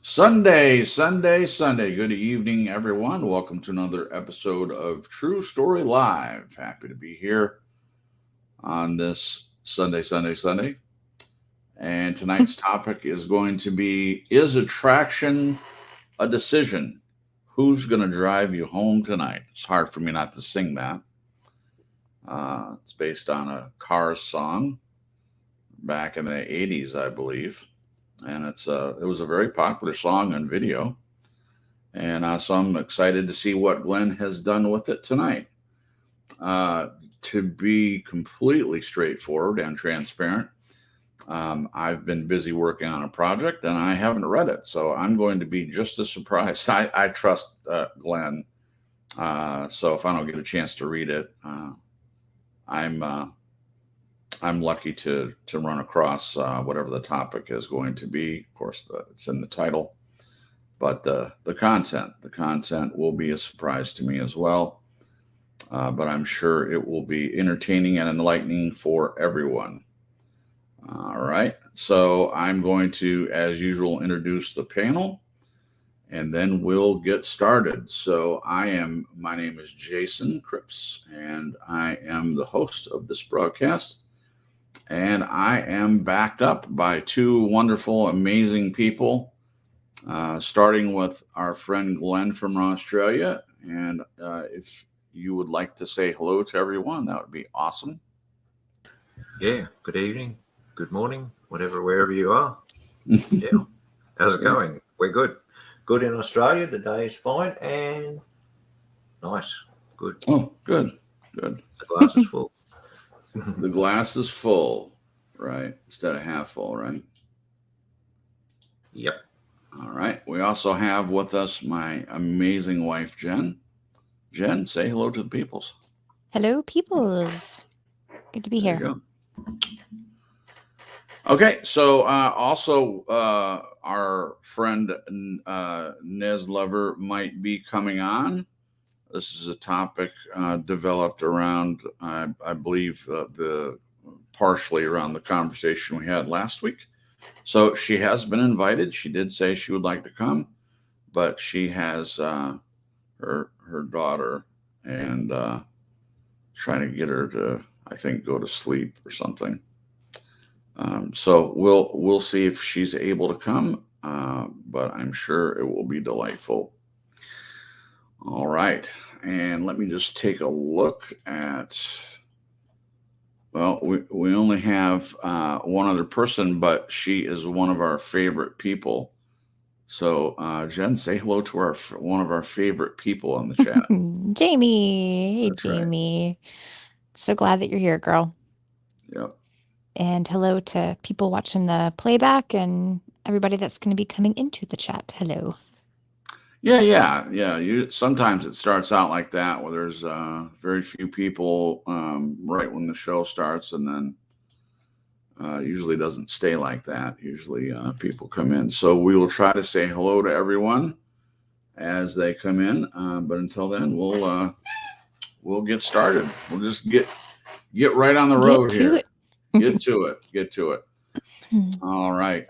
Sunday. Good evening, everyone. Welcome to another episode of True Story Live. Happy to be here on this Sunday. And tonight's topic is going to be: Is attraction a decision? Who's going to drive you home tonight? It's hard for me not to sing that. It's based on a Cars song back in the 80s, I believe. And it was a very popular song and video. And so I'm excited to see what Glenn has done with it tonight. To be completely straightforward and transparent, I've been busy working on a project and I haven't read it. So I'm going to be just as surprised. I trust Glenn. So if I don't get a chance to read it, I'm lucky to run across whatever the topic is going to be. Of course, it's in the title, but the content will be a surprise to me as well. But I'm sure it will be entertaining and enlightening for everyone. All right, so I'm going to, as usual, introduce the panel, and then we'll get started. So my name is Jason Cripps, and I am the host of this broadcast. And I am backed up by two wonderful, amazing people, starting with our friend Glenn from Australia. And if you would like to say hello to everyone, that would be awesome. Yeah, good evening, good morning, wherever you are. Yeah, how's it going? We're good. Good in Australia, the day is fine and nice, good. Oh, good. The glass is full. The glass is full, right? Instead of half full, right? Yep. All right. We also have with us my amazing wife, Jen. Jen, say hello to the peoples. Hello, peoples. Good to be here. There you go. Okay, so also our friend Nez Lover might be coming on. This is a topic developed around, I believe, partially around the conversation we had last week. So she has been invited. She did say she would like to come, but she has her daughter and trying to get her to, I think, go to sleep or something. So we'll see if she's able to come, but I'm sure it will be delightful. All right, and let me just take a look at. Well, we only have one other person, but she is one of our favorite people. So, Jen, say hello to one of our favorite people on the chat. Jamie. Hey, That's right. Jamie. So glad that you're here, girl. Yep. And hello to people watching the playback and everybody that's going to be coming into the chat. Hello. Yeah. Sometimes it starts out like that, where there's very few people right when the show starts, and then usually doesn't stay like that. Usually people come in. So we will try to say hello to everyone as they come in. But until then, we'll get started. We'll just get right on the road here. Get to it. All right.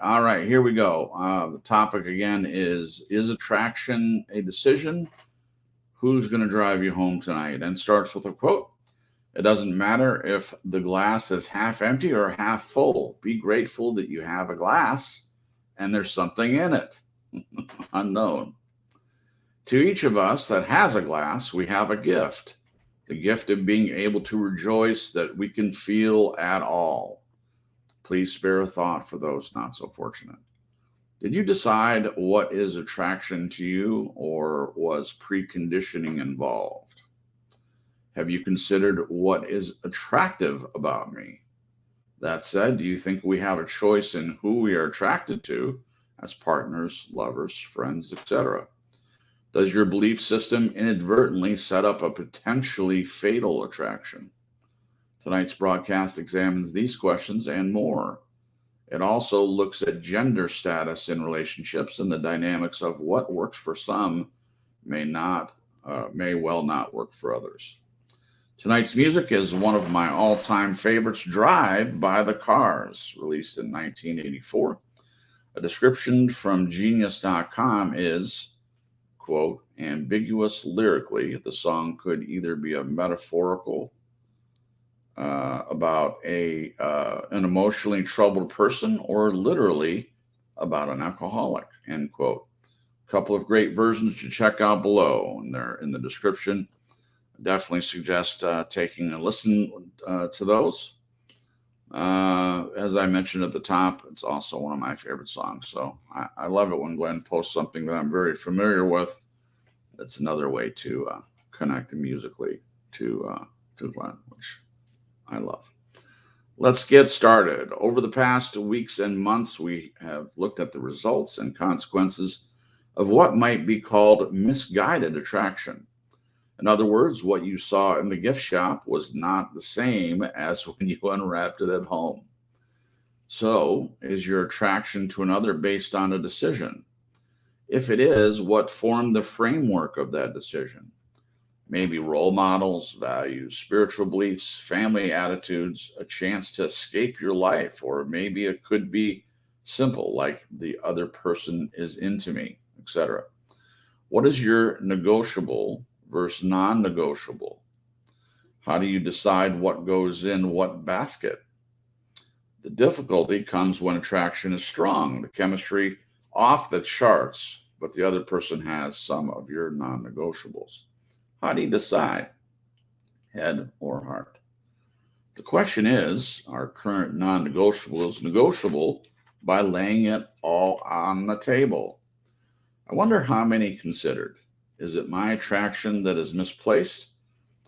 Here we go. The topic again is attraction a decision? Who's going to drive you home tonight? And starts with a quote. It doesn't matter if the glass is half empty or half full. Be grateful that you have a glass and there's something in it. Unknown. To each of us that has a glass, we have a gift. The gift of being able to rejoice that we can feel at all. Please spare a thought for those not so fortunate. Did you decide what is attraction to you, or was preconditioning involved? Have you considered what is attractive about me? That said, do you think we have a choice in who we are attracted to as partners, lovers, friends, etc.? Does your belief system inadvertently set up a potentially fatal attraction? Tonight's broadcast examines these questions and more. It also looks at gender status in relationships and the dynamics of what works for some may well not work for others. Tonight's music is one of my all-time favorites, Drive by the Cars, released in 1984. A description from Genius.com is, quote, ambiguous lyrically. The song could either be a metaphorical about an emotionally troubled person or literally about an alcoholic, end quote. A couple of great versions to check out below, and they're in the description. I definitely suggest taking a listen to those. As I mentioned at the top, it's also one of my favorite songs. So I love it when Glenn posts something that I'm very familiar with. That's another way to connect musically to Glenn, which I love. Let's get started. Over the past weeks and months, we have looked at the results and consequences of what might be called misguided attraction. In other words, what you saw in the gift shop was not the same as when you unwrapped it at home. So, is your attraction to another based on a decision? If it is, what formed the framework of that decision? Maybe role models, values, spiritual beliefs, family attitudes, a chance to escape your life, or maybe it could be simple, like the other person is into me, etc. What is your negotiable versus non-negotiable? How do you decide what goes in what basket? The difficulty comes when attraction is strong, the chemistry off the charts, but the other person has some of your non-negotiables. How do you decide? Head or heart? The question is, our current non-negotiable is negotiable by laying it all on the table. I wonder how many considered. Is it my attraction that is misplaced?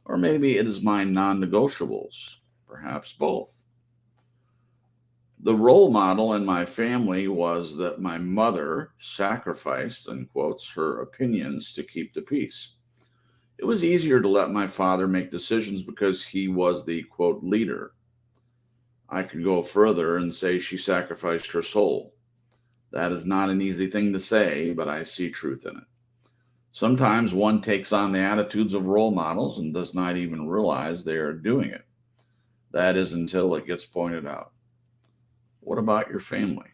Or maybe it is my non-negotiables? Perhaps both. The role model in my family was that my mother sacrificed, in quotes, her opinions to keep the peace. It was easier to let my father make decisions because he was the, quote, leader. I could go further and say she sacrificed her soul. That is not an easy thing to say, but I see truth in it. Sometimes one takes on the attitudes of role models and does not even realize they are doing it. That is until it gets pointed out. What about your family?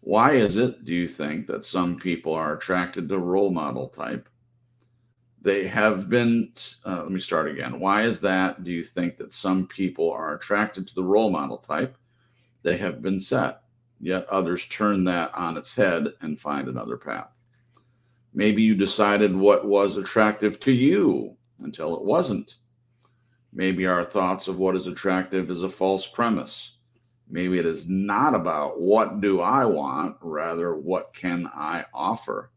Why is it, do you think, that some people are attracted to role model type? They have been, let me start again. Why is that, do you think, that some people are attracted to the role model type? They have been set, yet others turn that on its head and find another path. Maybe you decided what was attractive to you until it wasn't. Maybe our thoughts of what is attractive is a false premise. Maybe it is not about what do I want, rather what can I offer.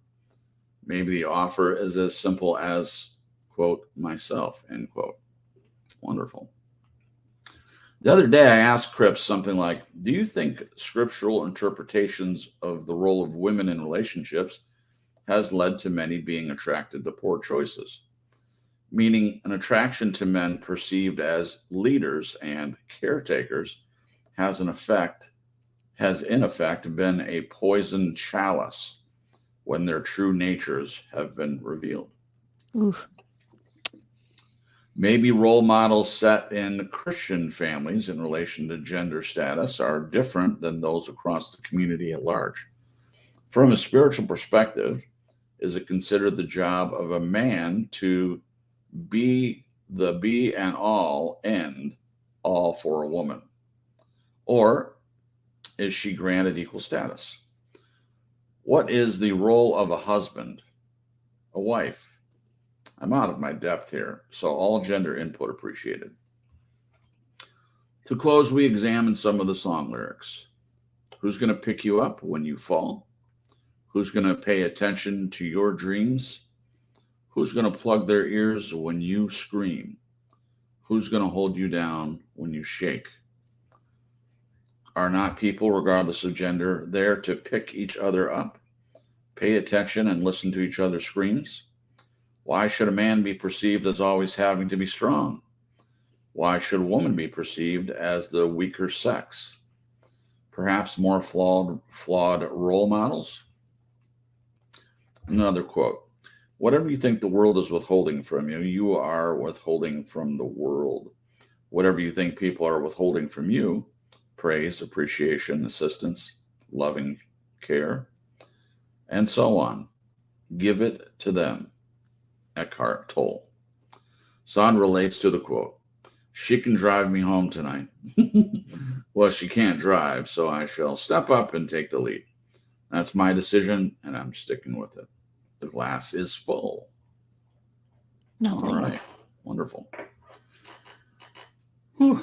Maybe the offer is as simple as, quote, myself, end quote. Wonderful. The other day I asked Cripps something like, do you think scriptural interpretations of the role of women in relationships has led to many being attracted to poor choices? Meaning an attraction to men perceived as leaders and caretakers has in effect been a poisoned chalice when their true natures have been revealed. Oof. Maybe role models set in Christian families in relation to gender status are different than those across the community at large. From a spiritual perspective, is it considered the job of a man to be the be and all end all for a woman? Or is she granted equal status? What is the role of a husband, a wife? I'm out of my depth here, so all gender input appreciated. To close, we examine some of the song lyrics. Who's going to pick you up when you fall? Who's going to pay attention to your dreams? Who's going to plug their ears when you scream? Who's going to hold you down when you shake? Are not people, regardless of gender, there to pick each other up, pay attention, and listen to each other's screams? Why should a man be perceived as always having to be strong? Why should a woman be perceived as the weaker sex? Perhaps more flawed role models? Another quote. Whatever you think the world is withholding from you, you are withholding from the world. Whatever you think people are withholding from you, praise, appreciation, assistance, loving care, and so on. Give it to them. Eckhart Tolle. Son relates to the quote. She can drive me home tonight. Well, she can't drive, so I shall step up and take the lead. That's my decision, and I'm sticking with it. The glass is full. Lovely. All right. Wonderful. Whew.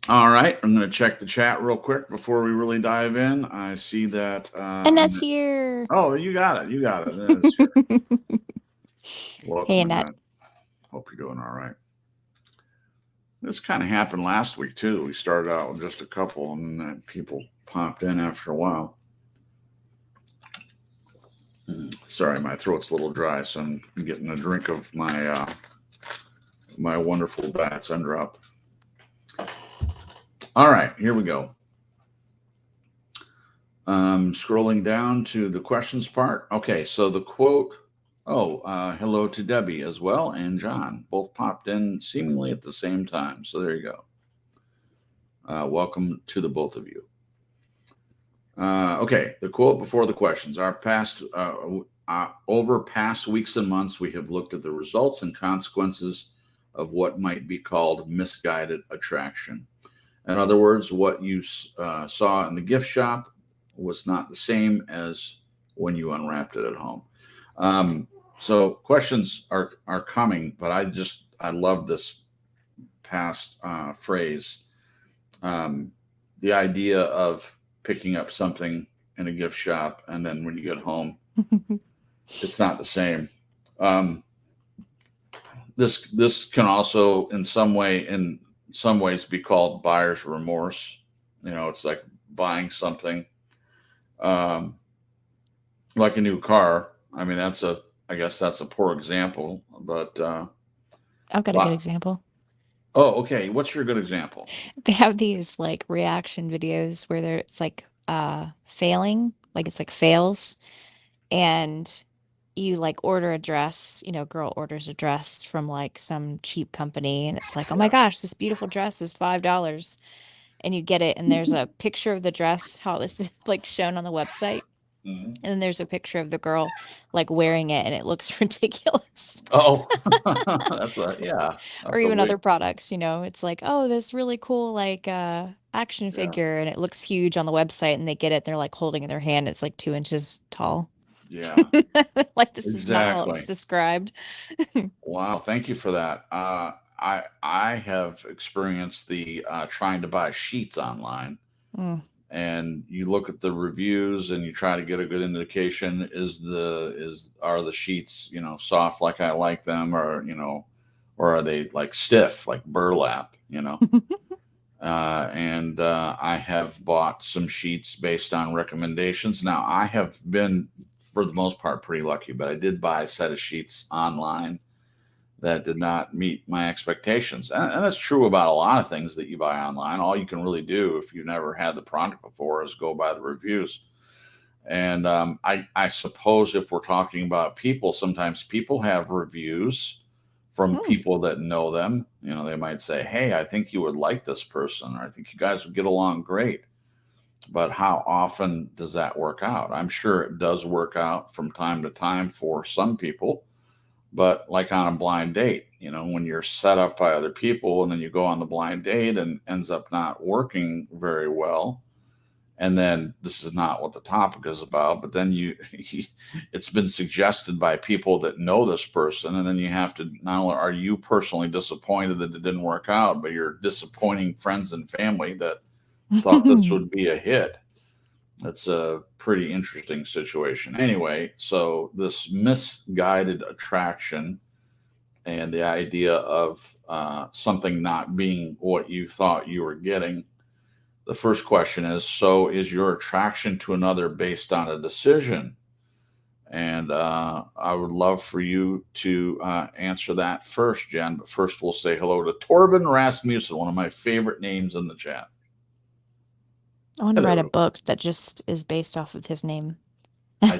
All right. I'm going to check the chat real quick before we really dive in. I see that. Annette's here. Oh, you got it. You got it. Annette's here. Welcome, Hey, Annette. Hope you're doing all right. This kind of happened last week, too. We started out with just a couple, and then people popped in after a while. Sorry, my throat's a little dry, so I'm getting a drink of my my wonderful Diet Sun Drop. All right, here we go. Scrolling down to the questions part. Okay, so the quote. Hello to Debbie as well, and John. Both popped in seemingly at the same time. So there you go. Welcome to the both of you. Okay, the quote before the questions. Over past weeks and months, we have looked at the results and consequences of what might be called misguided attraction. In other words, what you saw in the gift shop was not the same as when you unwrapped it at home. So questions are coming, but I love this past phrase. The idea of picking up something in a gift shop, and then when you get home, it's not the same. This can also, in some ways, be called buyer's remorse. It's like buying something, like a new car. I mean, I guess that's a poor example, but I've got a good example. Oh, okay. What's your good example? They have these like reaction videos where it's like failing, like it's like fails, and you like order a dress, girl orders a dress from like some cheap company, and it's like, oh my gosh, this beautiful dress is $5. And you get it, and there's a picture of the dress, how it was like shown on the website. Mm-hmm. And then there's a picture of the girl like wearing it, and it looks ridiculous. Oh, yeah. Or even other products, it's like, oh, this really cool like action figure, and it looks huge on the website, and they get it, they're like holding it in their hand, it's like 2 inches tall. Yeah. Like this is not how it's described. Wow, thank you for that. I have experienced the trying to buy sheets online. And you look at the reviews and you try to get a good indication, are the sheets, soft like I like them, or are they like stiff like burlap, and I have bought some sheets based on recommendations. Now, I have been, for the most part, pretty lucky, but I did buy a set of sheets online that did not meet my expectations. And that's true about a lot of things that you buy online. All you can really do if you've never had the product before is go by the reviews. And I suppose if we're talking about people, sometimes people have reviews from people that know them. They might say, hey, I think you would like this person, or I think you guys would get along great. But how often does that work out? I'm sure it does work out from time to time for some people. But like on a blind date, when you're set up by other people and then you go on the blind date and ends up not working very well. And then this is not what the topic is about, but then it's been suggested by people that know this person. And then you have to, not only are you personally disappointed that it didn't work out, but you're disappointing friends and family that thought this would be a hit. That's a pretty interesting situation. Anyway, so this misguided attraction and the idea of something not being what you thought you were getting. The first question is, so is your attraction to another based on a decision? And I would love for you to answer that first, Jen. But first, we'll say hello to Torben Rasmussen, one of my favorite names in the chat. I want to write a book that just is based off of his name. I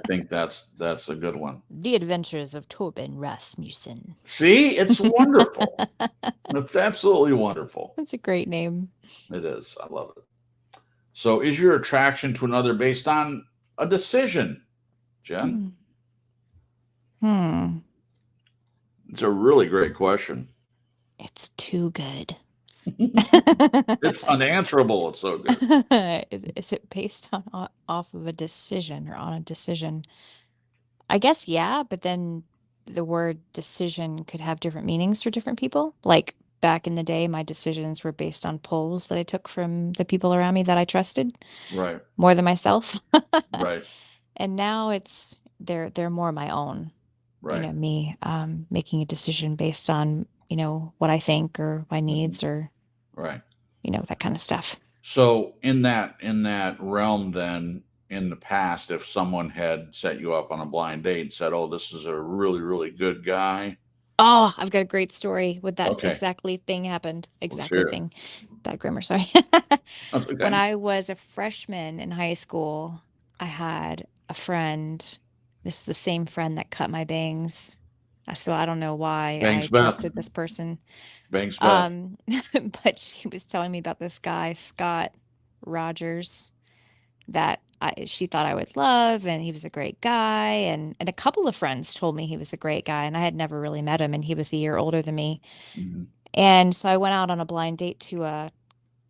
think that's a good one. The Adventures of Torben Rasmussen. See, it's wonderful. It's absolutely wonderful. That's a great name. It is. I love it. So is your attraction to another based on a decision, Jen? It's a really great question. It's too good. It's unanswerable. It's so good. Is it based on off of a decision or on a decision? I guess yeah, but then the word decision could have different meanings for different people. Like back in the day, my decisions were based on polls that I took from the people around me that I trusted Right. more than myself. Right. And now they're more my own. You know, Right. me making a decision based on, what I think or my needs or, Right. that kind of stuff. So in that realm, then in the past, if someone had set you up on a blind date and said, "Oh, this is a really, really good guy," Oh, I've got a great story with that okay, exactly thing happened. let's Exactly hear it. thing. Bad grammar, sorry. That's When okay. I was a freshman in high school, I had a friend. This is the same friend that cut my bangs. So I don't know why I Banks Beth. trusted this person. Banks Beth. Um, but she was telling me about this guy, Scott Rogers, that she thought I would love, and he was a great guy. And a couple of friends told me he was a great guy, and I had never really met him, and he was a year older than me. Mhm. And so I went out on a blind date to a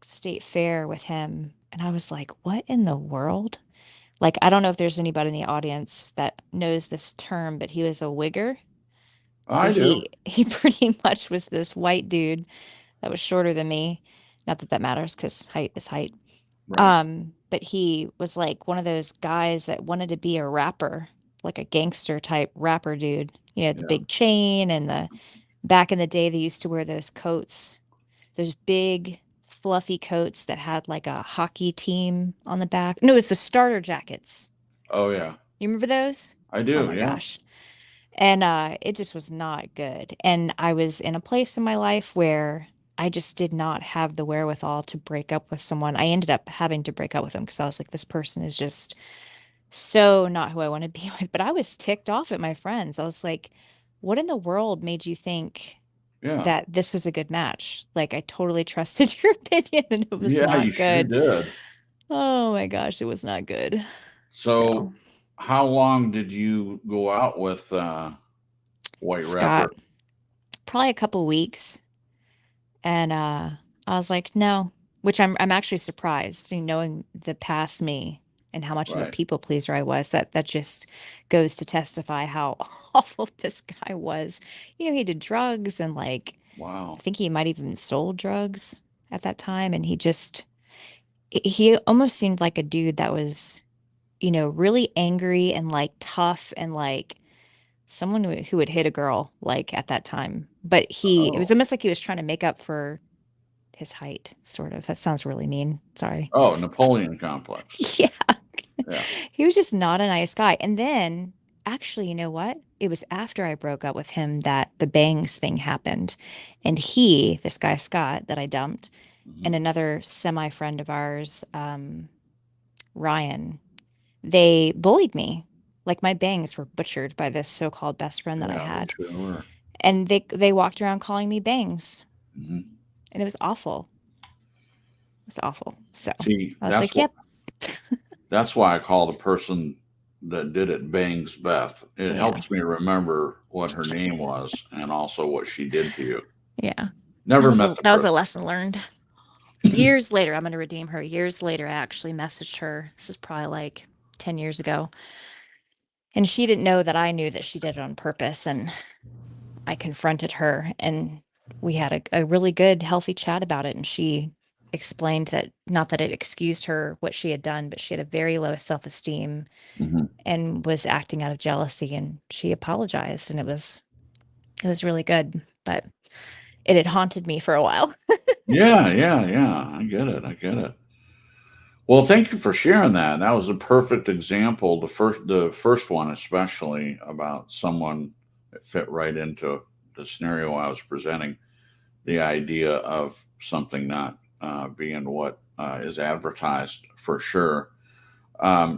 state fair with him, and I was like, what in the world? Like, I don't know if there's anybody in the audience that knows this term, but he was a wigger. So I do. he pretty much was this white dude that was shorter than me. Not that that matters because height is height. Right. But he was like one of those guys that wanted to be a rapper, like a gangster type rapper dude. The Yeah. big chain and the back in the day they used to wear those coats, those big fluffy coats that had like a hockey team on the back. No, it was the starter jackets. Oh yeah. You remember those? I Oh do. my Yeah. gosh. And it just was not good. And I was in a place in my life where I just did not have the wherewithal to break up with someone. I ended up having to break up with him because I was like, this person is just so not who I want to be with. But I was ticked off at my friends. I was like, what in the world made you think Yeah. that this was a good match? Like, I totally trusted your opinion and it was Yeah. You not sure good. did. Oh my gosh, it was not good. So, So, how long did you go out with White Scott, Rapper? probably a couple weeks. And I was like, no, which I'm actually surprised, knowing the past me and how much of a Right. people pleaser I was, that just goes to testify how awful this guy was. He did drugs and like I Wow. think he might even sold drugs at that time. And he almost seemed like a dude that was, really angry and like tough and like someone who would hit a girl like at that time. But it was Oh. almost like he was trying to make up for his height, sort of. That sounds really mean. Sorry. Oh, Napoleon complex. Yeah. Yeah. He was just not a nice guy. And then, actually, you know what? It was after I broke up with him that the bangs thing happened. And this guy Scott that I dumped, and Mhm. another semi friend of ours, Ryan, they bullied me. Like my bangs were butchered by this so-called best friend that I Yeah, they had. sure were. And they walked around calling me bangs. Mhm. And it was awful. It was awful. So See, I was like, yep. that's why I call the person that did it Bangs Beth. It Yeah. helps me remember what her name was and also what she did to you. Yeah. Never met the That was a person. lesson learned. Years later, I'm going to redeem her. Years later, I actually messaged her. This is probably like 10 years ago. And she didn't know that I knew that she did it on purpose. And I confronted her and we had a really good, healthy chat about it. And she explained that not that it excused her what she had done, but she had a very low self-esteem Mhm. and was acting out of jealousy. And she apologized. And it was really good. But it had haunted me for a while. Yeah, yeah, yeah. I get it. I get it. Well, thank you for sharing that. That was a perfect example. The first one, especially about someone that fit right into the scenario I was presenting. The idea of something not being what is advertised for sure.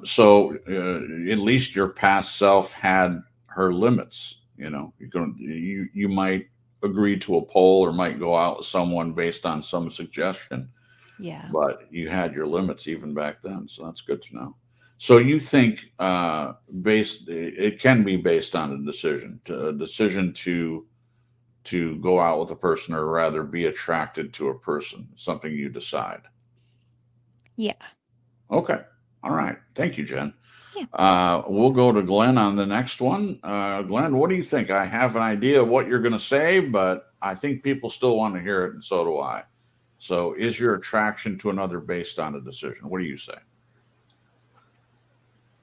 So at least your past self had her limits. You might agree to a poll or might go out with someone based on some suggestion, Yeah. but you had your limits even back then. So that's good to know. So you think it can be based on a decision, to go out with a person or rather be attracted to a person, something you decide. Yeah. Okay. All right. Thank you, Jen. Yeah. We'll go to Glenn on the next one. Glenn, what do you think? I have an idea of what you're going to say, but I think people still want to hear it, and so do I. So, is your attraction to another based on a decision? What do you say?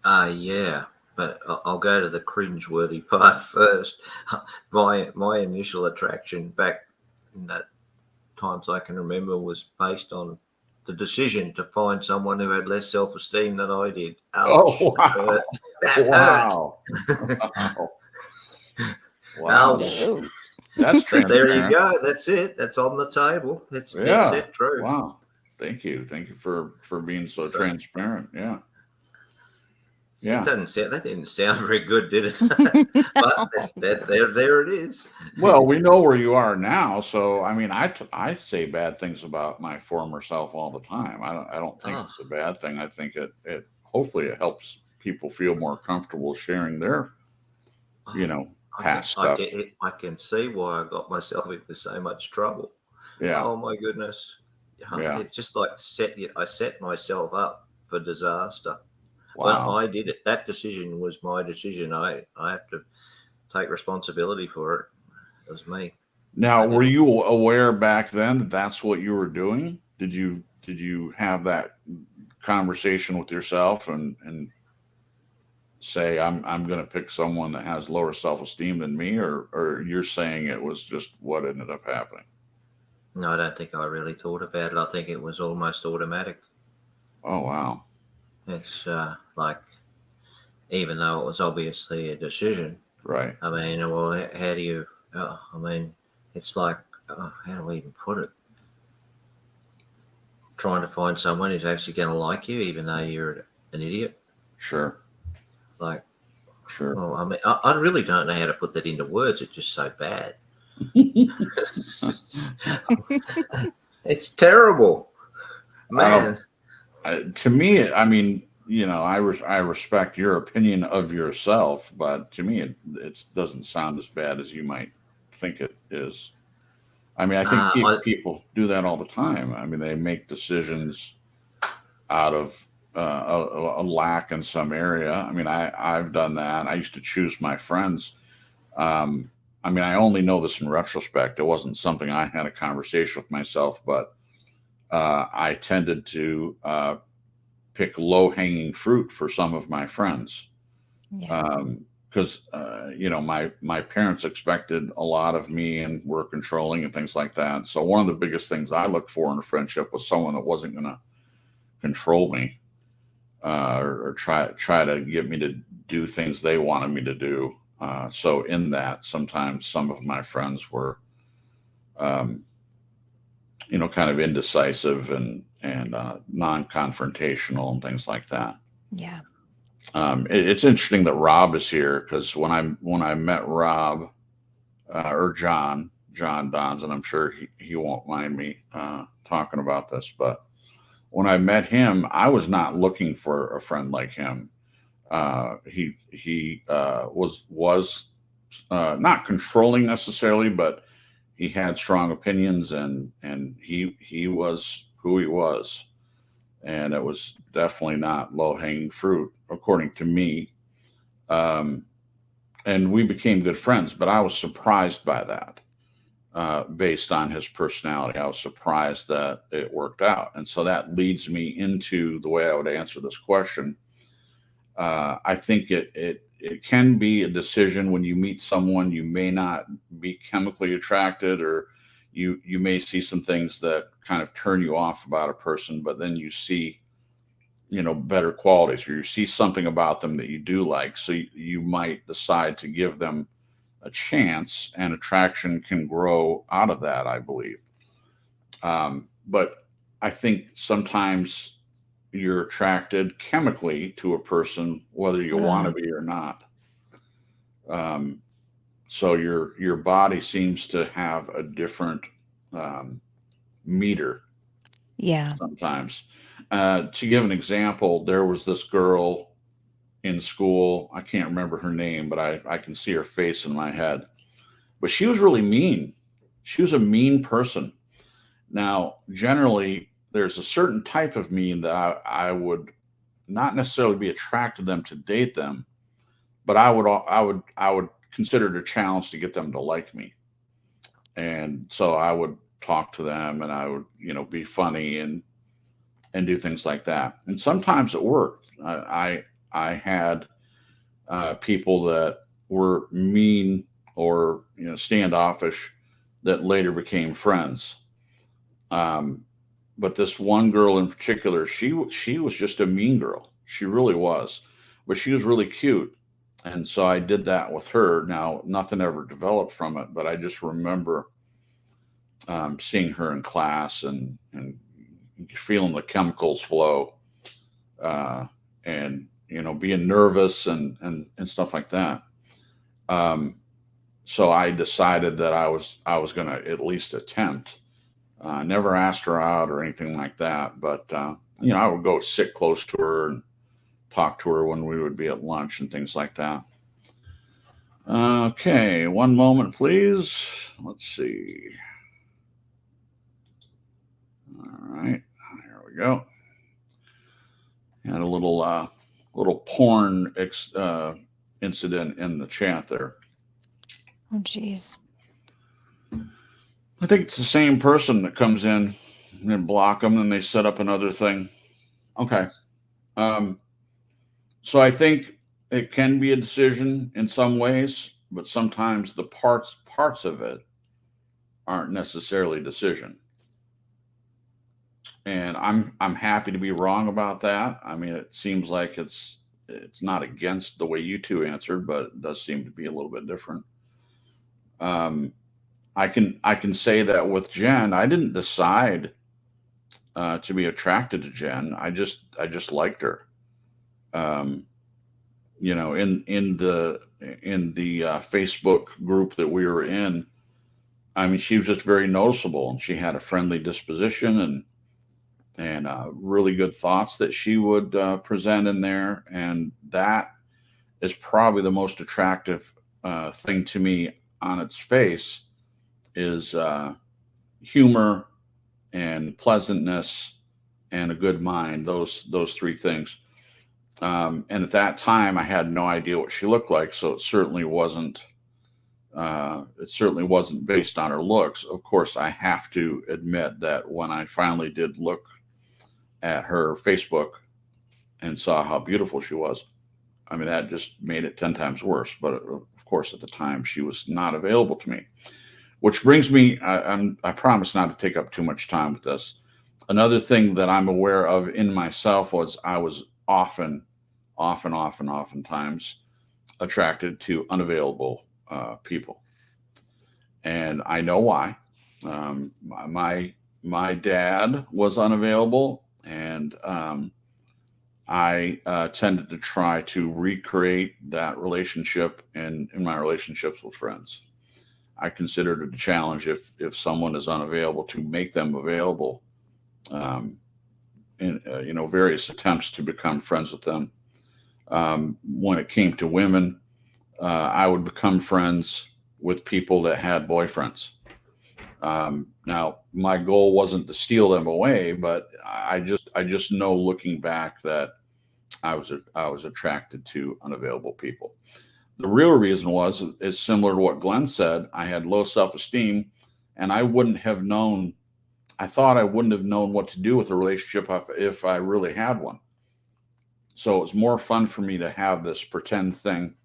Yeah, but I'll go to the cringe-worthy part first. My initial attraction back in that times I can remember was based on the decision to find someone who had less self-esteem than I did. Ouch! Oh, wow. That Wow. hurt. Wow. Ouch! No. That's There you transparent. go. That's it. That's on the table. It's dead Yeah. set true. Wow. Thank you. Thank you for being so So- transparent. Yeah. It Yeah. that didn't sound very good, did it? But there it is. Well, we know where you are now, so I mean, I say bad things about my former self all the time. I don't think it's a bad thing. I think it hopefully it helps people feel more comfortable sharing their, past stuff. I can see why I got myself into so much trouble. Yeah. Oh my goodness. Yeah. It's just like I set myself up for disaster. Wow. Well, I did it. That decision was my decision. I have to take responsibility for it. It was me. Now, were you aware back then that that's what you were doing? Did you have that conversation with yourself and say I'm going to pick someone that has lower self-esteem than me, or you're saying it was just what ended up happening? No, I don't think I really thought about it. I think it was almost automatic. Oh, wow. It's like, even though it was obviously a decision, Right. I mean, well, how do you, it's like, how do we even put it? Trying to find someone who's actually going to like you, even though you're an idiot. Sure. Like, Sure. well, I mean, I really don't know how to put that into words. It's just so bad. It's terrible, man. To me, I mean, I respect your opinion of yourself, but to me, it doesn't sound as bad as you might think it is. I mean, I think people do that all the time. I mean, they make decisions out of a lack in some area. I mean, I've done that. I used to choose my friends. I mean, I only know this in retrospect. It wasn't something I had a conversation with myself, but I tended to pick low hanging fruit for some of my friends. Yeah. Because my parents expected a lot of me and were controlling and things like that. So one of the biggest things I looked for in a friendship was someone that wasn't going to control me, or try to get me to do things they wanted me to do. So in that, sometimes some of my friends were, um, kind of indecisive and non-confrontational and things like that. Yeah. It's interesting that Rob is here, because when I met Rob, or John Dons, and I'm sure he won't mind me talking about this, but when I met him, I was not looking for a friend like him. He was not controlling necessarily, but he had strong opinions, and he was who he was, and it was definitely not low hanging fruit, according to me. And we became good friends, but I was surprised by that. Based on his personality, I was surprised that it worked out, and so that leads me into the way I would answer this question. I think it can be a decision. When you meet someone, you may not be chemically attracted, or you may see some things that kind of turn you off about a person, but then you see, better qualities, or you see something about them that you do like. So you might decide to give them a chance, and attraction can grow out of that, I believe. But I think sometimes you're attracted chemically to a person, whether you want to be or not. So your body seems to have a different meter Yeah. sometimes. To give an example, there was this girl in school. I can't remember her name, but I can see her face in my head. But she was really mean. She was a mean person. Now, generally, there's a certain type of mean that I would not necessarily be attracted to them to date them, but I would consider it a challenge to get them to like me. And so I would talk to them, and I would, be funny and do things like that. And sometimes it worked. I had people that were mean or standoffish that later became friends. Um, but this one girl in particular, she was just a mean girl. She really was, but she was really cute, and so I did that with her. Now nothing ever developed from it, but I just remember seeing her in class and feeling the chemicals flow, uh, and being nervous and stuff like that. Um, so I decided that I was going to at least attempt. Never asked her out or anything like that, but I would go sit close to her and talk to her when we would be at lunch and things like that. Okay, one moment, please. Let's see. All right, there we go. Had a little porn incident in the chat there. Oh, geez. I think it's the same person that comes in and block them, and they set up another thing. Okay. Um, so I think it can be a decision in some ways, but sometimes the parts of it aren't necessarily a decision. And I'm happy to be wrong about that. I mean, it seems like it's not against the way you two answered, but it does seem to be a little bit different. Um, I can say that with Jen, I didn't decide to be attracted to Jen. I just liked her. Um, in the Facebook group that we were in, I mean, she was just very noticeable, and she had a friendly disposition and really good thoughts that she would present in there, and that is probably the most attractive thing to me on its face is humor and pleasantness and a good mind. Those three things. And at that time, I had no idea what she looked like, so it certainly wasn't. It certainly wasn't based on her looks. Of course, I have to admit that when I finally did look at her Facebook and saw how beautiful she was, I mean, that just made it 10 times worse. But of course, at the time, she was not available to me. Which brings me, I promise not to take up too much time with this. Another thing that I'm aware of in myself was I was oftentimes attracted to unavailable people, and I know why. My dad was unavailable, and I tended to try to recreate that relationship in my relationships with friends. I considered it a challenge if someone is unavailable to make them available. Um, in various attempts to become friends with them. When it came to women, I would become friends with people that had boyfriends. Now, my goal wasn't to steal them away, but I just know looking back that I was attracted to unavailable people. The real reason is similar to what Glenn said. I had low self-esteem, and I wouldn't have known. I thought I wouldn't have known what to do with a relationship if I really had one. So it's more fun for me to have this pretend thing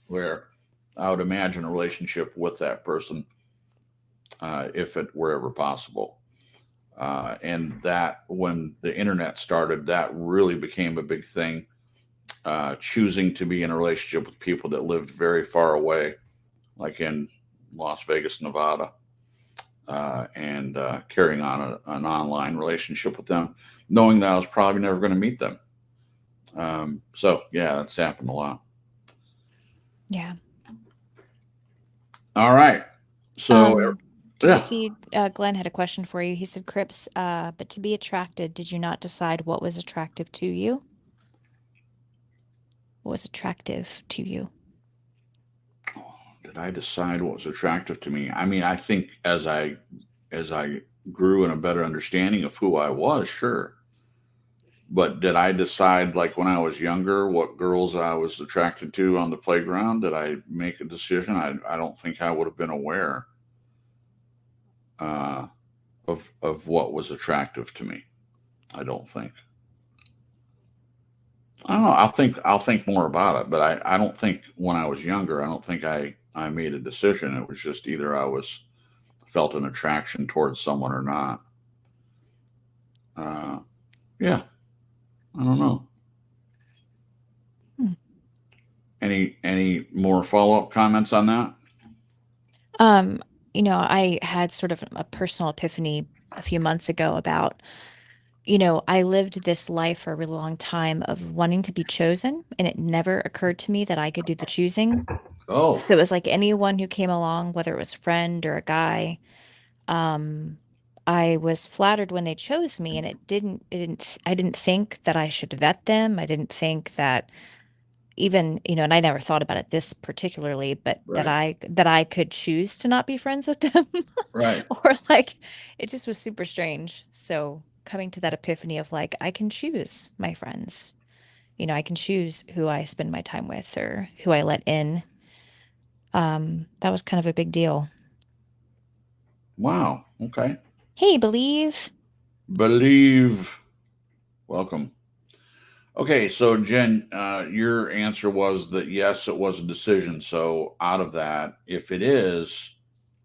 where I would imagine a relationship with that person if it were ever possible. And that when the internet started, that really became a big thing. Choosing to be in a relationship with people that lived very far away, like in Las Vegas, Nevada, and carrying on an online relationship with them, knowing that I was probably never going to meet them. So yeah, that's happened a lot. Yeah. All right. So Did Yeah. you see Glenn had a question for you? He said, Crips, but to be attracted, did you not decide what was attractive to you? What was attractive to you? Did I decide what was attractive to me? I mean, I think as I grew in a better understanding of who I was, sure. But did I decide, like when I was younger, what girls I was attracted to on the playground? Did I make a decision? I don't think I would have been aware uh, of what was attractive to me. I don't think. I don't know. I'll think more about it, but I don't think when I was younger, I don't think I made a decision. It was just either I was felt an attraction towards someone or not. Uh, yeah, I don't know. Hmm. Any more follow up comments on that? I had sort of a personal epiphany a few months ago about, I lived this life for a really long time of wanting to be chosen, and it never occurred to me that I could do the choosing. Oh, So it was like anyone who came along, whether it was a friend or a guy, um, I was flattered when they chose me, and I didn't think that I should vet them. I didn't think that even, and I never thought about it this particularly, but right, that I could choose to not be friends with them. right. Or like it just was super strange. So coming to that epiphany of like I can choose my friends. I can choose who I spend my time with or who I let in. That was kind of a big deal. Wow. Okay. Hey, believe. Believe. Welcome. Okay, so Jen, your answer was that yes, it was a decision. So out of that, if it is,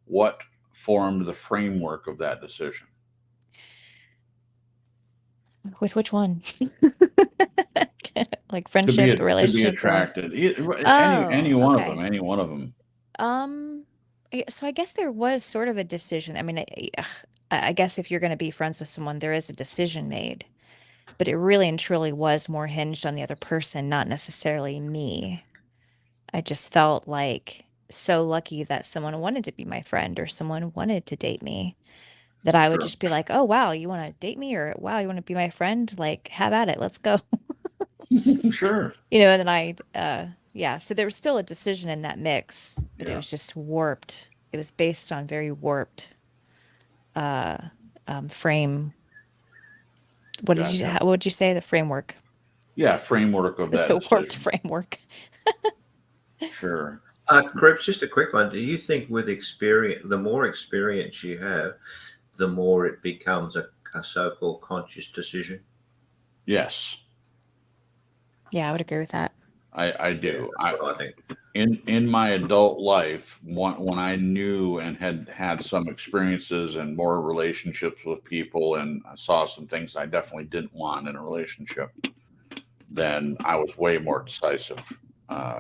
what formed the framework of that decision? With which one? Like To be friendship, to be relationship, or attracted, any oh, one of them, okay. any one of them. Um, so I guess there was sort of a decision. I mean, I guess if you're going to be friends with someone, there is a decision made, but it really and truly was more hinged on the other person, not necessarily me. I just felt like so lucky that someone wanted to be my friend or someone wanted to date me that I would Sure, just be like, "Oh, wow, you want to date me?" or "Wow, you want to be my friend? Like, have at it. Let's go." It's just, sure, and then yeah, so there was still a decision in that mix, but it yeah, was just warped. It was based on very warped uh frame. gotcha. What would you say the framework? Yeah, framework of It was that a warped decision. framework. Sure. Crips, just a quick one. Do you think with experience, the more experience you have, the more it becomes a so-called conscious decision? Yes, Yeah, I would agree with that. I Yeah, do. that's what I think. In my adult life, when I knew and had some experiences and more relationships with people, and I saw some things I definitely didn't want in a relationship, then I was way more decisive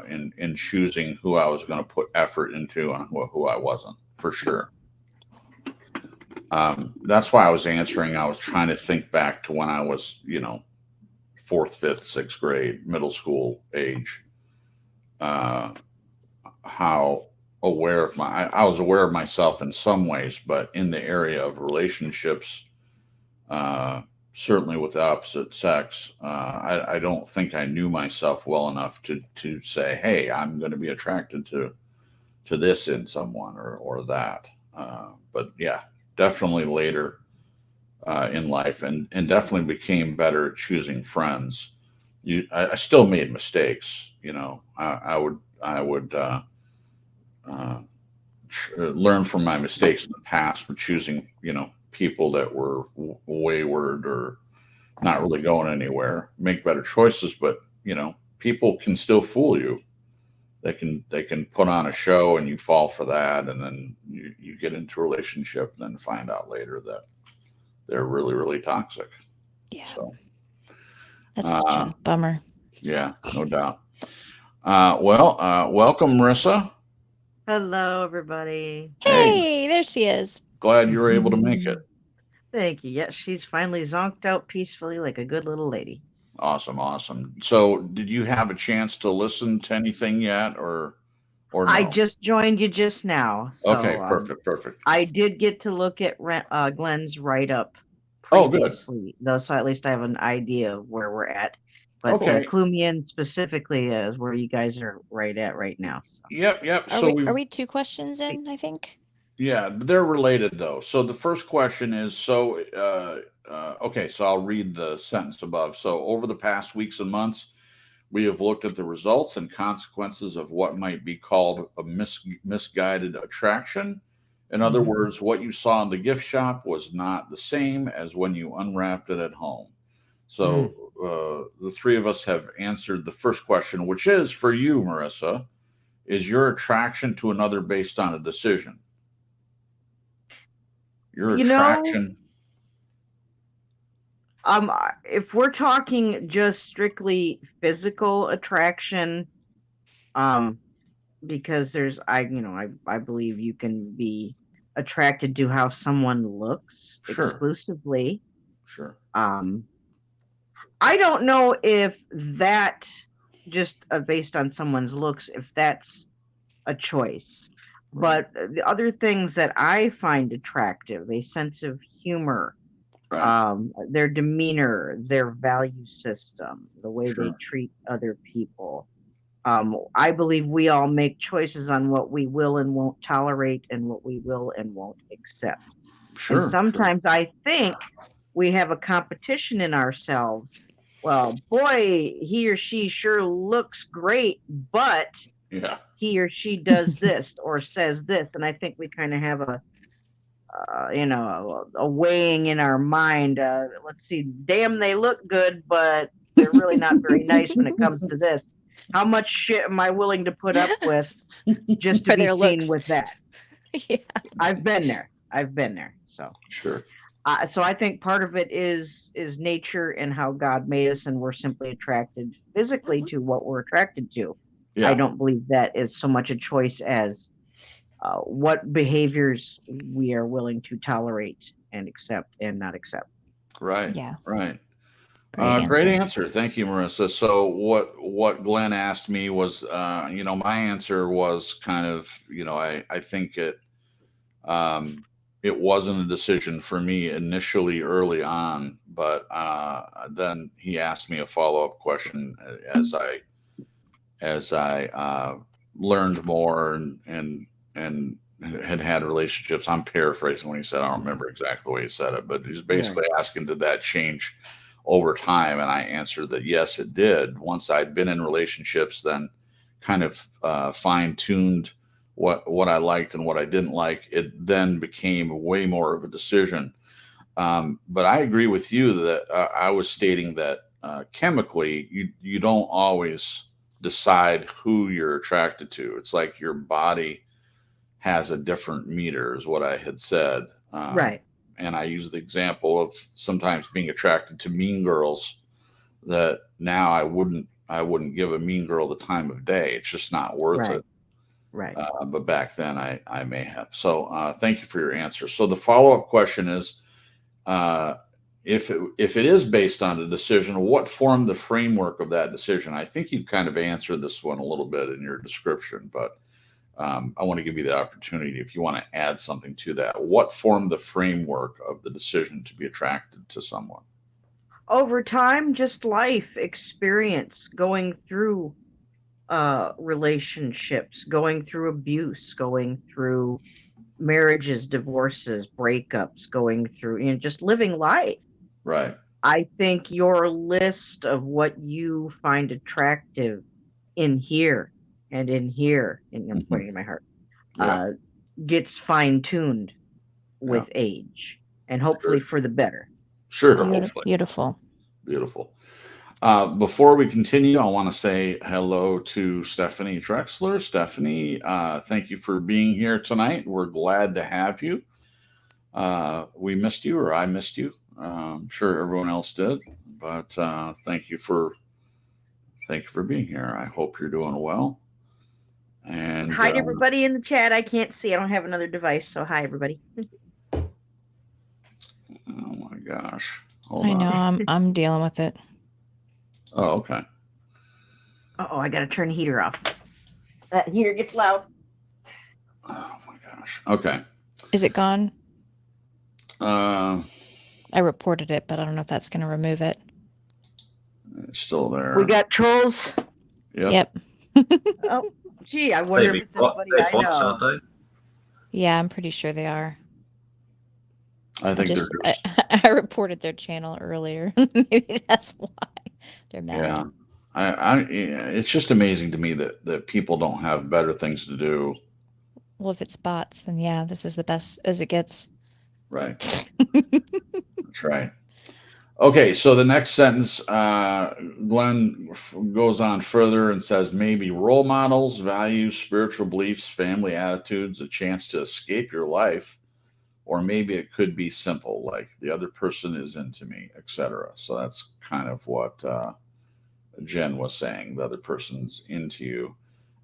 in choosing who I was going to put effort into and who I wasn't, for sure. That's why I was answering. I was trying to think back to when I was, fourth, fifth, sixth grade, middle school age. Uh, how aware of I was aware of myself in some ways, but in the area of relationships, uh, certainly with the opposite sex, I don't think I knew myself well enough to say, hey, I'm going to be attracted to this in someone or that. But yeah, definitely later in life, and definitely became better at choosing friends. I still made mistakes. I would uh, learn from my mistakes in the past for choosing, people that were wayward or not really going anywhere. Make better choices, but people can still fool you. They can put on a show and you fall for that, and then you get into a relationship and then find out later that they're really really toxic. Yeah, So that's such uh, a bummer. yeah, no doubt. Welcome, Marissa. Hello, everybody. Hey, Hey, there she is. glad you were able to make it. Thank you. Yes, she's finally zonked out peacefully like a good little lady. Awesome, awesome. So, did you have a chance to listen to anything yet, or or no? I just joined you just now. So, Okay, perfect. I did get to look at Glenn's write-up Oh, good. previously, though, so at least I have an idea of where we're at. But Okay. clue me in specifically as where you guys are right at right now. So. Yep. Are we 2 questions in, I think? Yeah, they're related though. So the first question is, okay, so I'll read the sentence above. So over the past weeks and months, we have looked at the results and consequences of what might be called a misguided attraction. In other words, what you saw in the gift shop was not the same as when you unwrapped it at home. So the three of us have answered the first question, which is for you, Marissa, is your attraction to another based on a decision? Your attraction. If we're talking just strictly physical attraction, because I believe you can be attracted to how someone looks exclusively. Sure. I don't know if that just based on someone's looks, if that's a choice. Right. But the other things that I find attractive, a sense of humor, their demeanor, their value system, the way they treat other people. I believe we all make choices on what we will and won't tolerate and what we will and won't accept. And sometimes I think we have a competition in ourselves. Well, boy, he or she sure looks great, but he or she does this or says this. And I think we kind of have a weighing in our mind. Let's see, damn, they look good, but they're really not very nice when it comes to this. How much shit am I willing to put up with just to be seen with that? Yeah. I've been there. So sure. So I think part of it is nature and how God made us, and we're simply attracted physically to what we're attracted to. Yeah. I don't believe that is so much a choice as what behaviors we are willing to tolerate and accept and not accept. Right. Yeah. Right. Great answer. Thank you, Marissa. So what Glenn asked me was, my answer was kind of, I think it wasn't a decision for me initially early on, but then he asked me a follow-up question as I learned more and had relationships. I'm paraphrasing when he said, I don't remember exactly the way he said it, but he's basically asking, did that change over time? And I answered that yes, it did. Once I'd been in relationships, then kind of fine-tuned what I liked and what I didn't like, it then became way more of a decision. But I agree with you that I was stating that chemically, you don't always decide who you're attracted to. It's like your body has a different meter, is what I had said. Right. And I use the example of sometimes being attracted to mean girls, that now I wouldn't give a mean girl the time of day. It's just not worth it. Right. But back then I may have. So thank you for your answer. So the follow-up question is, if it is based on a decision, what formed the framework of that decision? I think you kind of answered this one a little bit in your description, but I want to give you the opportunity if you want to add something to that. What formed the framework of the decision to be attracted to someone? Over time, just life experience, going through relationships, going through abuse, going through marriages, divorces, breakups, going through, just living life. Right. I think your list of what you find attractive in here and in here, and I'm pointing to my heart, gets fine-tuned with age, and hopefully for the better. Sure, hopefully. Beautiful. Before we continue, I want to say hello to Stephanie Drexler. Stephanie, thank you for being here tonight. We're glad to have you. We missed you, or I missed you. I'm sure everyone else did, but thank you for being here. I hope you're doing well. And hi to everybody in the chat. I can't see. I don't have another device, so hi everybody. Oh my gosh! Hold on. I know. I'm dealing with it. Oh, okay. I got to turn the heater off. That heater gets loud. Oh my gosh. Okay. Is it gone? Uh, I reported it, but I don't know if that's going to remove it. it's still there. We got trolls. Yep. Oh, gee, I wonder if it's somebody I bots, know. aren't they? Yeah, I'm pretty sure they are. I think I reported their channel earlier. Maybe that's why they're mad. Yeah. It's just amazing to me that people don't have better things to do. Well, if it's bots, then yeah, this is the best as it gets. Right. That's right. Okay, so the next sentence, Glenn goes on further and says maybe role models, values, spiritual beliefs, family attitudes, a chance to escape your life, or maybe it could be simple, like the other person is into me, etc. So that's kind of what Jen was saying. The other person's into you,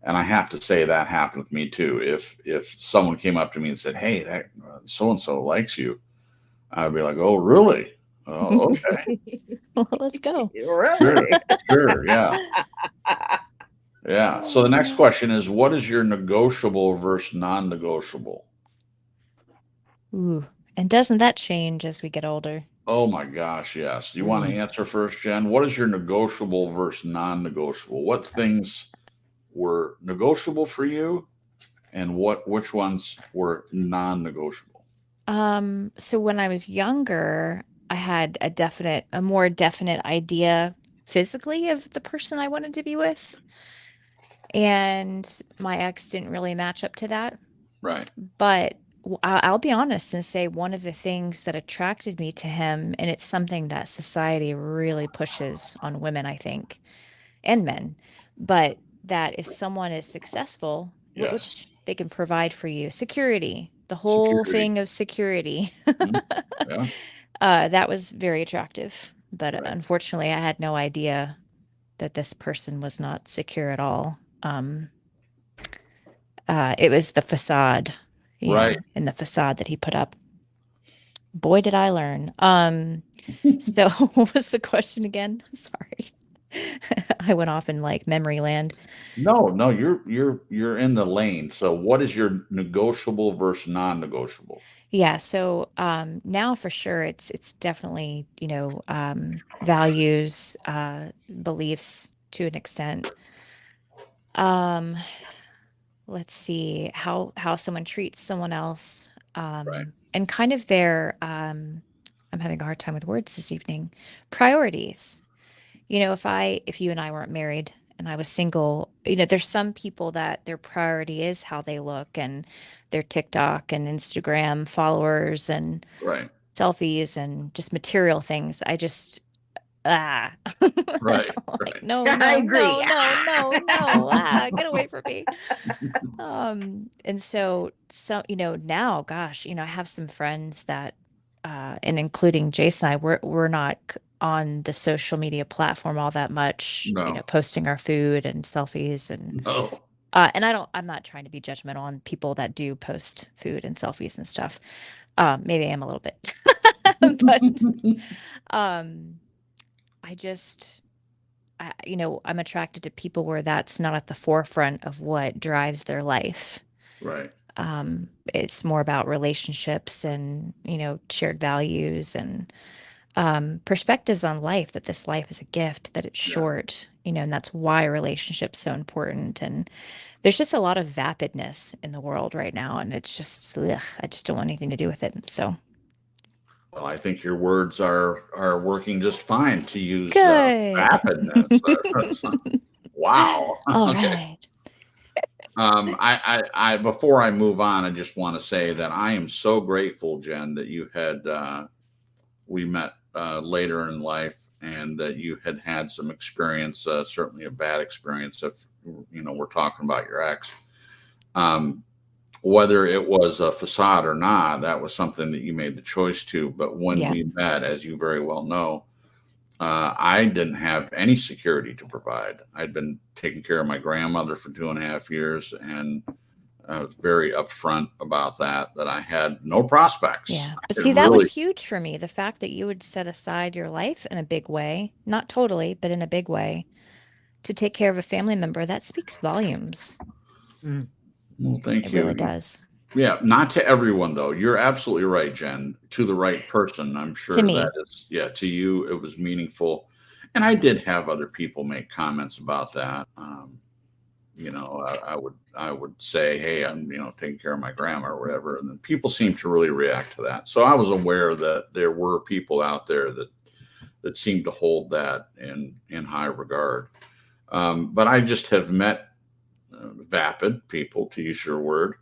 and I have to say that happened with me too. If someone came up to me and said, "Hey, that so and so likes you," I'd be like, "Oh, really? Oh, okay." Well, let's go. Really? Sure, yeah. Yeah. So the next question is, what is your negotiable versus non-negotiable? Ooh, and doesn't that change as we get older? Oh my gosh, yes. You want to answer first, Jen? What is your negotiable versus non-negotiable? What things were negotiable for you, and which ones were non-negotiable? So when I was younger, I had a more definite idea physically of the person I wanted to be with. And my ex didn't really match up to that. Right. But I'll be honest and say one of the things that attracted me to him, and it's something that society really pushes on women, I think, and men, but that if someone is successful, Yes. they can provide for you security, the whole Security. thing of security. Yeah. That was very attractive, but Right. unfortunately, I had no idea that this person was not secure at all. It was the facade, Right. and the facade that he put up. Boy, did I learn. So what was the question again? Sorry. I went off in like memory land. No, you're in the lane. So what is your negotiable versus non-negotiable? Yeah, so now for sure it's definitely, values, beliefs to an extent. Um, let's see how someone treats someone else, Right. and kind of their I'm having a hard time with words this evening. Priorities. If you and I weren't married and I was single, there's some people that their priority is how they look and their TikTok and Instagram followers and Right. selfies and just material things. I just Right. like Right. no, I no, agree. no, no, no, no. Get away from me. And so now, gosh, I have some friends that and including Jason, we're not on the social media platform all that much, No. posting our food and selfies No. and I'm not trying to be judgmental on people that do post food and selfies and stuff. Maybe I am a little bit. But um I just I'm attracted to people where that's not at the forefront of what drives their life. Right. It's more about relationships and, shared values and perspectives on life, that this life is a gift, that it's Yeah. short, and that's why relationships so important. And there's just a lot of vapidness in the world right now, and it's just, ugh, I just don't want anything to do with it. So Well, I think your words are working just fine to use good. vapidness. Wow. All Okay. right. I before I move on, I just want to say that I am so grateful, Jen, that you had we met later in life, and that you had some experience, certainly a bad experience. If we're talking about your ex, whether it was a facade or not, that was something that you made the choice to. But when Yeah. we met, as you very well know, I didn't have any security to provide. I'd been taking care of my grandmother for 2.5 years, and I was very upfront about that I had no prospects. Yeah. But I see, that really, was huge for me. The fact that you would set aside your life in a big way, not totally, but in a big way, to take care of a family member, that speaks volumes. Well, thank It you. really does. Yeah, not to everyone though. You're absolutely right, Jen. To the right person, I'm sure To me. that is. Yeah, to you, it was meaningful, and I did have other people make comments about that. You know, I would say, hey, I'm taking care of my grandma or whatever, and then people seem to really react to that. So I was aware that there were people out there that seemed to hold that in high regard. But I just have met vapid people, to use your word,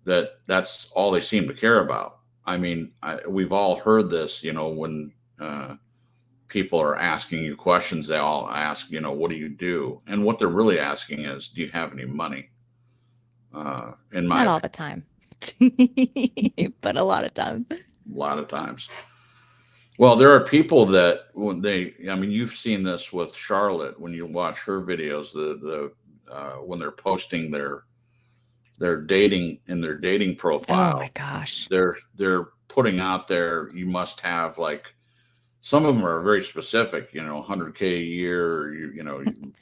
that's all they seem to care about. I mean, we've all heard this, when people are asking you questions, they all ask, what do you do? And what they're really asking is, do you have any money? In my Not all opinion, the time, but a lot of time. a lot of times. Well, there are people that I mean, you've seen this with Charlotte when you watch her videos, when they're posting their dating in their dating profile. Oh my gosh. They're putting out there, you must have, like, some of them are very specific, 100K a year,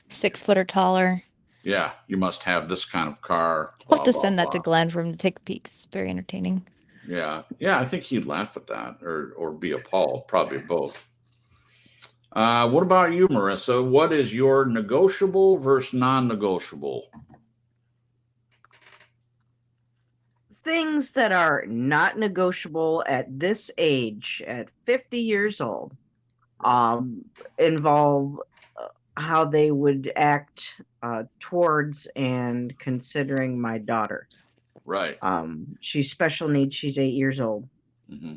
6 foot or taller. yeah, you must have this kind of car. I'll have Blah, to blah, send that to blah. Glenn for him to take peeks. Very entertaining. Yeah, I think he'd laugh at that or be appalled, probably both. What about you, Marissa? What is your negotiable versus non-negotiable? Things that are not negotiable at this age, at 50 years old, involve how they would act towards and considering my daughter. Right. She's special needs. She's 8 years old,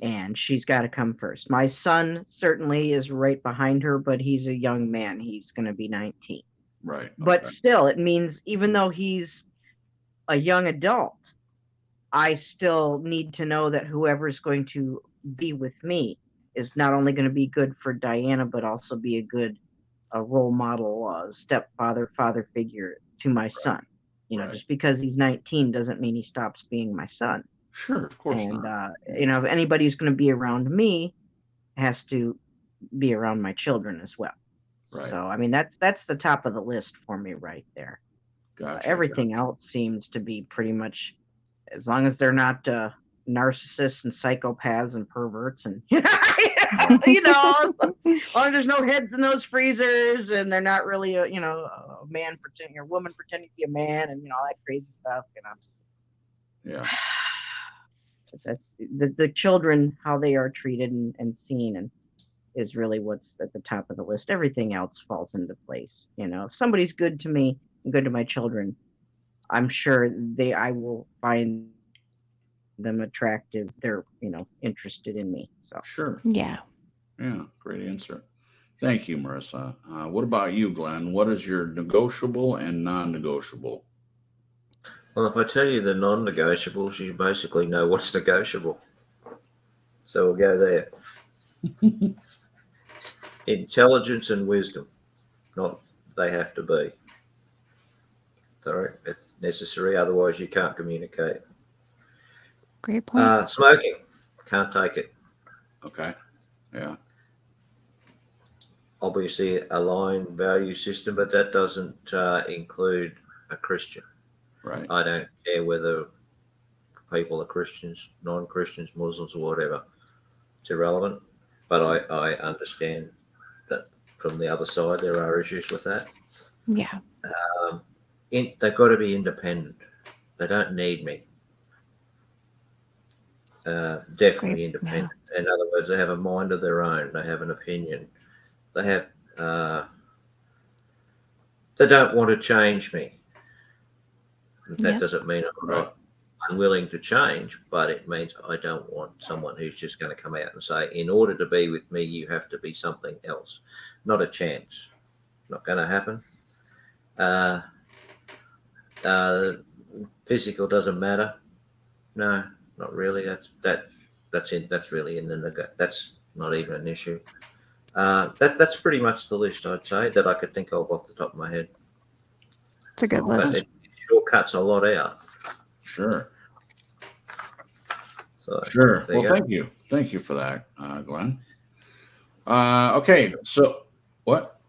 and she's got to come first. My son certainly is right behind her, but he's a young man. He's going to be 19. Right. But still, it means even though he's a young adult, I still need to know that whoever's going to be with me is not only going to be good for Diana, but also be a good role model, stepfather, father figure to my son. Just because he's 19 doesn't mean he stops being my son. Sure, of course And, not. if anybody who's going to be around me has to be around my children as well. Right. So, I mean, that's the top of the list for me right there. Gotcha. Everything else seems to be pretty much, as long as they're not narcissists and psychopaths and perverts and as long as there's no heads in those freezers and they're not really a man pretending or woman pretending to be a man and all that crazy stuff. Yeah. That's the children, how they are treated and seen, and is really what's at the top of the list. Everything else falls into place. If somebody's good to me and good to my children, I'm sure I will find them attractive. They're interested in me. So Sure. Yeah. Great answer. Thank you, Marissa. What about you, Glenn? What is your negotiable and non-negotiable? Well, if I tell you the non-negotiables, you basically know what's negotiable. So we'll go there. Intelligence and wisdom. Not they have to be. Sorry, it's necessary. Otherwise, you can't communicate. Great point. Smoking. Can't take it. Okay. Yeah. Obviously, a line value system, but that doesn't include a Christian. Right. I don't care whether people are Christians, non-Christians, Muslims, or whatever. It's irrelevant. But I understand that from the other side, there are issues with that. Yeah. They've got to be independent. They don't need me. Definitely independent. Yeah. In other words, they have a mind of their own. They have an opinion. They have. They don't want to change me. That doesn't mean I'm not unwilling to change, but it means I don't want someone who's just going to come out and say, in order to be with me, you have to be something else. Not a chance. Not going to happen. Physical doesn't matter. No, not really. That's really in the. That's not even an issue. That's pretty much the list, I'd say, that I could think of off the top of my head. It's a good list. It sure cuts a lot out. Sure. So, sure. Well, thank you. Thank you for that, Glenn. Okay. So what?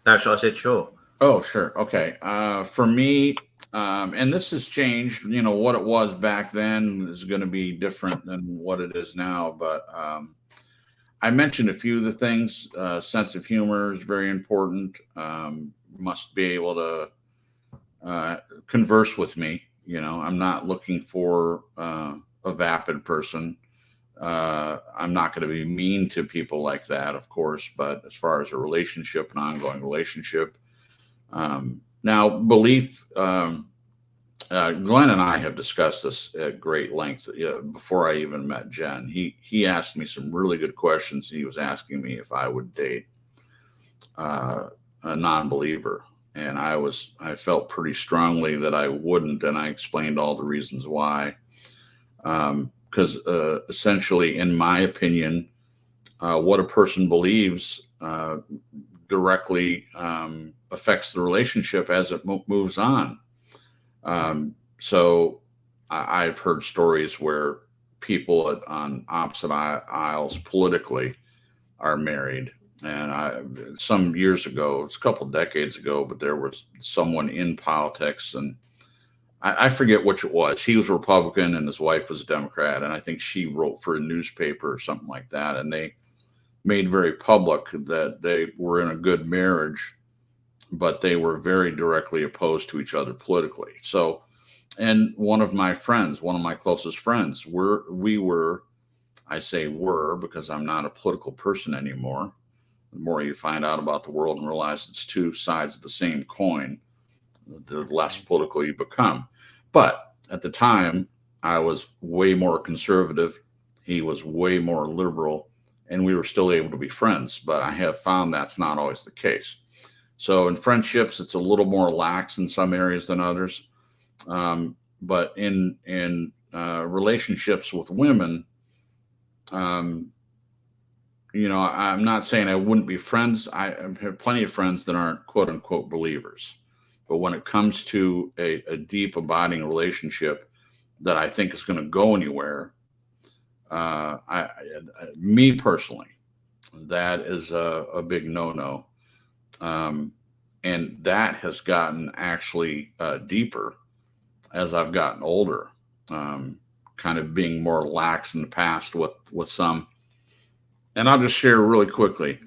No, so I said sure. Oh, sure. Okay. For me, And this has changed. You know, what it was back then is going to be different than what it is now. But I mentioned a few of the things. Sense of humor is very important. Must be able to converse with me. You know, I'm not looking for a vapid person. I'm not going to be mean to people like that, of course. But as far as a relationship, an ongoing relationship, now belief. Glenn and I have discussed this at great length before I even met Jen. He asked me some really good questions. He was asking me if I would date a non-believer, and I felt pretty strongly that I wouldn't, and I explained all the reasons why. Because essentially, in my opinion, what a person believes directly affects the relationship as it moves on. So I've heard stories where people on opposite aisles politically are married. And some years ago, it's a couple decades ago, but there was someone in politics, and I forget which it was. He was Republican and his wife was a Democrat. And I think she wrote for a newspaper or something like that. And they made very public that they were in a good marriage, but they were very directly opposed to each other politically. So, and one of my closest friends, we were, I say were because I'm not a political person anymore. The more you find out about the world and realize it's two sides of the same coin, the less political you become. But at the time, I was way more conservative. He was way more liberal, and we were still able to be friends. But I have found that's not always the case. So in friendships, it's a little more lax in some areas than others. But in relationships with women, you know, I'm not saying I wouldn't be friends. I have plenty of friends that aren't quote unquote believers. But when it comes to a deep, abiding relationship that I think is going to go anywhere, me personally, that is a big no-no. And that has gotten actually deeper as I've gotten older, kind of being more lax in the past with some. And I'll just share really quickly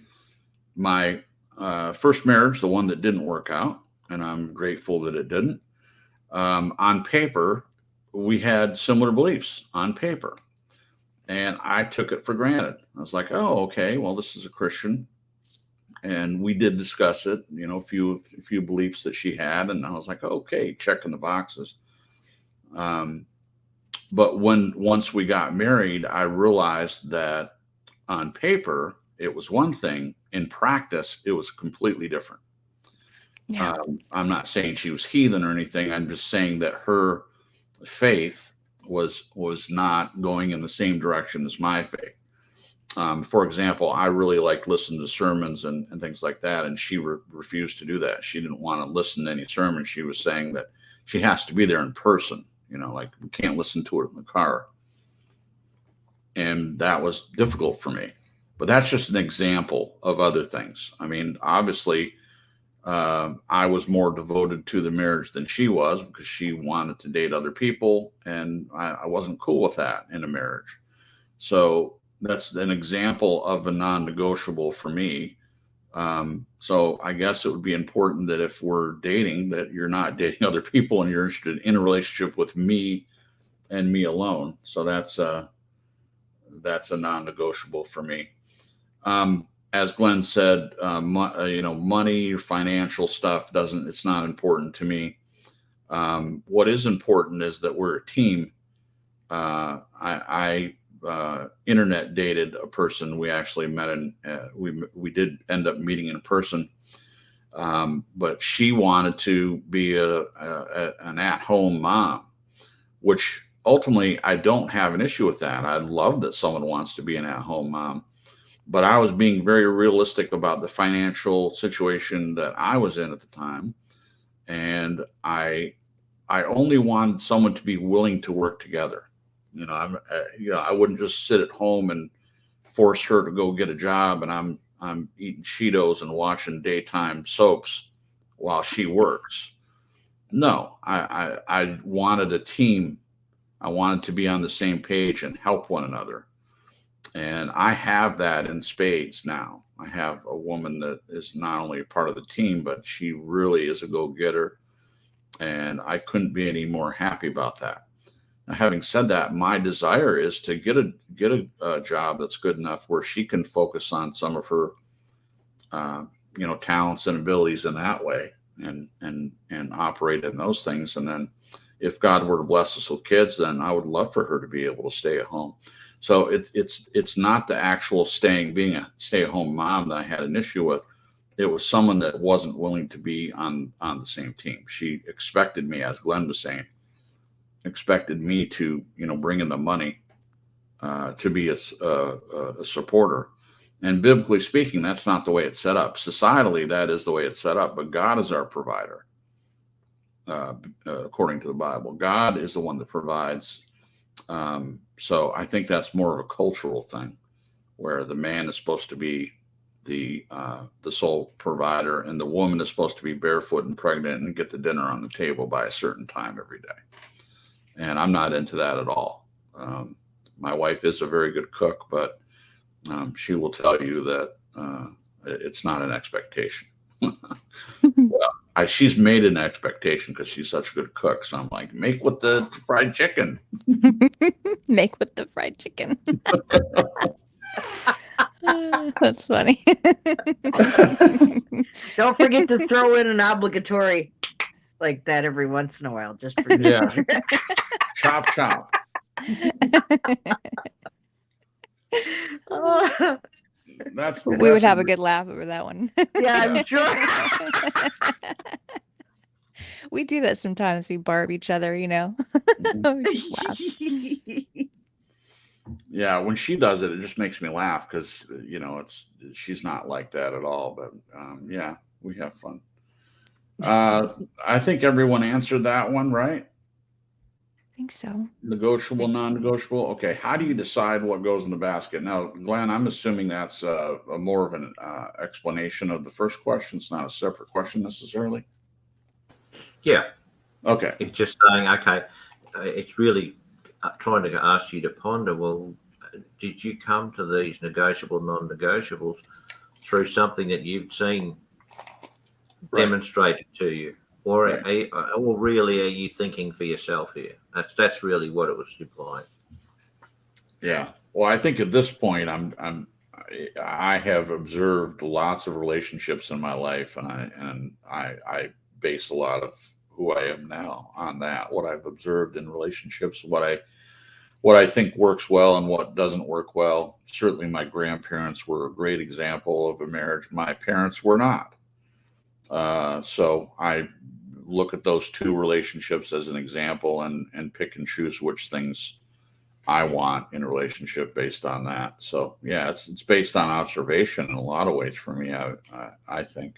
my first marriage, the one that didn't work out, and I'm grateful that it didn't. On paper, we had similar beliefs on paper, and I took it for granted. I was like, oh, okay, well, this is a Christian. And we did discuss it, you know, a few beliefs that she had. And I was like, okay, checking the boxes. But once we got married, I realized that on paper, it was one thing. In practice, it was completely different. Yeah. I'm not saying she was heathen or anything. I'm just saying that her faith was not going in the same direction as my faith. For example, I really liked listening to sermons and things like that, and she refused to do that. She didn't want to listen to any sermon. She was saying that she has to be there in person, you know, like we can't listen to it in the car. And that was difficult for me. But that's just an example of other things. I mean, obviously, I was more devoted to the marriage than she was because she wanted to date other people, and I wasn't cool with that in a marriage. So that's an example of a non-negotiable for me. So I guess it would be important that if we're dating, that you're not dating other people and you're interested in a relationship with me and me alone. So that's a non-negotiable for me. As Glenn said, you know, money, financial stuff it's not important to me. What is important is that we're a team. I internet dated a person. We actually met we did end up meeting in person. But she wanted to be an at-home mom, which ultimately I don't have an issue with that. I love that someone wants to be an at-home mom, but I was being very realistic about the financial situation that I was in at the time. And I only wanted someone to be willing to work together. You know, I wouldn't just sit at home and force her to go get a job, and I'm eating Cheetos and watching daytime soaps while she works. No, I wanted a team. I wanted to be on the same page and help one another. And I have that in spades now. I have a woman that is not only a part of the team, but she really is a go-getter. And I couldn't be any more happy about that. Now, having said that, my desire is to get a job that's good enough where she can focus on some of her, talents and abilities in that way, and operate in those things. And then, if God were to bless us with kids, then I would love for her to be able to stay at home. So it's not the actual being a stay-at-home mom that I had an issue with. It was someone that wasn't willing to be on the same team. She expected me, as Glenn was saying, expected me to bring in the money, to be a supporter. And biblically speaking, that's not the way it's set up. Societally, that is the way it's set up. But God is our provider, according to the Bible. God is the one that provides. So I think that's more of a cultural thing, where the man is supposed to be the sole provider, and the woman is supposed to be barefoot and pregnant and get the dinner on the table by a certain time every day. And I'm not into that at all. My wife is a very good cook, but she will tell you that it's not an expectation. Well, she's made an expectation because she's such a good cook. So I'm like, make with the fried chicken. Make with the fried chicken. That's funny. Don't forget to throw in an obligatory like that every once in a while, just for Yeah. Chop, chop. That's We would have a good laugh over that one. Yeah, I'm sure. We do that sometimes. We barb each other, we just laugh. Yeah, when she does it, it just makes me laugh because she's not like that at all. But yeah, we have fun. I think everyone answered that one, right? I think so. Negotiable, non-negotiable. Okay, how do you decide what goes in the basket? Now, Glenn, I'm assuming that's a more of an explanation of the first question. It's not a separate question necessarily. Yeah. Okay. It's just saying, okay, it's really trying to ask you to ponder, well, did you come to these negotiable, non-negotiables through something that you've seen demonstrated to you? Or really, are you thinking for yourself here? That's really what it was implying. Yeah. Well, I think at this point, I have observed lots of relationships in my life, and I base a lot of who I am now on that. What I've observed in relationships, what I think works well and what doesn't work well. Certainly, my grandparents were a great example of a marriage. My parents were not. So I look at those two relationships as an example and pick and choose which things I want in a relationship based on that. So yeah, it's based on observation in a lot of ways for me. I think.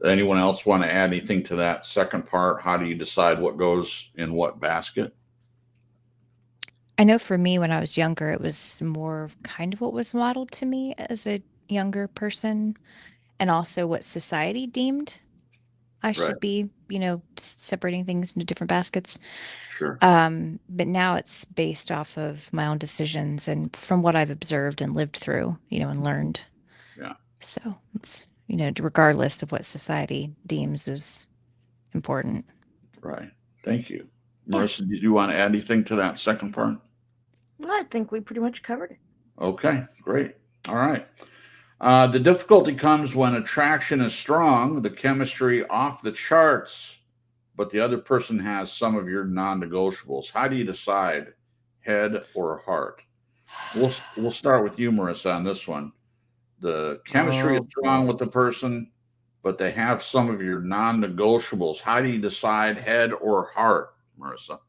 Anyone else want to add anything to that second part? How do you decide what goes in what basket? I know for me, when I was younger, it was more of kind of what was modeled to me as a younger person, and also what society deemed I should be, separating things into different baskets. Sure. But now it's based off of my own decisions and from what I've observed and lived through, and learned. Yeah. So it's, regardless of what society deems is important. Right. Thank you. Marissa, did you want to add anything to that second part? Well, I think we pretty much covered it. Okay, great. All right. The difficulty comes when attraction is strong, the chemistry off the charts, but the other person has some of your non-negotiables. How do you decide, head or heart? We'll start with you, Marissa, on this one. The chemistry is strong with the person, but they have some of your non-negotiables. How do you decide, head or heart, Marissa?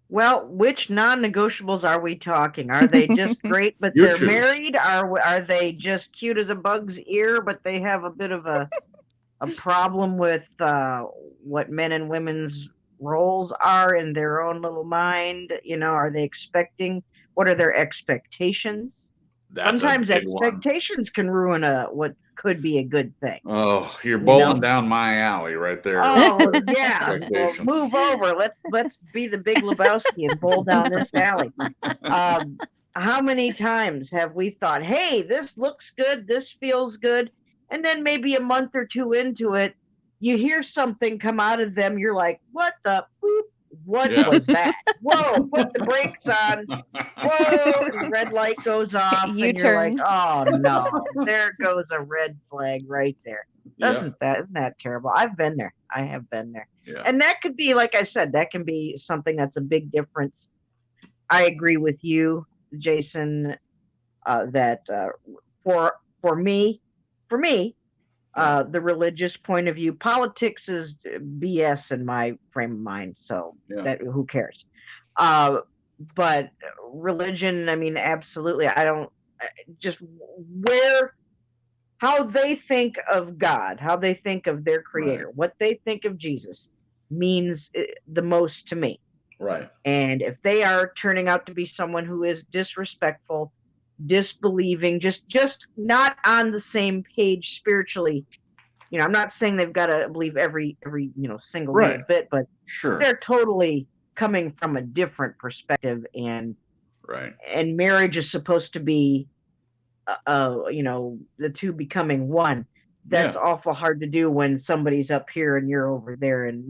Well, which non-negotiables are we talking? Are they just great, but they're married? Are they just cute as a bug's ear, but they have a bit of a problem with what men and women's roles are in their own little mind? Are they expecting? What are their expectations? Sometimes expectations can ruin what could be a good thing. Oh, you're You bowling know? down my alley right there. Oh yeah, well, Expectations. move over. Let's be the Big Lebowski and bowl down this alley. How many times have we thought, hey, this looks good, this feels good, and then maybe a month or two into it, you hear something come out of them, you're like, what the boop? What Yeah. was that? Whoa, put the brakes on. Whoa, and the red light goes off, and you're like, U-turn. oh no, there goes a red flag right there. Yeah. Isn't that terrible? I've been there. I have been there. Yeah. And that could be, like I said, that can be something that's a big difference. I agree with you, Jason, that for me, the religious point of view, politics is BS in my frame of mind. So Yeah. that who cares? But religion, I mean, absolutely. I don't just how they think of God, how they think of their creator, Right. what they think of Jesus means the most to me. Right. And if they are turning out to be someone who is disrespectful, disbelieving, just not on the same page spiritually, I'm not saying they've got to believe every single Right. little bit, but Sure. they're totally coming from a different perspective, and Right. and marriage is supposed to be the two becoming one. That's awful hard to do when somebody's up here and you're over there, and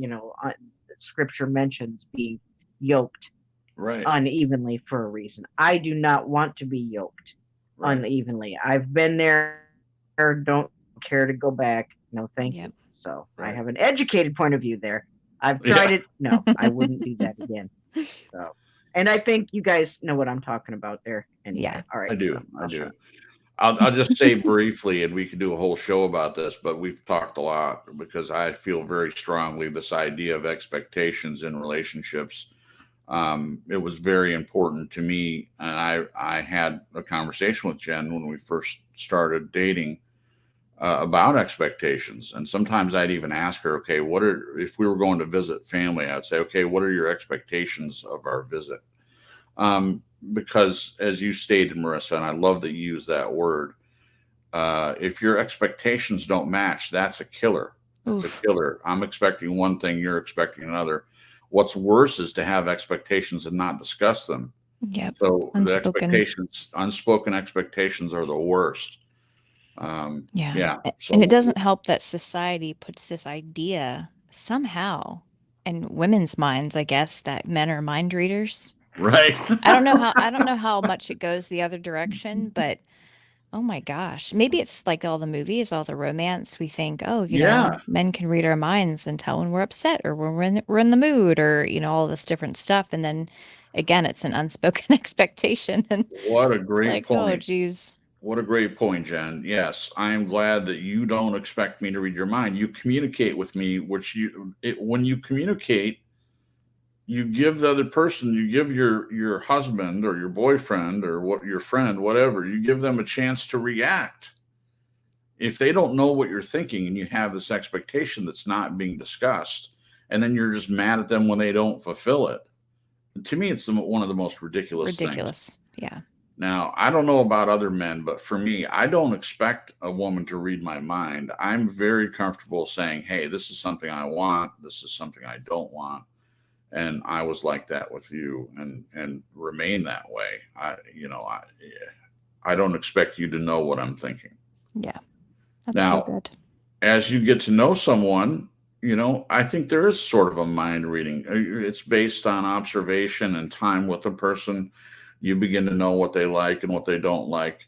scripture mentions being yoked Right. unevenly for a reason. I do not want to be yoked Right. unevenly. I've been there, don't care to go back. No, thank Yep. you. So I Right. have an educated point of view there. I've Yeah. tried it. No, I wouldn't do that again. So, and I think you guys know what I'm talking about there. Anyway. Yeah. All right. I do. so I I'll do. shut I'll just say briefly, and we could do a whole show about this, but we've talked a lot because I feel very strongly this idea of expectations in relationships. It was very important to me, and I had a conversation with Jen when we first started dating about expectations. And sometimes I'd even ask her, okay, if we were going to visit family, I'd say, okay, what are your expectations of our visit? Because as you stated, Marissa, and I love that you use that word, if your expectations don't match, that's a killer. It's Oof. a killer. I'm expecting one thing, you're expecting another. What's worse is to have expectations and not discuss them. Yep. So Unspoken. unspoken expectations are the worst. Yeah. So, And it doesn't help that society puts this idea somehow in women's minds, I guess, that men are mind readers. right. I don't know how much it goes the other direction, but oh my gosh, maybe it's like all the movies, all the romance. We think, oh, Yeah. men can read our minds and tell when we're upset or when we're in the mood, or all this different stuff. And then again, it's an unspoken expectation, and What a it's great like, oh, point. geez. What a great point, Jen. Yes, I'm glad that you don't expect me to read your mind. You communicate with me, when you communicate, you give the other person, you give your husband or your boyfriend or your friend, whatever, you give them a chance to react. If they don't know what you're thinking and you have this expectation that's not being discussed, and then you're just mad at them when they don't fulfill it, to me, it's one of the most ridiculous things. Yeah. Now, I don't know about other men, but for me, I don't expect a woman to read my mind. I'm very comfortable saying, hey, this is something I want. This is something I don't want. And I was like that with you and remain that way. I don't expect you to know what I'm thinking. Yeah. That's Now, so good. as you get to know someone, I think there is sort of a mind reading. It's based on observation and time with the person. You begin to know what they like and what they don't like.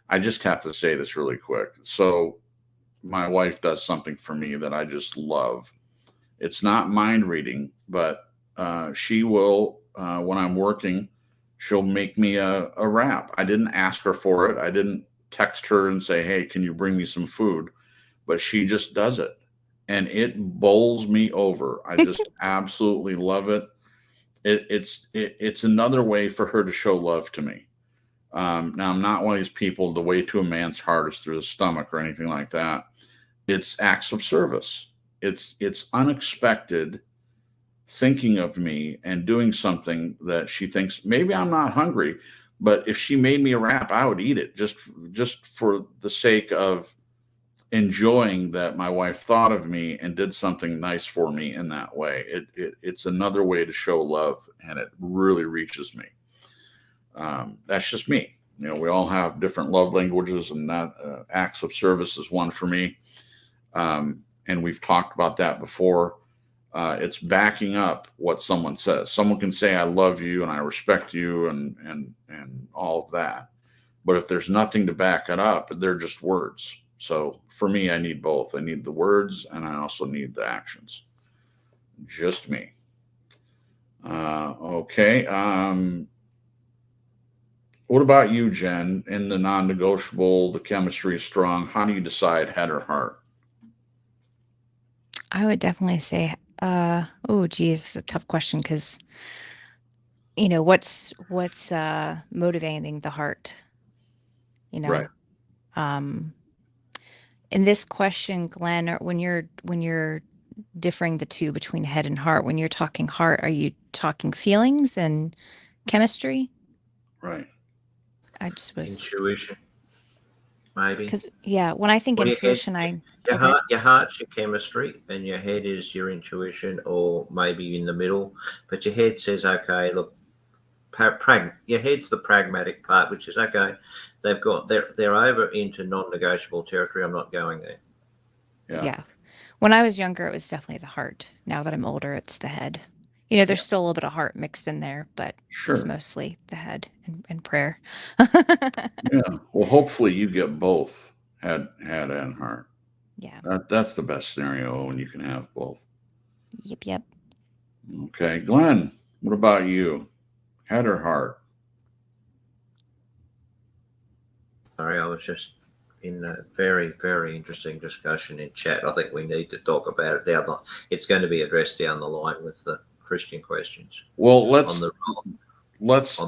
I just have to say this really quick. So my wife does something for me that I just love. It's not mind reading, but she will, when I'm working, she'll make me a wrap. I didn't ask her for it. I didn't text her and say, hey, can you bring me some food? But she just does it. And it bowls me over. I just absolutely love it. It's another way for her to show love to me. Now, I'm not one of these people, the way to a man's heart is through the stomach or anything like that. It's acts of service. It's unexpected thinking of me and doing something that she thinks maybe I'm not hungry, but if she made me a wrap, I would eat it just for the sake of enjoying that my wife thought of me and did something nice for me in that way. It's another way to show love, and it really reaches me. That's just me. We all have different love languages, and that acts of service is one for me. And we've talked about that before. It's backing up what someone says. Someone can say, I love you and I respect you and all of that. But if there's nothing to back it up, they're just words. So for me, I need both. I need the words and I also need the actions. Just me. Okay. What about you, Jen? In the non-negotiable, the chemistry is strong. How do you decide head or heart? I would definitely say, oh, geez, it's a tough question because, what's motivating the heart, Right. Um, in this question, Glenn, when you're differing the two between head and heart, when you're talking heart, are you talking feelings and chemistry? Right. I just was Intuition, maybe. because when I think Well, intuition, your heart's your chemistry, and your head is your intuition, or maybe in the middle. But your head says, "Okay, look, your head's the pragmatic part, which is okay. They're over into non-negotiable territory. I'm not going there." Yeah. When I was younger, it was definitely the heart. Now that I'm older, it's the head. There's still a little bit of heart mixed in there, but it's mostly the head and prayer. Yeah. Well, hopefully you get both head and heart. Yeah. That's the best scenario when you can have both. Yep. Okay. Glenn, what about you? Head or heart? Sorry, I was just in a very, very interesting discussion in chat. I think we need to talk about it down the. It's going to be addressed down the line with the Christian questions. Well, on the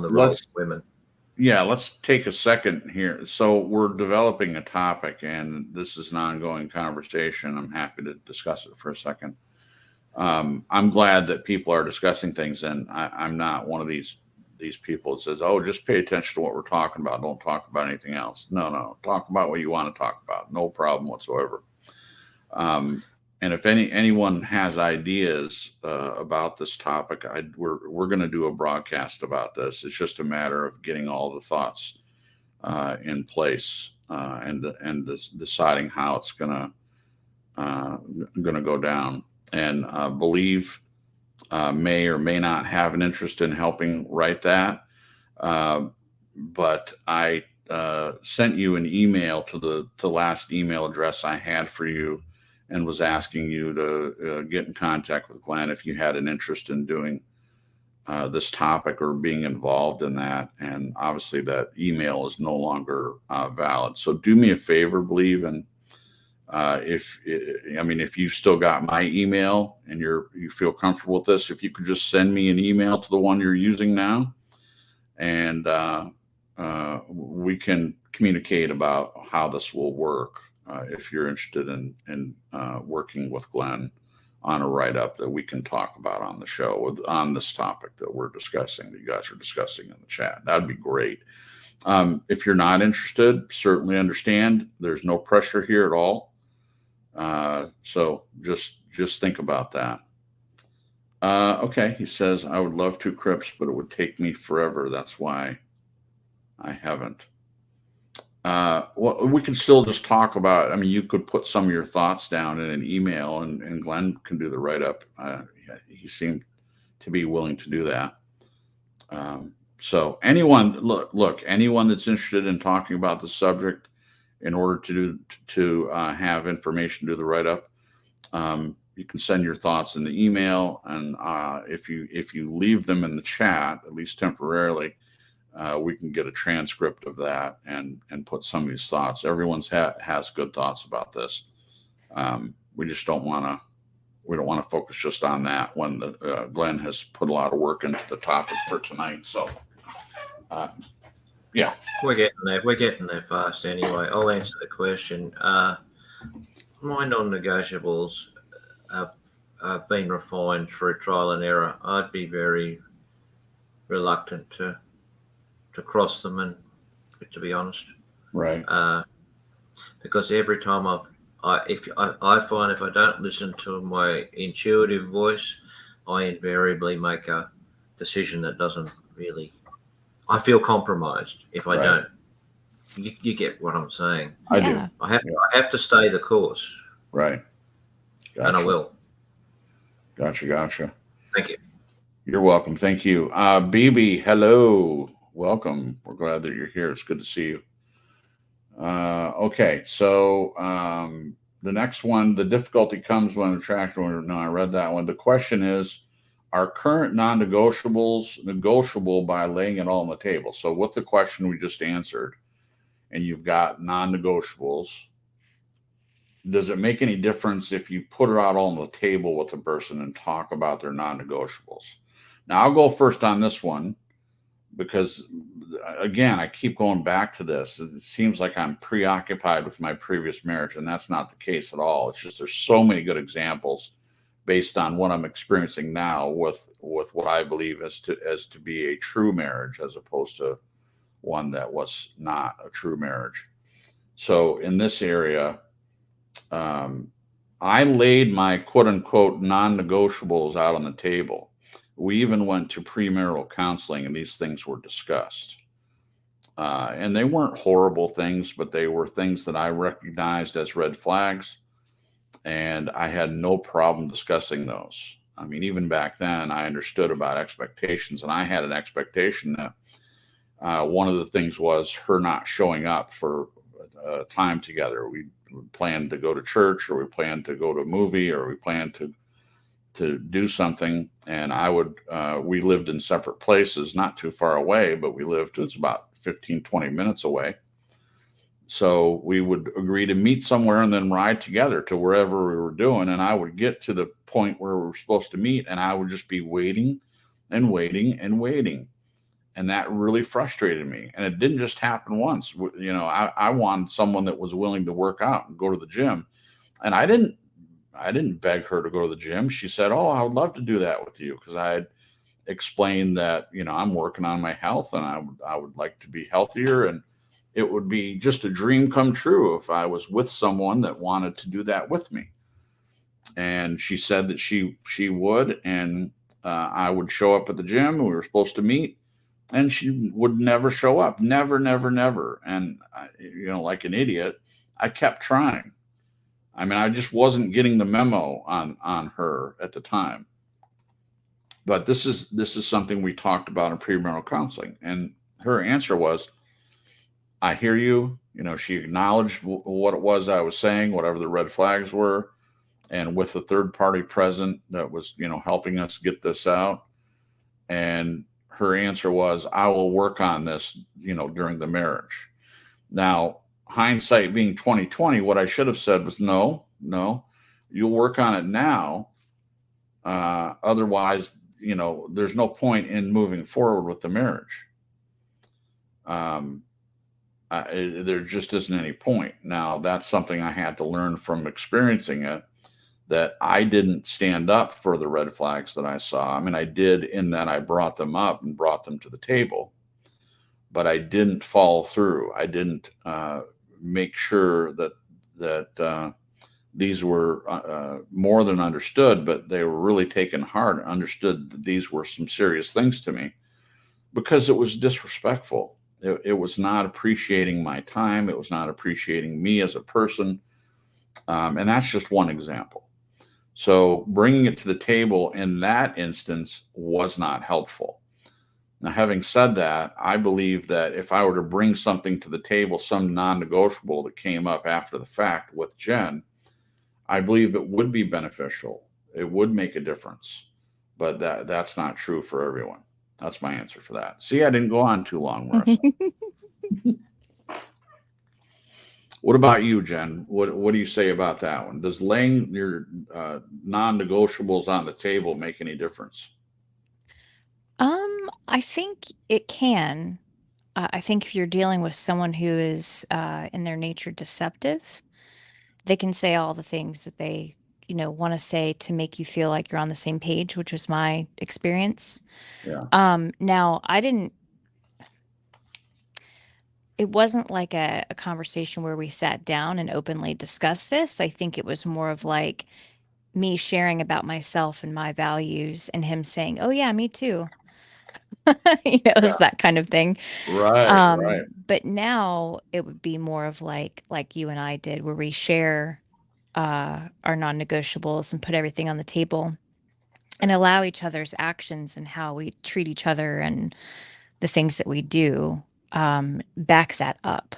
role of women. Yeah, let's take a second here. So we're developing a topic, and this is an ongoing conversation. I'm happy to discuss it for a second. I'm glad that people are discussing things, and I'm not one of these people that says, "Oh, just pay attention to what we're talking about. Don't talk about anything else." No, talk about what you want to talk about. No problem whatsoever. And if anyone has ideas about this topic, we're going to do a broadcast about this. It's just a matter of getting all the thoughts in place and deciding how it's going to go down. And Believe may or may not have an interest in helping write that. But I sent you an email to the last email address I had for you, and was asking you to get in contact with Glenn if you had an interest in doing this topic or being involved in that. And obviously that email is no longer valid. So do me a favor, Believe, and if you've still got my email and you feel comfortable with this, if you could just send me an email to the one you're using now, and we can communicate about how this will work. If you're interested in working with Glenn on a write-up that we can talk about on the show on this topic that we're discussing, that you guys are discussing in the chat, that'd be great. If you're not interested, certainly understand. There's no pressure here at all. So just think about that. Okay, he says, I would love to, Crips, but it would take me forever. That's why I haven't. Well, we can still just talk about, you could put some of your thoughts down in an email and Glenn can do the write-up. He seemed to be willing to do that. So anyone, look, anyone that's interested in talking about the subject in order to have information to do the write-up, you can send your thoughts in the email. And if you leave them in the chat, at least temporarily, we can get a transcript of that and put some of these thoughts. Everyone's has good thoughts about this. We just don't want to focus just on that when Glenn has put a lot of work into the topic for tonight. So, yeah, we're getting there fast anyway. I'll answer the question. My non-negotiables have been refined through trial and error. I'd be very reluctant to cross them, and to be honest, right, because every time I find if I don't listen to my intuitive voice, I invariably make a decision that doesn't really. I feel compromised if I Right. don't. You get what I'm saying? I do. Yeah. I have to stay the course, Right. Gotcha. and I will. Gotcha. Thank you. You're welcome. Thank you. BB, hello. Welcome. We're glad that you're here. It's good to see you. Okay, so the next one, the difficulty comes when attraction. No, I read that one. The question is, are current non-negotiables negotiable by laying it all on the table? So with the question we just answered, and you've got non-negotiables, does it make any difference if you put it out on the table with a person and talk about their non-negotiables? Now, I'll go first on this one because, again, I keep going back to this. It seems like I'm preoccupied with my previous marriage, and that's not the case at all. It's just there's so many good examples based on what I'm experiencing now with what I believe as to be a true marriage as opposed to one that was not a true marriage. So in this area, I laid my quote unquote non-negotiables out on the table. We even went to premarital counseling and these things were discussed. And they weren't horrible things, but they were things that I recognized as red flags. And I had no problem discussing those. I mean, even back then, I understood about expectations, and I had an expectation that one of the things was her not showing up for time together. We planned to go to church, or we planned to go to a movie, or we planned to do something. And we lived in separate places, not too far away, but it's about 15, 20 minutes away. So we would agree to meet somewhere and then ride together to wherever we were doing. And I would get to the point where we were supposed to meet, and I would just be waiting and waiting and waiting. And that really frustrated me. And it didn't just happen once. You know, I wanted someone that was willing to work out and go to the gym. And I didn't beg her to go to the gym. She said, "Oh, I would love to do that with you," because I had explained that, you know, I'm working on my health and I would like to be healthier, and it would be just a dream come true if I was with someone that wanted to do that with me. And she said that she would, and I would show up at the gym. We were supposed to meet, and she would never show up. Never. And you know, like an idiot, I kept trying. I mean, I just wasn't getting the memo on her at the time. But this is something we talked about in premarital counseling, and her answer was, "I hear you." You know, she acknowledged what it was I was saying, whatever the red flags were, and with the third party present that was, you know, helping us get this out. And her answer was, "I will work on this, you know, during the marriage." Now, hindsight being 2020, what I should have said was, no, you'll work on it now. Otherwise, you know, there's no point in moving forward with the marriage. There just isn't any point. Now, that's something I had to learn from experiencing it, that I didn't stand up for the red flags that I saw. I mean, I did, in that I brought them up and brought them to the table, but I didn't follow through. I didn't make sure that these were more than understood, but they were really taken hard, understood that these were some serious things to me, because it was disrespectful. It was not appreciating my time. It was not appreciating me as a person. And that's just one example. So bringing it to the table in that instance was not helpful. Now, having said that, I believe that if I were to bring something to the table, some non-negotiable that came up after the fact with Jen, I believe it would be beneficial. It would make a difference. But that's not true for everyone. That's my answer for that. See, I didn't go on too long, Marissa. What about you, Jen? What do you say about that one? Does laying your non-negotiables on the table make any difference? I think it can. I think if you're dealing with someone who is in their nature deceptive, they can say all the things that they, you know, want to say to make you feel like you're on the same page, which was my experience. Yeah. Now it wasn't like a conversation where we sat down and openly discussed this. I think it was more of like me sharing about myself and my values and him saying, "Oh yeah, me too." It Yeah. was that kind of thing. Right. Right. But now it would be more of like you and I did, where we share our non-negotiables and put everything on the table and allow each other's actions and how we treat each other and the things that we do back that up.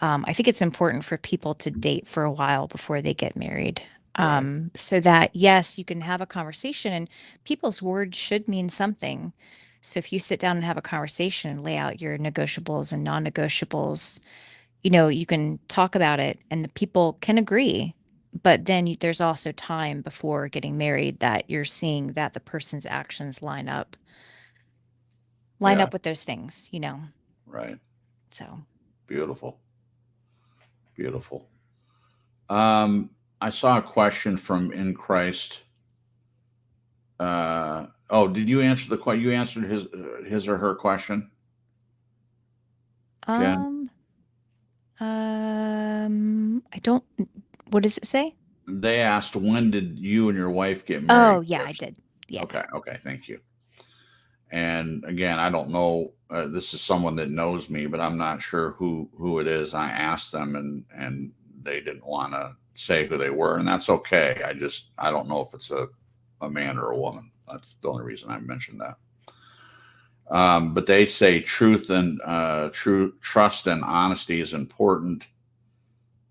I think it's important for people to date for a while before they get married. Right. So that, yes, you can have a conversation and people's words should mean something. So if you sit down and have a conversation and lay out your negotiables and non-negotiables, you can talk about it and the people can agree. But then there's also time before getting married that you're seeing that the person's actions line Yeah. up with those things, Right. So. Beautiful. Beautiful. I saw a question from In Christ. Did you answer the question? You answered his or her question, Jen? I don't, what does it say? They asked, when did you and your wife get Oh, married yeah, I first? did. Yeah. Okay, thank you. And again, I don't know. This is someone that knows me, but I'm not sure who it is. I asked them, and they didn't want to say who they were, and that's okay. I don't know if it's a man or a woman. That's the only reason I mentioned that. But they say trust and honesty is important,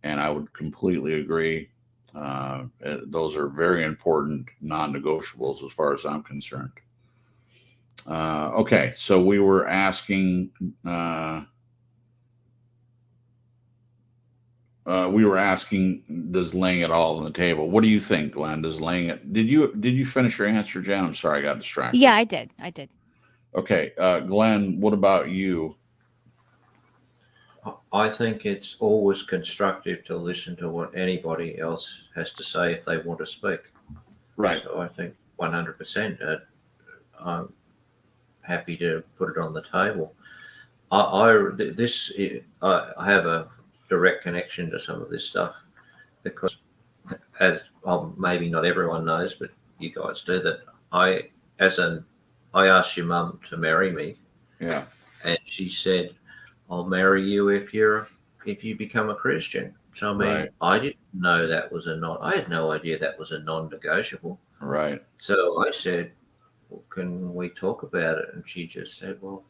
and I would completely agree. Those are very important non-negotiables as far as I'm concerned. Okay, so we were asking. Does laying it all on the table? What do you think, Glenn? Does laying it? Did you finish your answer, Jen? I'm sorry, I got distracted. Yeah, I did. Okay, Glenn, what about you? I think it's always constructive to listen to what anybody else has to say if they want to speak. Right. So I think 100%. I'm happy to put it on the table. I have a direct connection to some of this stuff because, as maybe not everyone knows, but you guys do, that I asked your mum to marry me. Yeah. And she said, "I'll marry you if you become a Christian." So I mean, Right. I didn't know that was I had no idea that was a non-negotiable. Right. So I said, "Well, can we talk about it?" And she just said, "Well,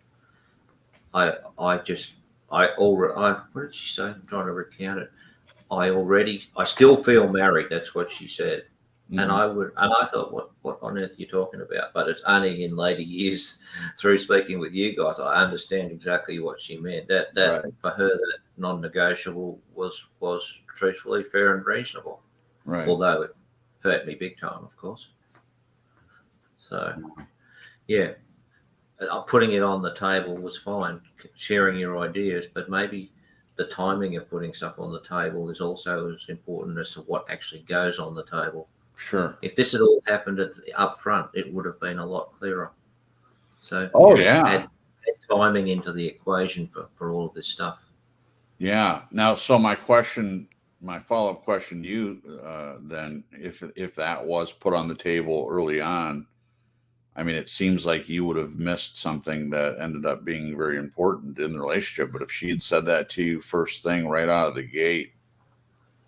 what did she say? I'm trying to recount it. I still feel married." That's what she said. And I thought, what on earth are you talking about? But it's only in later years through speaking with you guys, I understand exactly what she meant. That Right. For her, that non-negotiable was truthfully fair and reasonable. Right. Although it hurt me big time, of course. So, yeah, putting it on the table was fine, sharing your ideas, but maybe the timing of putting stuff on the table is also as important as to what actually goes on the table. Sure. If this had all happened up front, it would have been a lot clearer. So, add timing into the equation for all of this stuff. Yeah. Now, so my follow-up question to you, then, if that was put on the table early on, I mean, it seems like you would have missed something that ended up being very important in the relationship. But if she had said that to you first thing right out of the gate,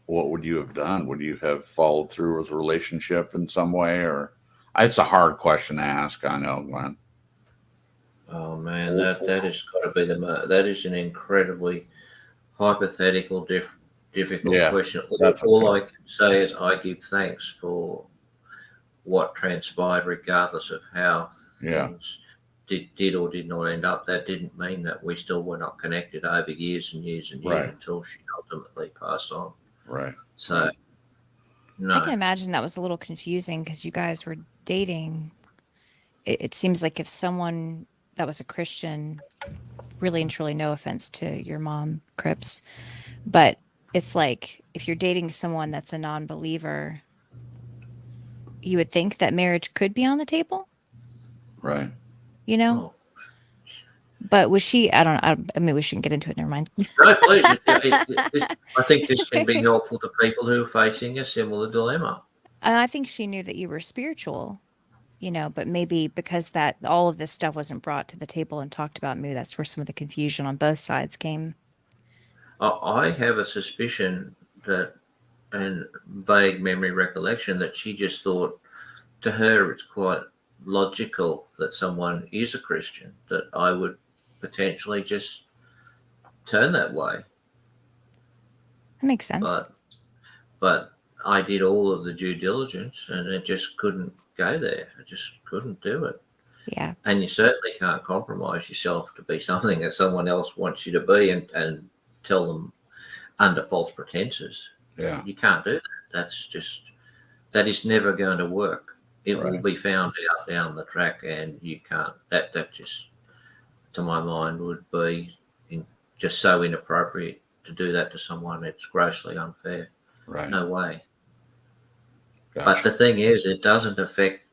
what would you have done? Would you have followed through with the relationship in some way? Or it's a hard question to ask. I know, Glenn. Oh man, that has got to be that is an incredibly hypothetical, difficult question. All I can say is I give thanks for what transpired, regardless of how things did or did not end up. That didn't mean that we still were not connected over years and years and years until she ultimately passed on. Right. So, no. I can imagine that was a little confusing because you guys were dating. It seems like if someone that was a Christian, really and truly, no offense to your mom, Crips, but it's like if you're dating someone that's a non-believer, you would think that marriage could be on the table. Right. You know? But was she? I mean, we shouldn't get into it. Never mind. No, please. I think this can be helpful to people who are facing a similar dilemma. I think she knew that you were spiritual, but maybe because that all of this stuff wasn't brought to the table and talked about, maybe that's where some of the confusion on both sides came. I have a suspicion that, and vague memory recollection, that she just thought, to her, it's quite logical that someone is a Christian, that I would potentially just turn that way. That makes sense. But I did all of the due diligence and it just couldn't go there. I just couldn't do it. Yeah. And you certainly can't compromise yourself to be something that someone else wants you to be and tell them under false pretenses. Yeah. You can't do that. That is never going to work. It will be found out down the track, and you can't. That just, to my mind, would be just so inappropriate to do that to someone. It's grossly unfair. Right. No way. Gotcha. But the thing is, it doesn't affect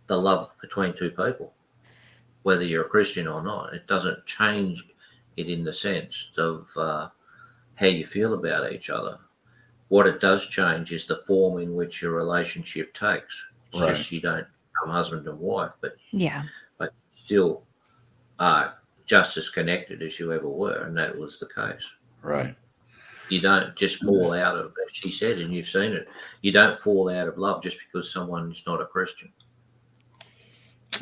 the love between two people, whether you're a Christian or not. It doesn't change it in the sense of how you feel about each other. What it does change is the form in which your relationship takes. It's just you don't become husband and wife, but still are just as connected as you ever were, and that was the case. Right. You don't just fall out of, as she said, and you've seen it, you don't fall out of love just because someone is not a Christian.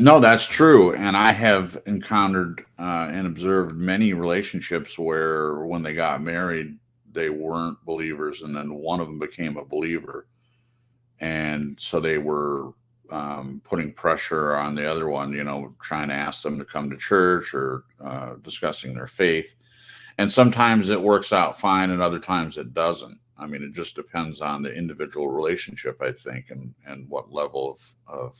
No, that's true. And I have encountered and observed many relationships where when they got married, they weren't believers, and then one of them became a believer. And so they were putting pressure on the other one, trying to ask them to come to church or discussing their faith. And sometimes it works out fine and other times it doesn't. I mean, it just depends on the individual relationship, I think, and what level of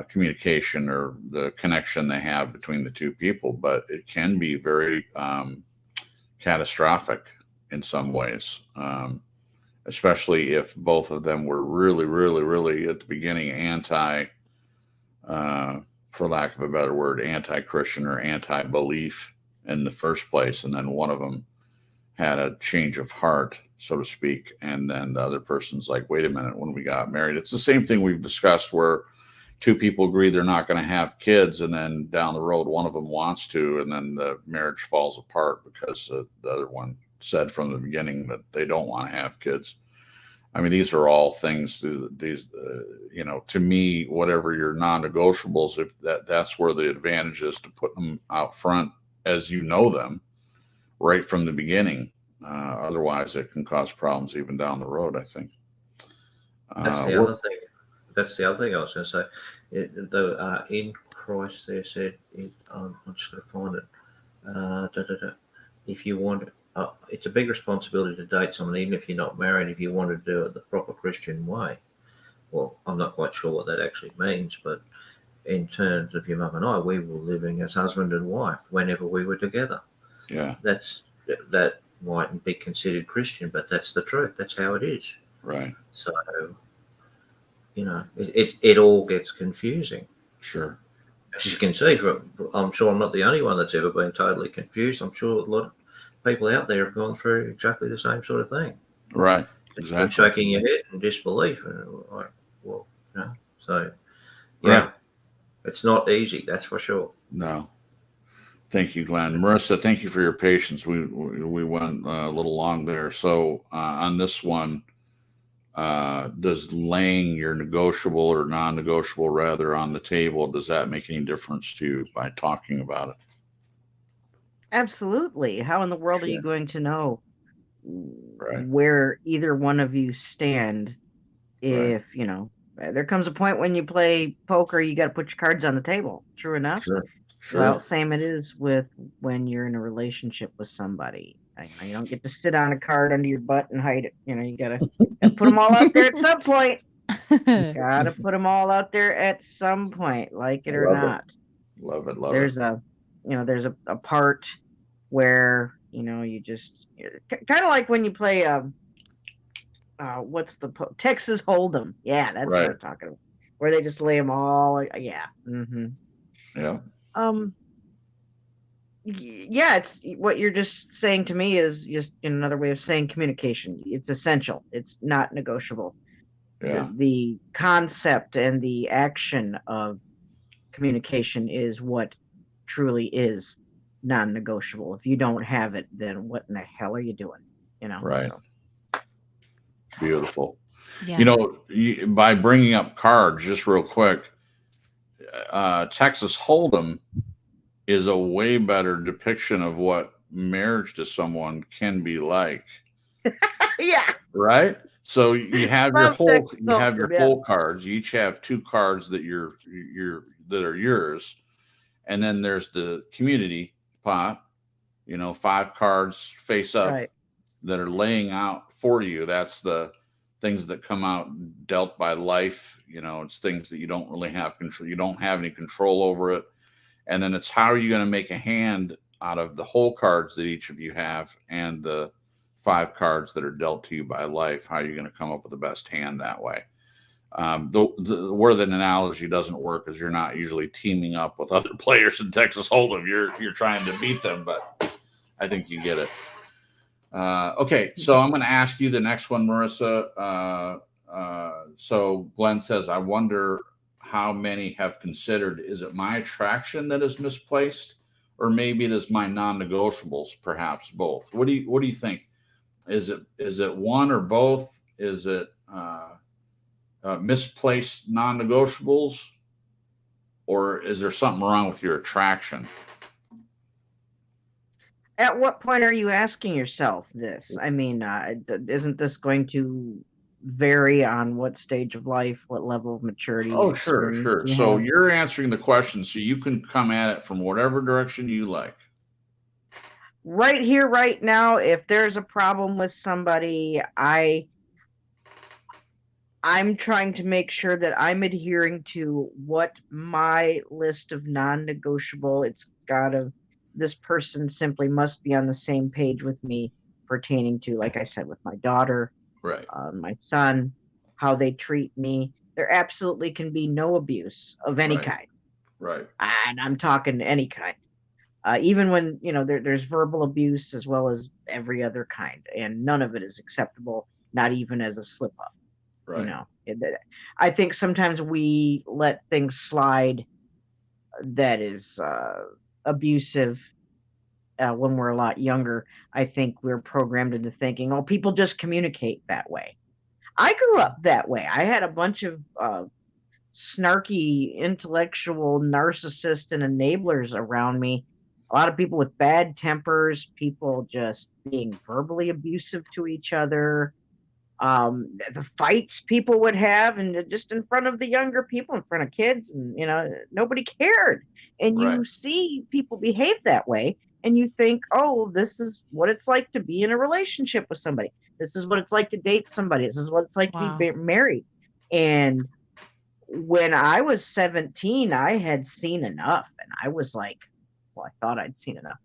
communication or the connection they have between the two people. But it can be very catastrophic in some ways, especially if both of them were really, really, really at the beginning for lack of a better word, anti-Christian or anti-belief in the first place. And then one of them had a change of heart, so to speak. And then the other person's like, wait a minute, when we got married, it's the same thing we've discussed where two people agree they're not going to have kids, and then down the road, one of them wants to, and then the marriage falls apart because the other one said from the beginning that they don't want to have kids. I mean, these are all things to me, whatever your non-negotiables, if that's where the advantage is to put them out front as you know them right from the beginning. Otherwise, it can cause problems even down the road, I think. That's the other thing. That's the other thing I was going to say. In Christ, they said, I'm just going to find it. If you want, it's a big responsibility to date someone, even if you're not married, if you want to do it the proper Christian way. Well, I'm not quite sure what that actually means, but in terms of your mum and I, we were living as husband and wife whenever we were together. Yeah. That mightn't be considered Christian, but that's the truth. That's how it is. Right. So, it all gets confusing. Sure. As you can see, I'm sure I'm not the only one that's ever been totally confused. I'm sure a lot of people out there have gone through exactly the same sort of thing. Right. Exactly. Shaking your head in disbelief. And like, well, so, right. It's not easy, that's for sure. No. Thank you, Glenn. Marissa, thank you for your patience. We went a little long there. So on this one, does laying your negotiable or non-negotiable rather on the table, does that make any difference to you by talking about it? Absolutely. How in the world are you going to know right. where either one of you stand if, there comes a point when you play poker, you got to put your cards on the table. True enough. Sure. Well, same it is with when you're in a relationship with somebody. You don't get to sit on a card under your butt and hide it. You got to put them all out there at some point. Got to put them all out there at some point, like it or not. Love it. There's a part where, you just kind of like when you play what's the Texas Hold'em? Yeah, that's what I'm talking about. Where they just lay them all. Yeah. Mm-hmm. Yeah. Yeah, it's what you're just saying to me is just another way of saying communication. It's essential. It's not negotiable. Yeah. The concept and the action of communication is what truly is non-negotiable. If you don't have it, then what in the hell are you doing? Right. So. Beautiful. Yeah. By bringing up cards, just real quick, Texas Hold'em is a way better depiction of what marriage to someone can be like. Yeah. Right. So you have your Love whole Texas Hold'em, yeah. whole cards. You each have 2 cards that that are yours, and then there's the community pot. 5 cards face up Right. that are laying out for you. That's the things that come out dealt by life. It's things that you don't really have control. You don't have any control over it. And then it's how are you going to make a hand out of the whole cards that each of you have and the 5 cards that are dealt to you by life. How are you going to come up with the best hand that way? Where the analogy doesn't work is you're not usually teaming up with other players in Texas Hold'em. You're trying to beat them, but I think you get it. Okay, so I'm going to ask you the next one, Marissa. So Glenn says, I wonder how many have considered, is it my attraction that is misplaced, or maybe it is my non-negotiables, perhaps both? What do you think? Is it one or both? Is it misplaced non-negotiables, or is there something wrong with your attraction? At what point are you asking yourself this? I mean, isn't this going to vary on what stage of life, what level of maturity and experience you So have? you're answering the question, so you can come at it from whatever direction you like. Right here, right now, if there's a problem with somebody, I'm trying to make sure that I'm adhering to what my list of non-negotiable. This person simply must be on the same page with me pertaining to, like I said, with my daughter, Right. my son, how they treat me. There absolutely can be no abuse of any kind. Right. And I'm talking any kind. Even when, there's verbal abuse as well as every other kind. And none of it is acceptable, not even as a slip up. Right. I think sometimes we let things slide that is abusive when we're a lot younger. I think we're programmed into thinking, oh, people just communicate that way. I grew up that way. I had a bunch of snarky, intellectual, narcissist, and enablers around me. A lot of people with bad tempers, people just being verbally abusive to each other. The fights people would have, and just in front of the younger people, in front of kids, and nobody cared. And you see people behave that way, and you think, oh, this is what it's like to be in a relationship with somebody. This is what it's like to date somebody. This is what it's like to be married. And when I was 17, I had seen enough, and I was like, well, I thought I'd seen enough.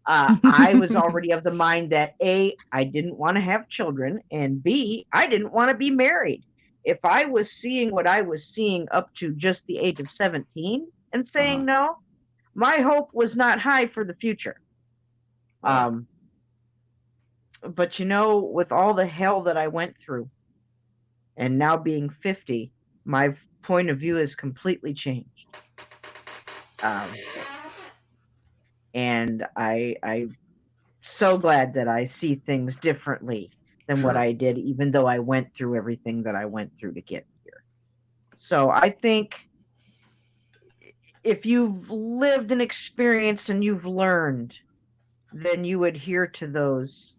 I was already of the mind that A, I didn't want to have children, and B, I didn't want to be married. If I was seeing what I was seeing up to just the age of 17 and saying no, my hope was not high for the future. Right. But with all the hell that I went through, and now being 50, my point of view has completely changed. And I'm so glad that I see things differently than what I did, even though I went through everything that I went through to get here. So I think if you've lived and experienced and you've learned, then you adhere to those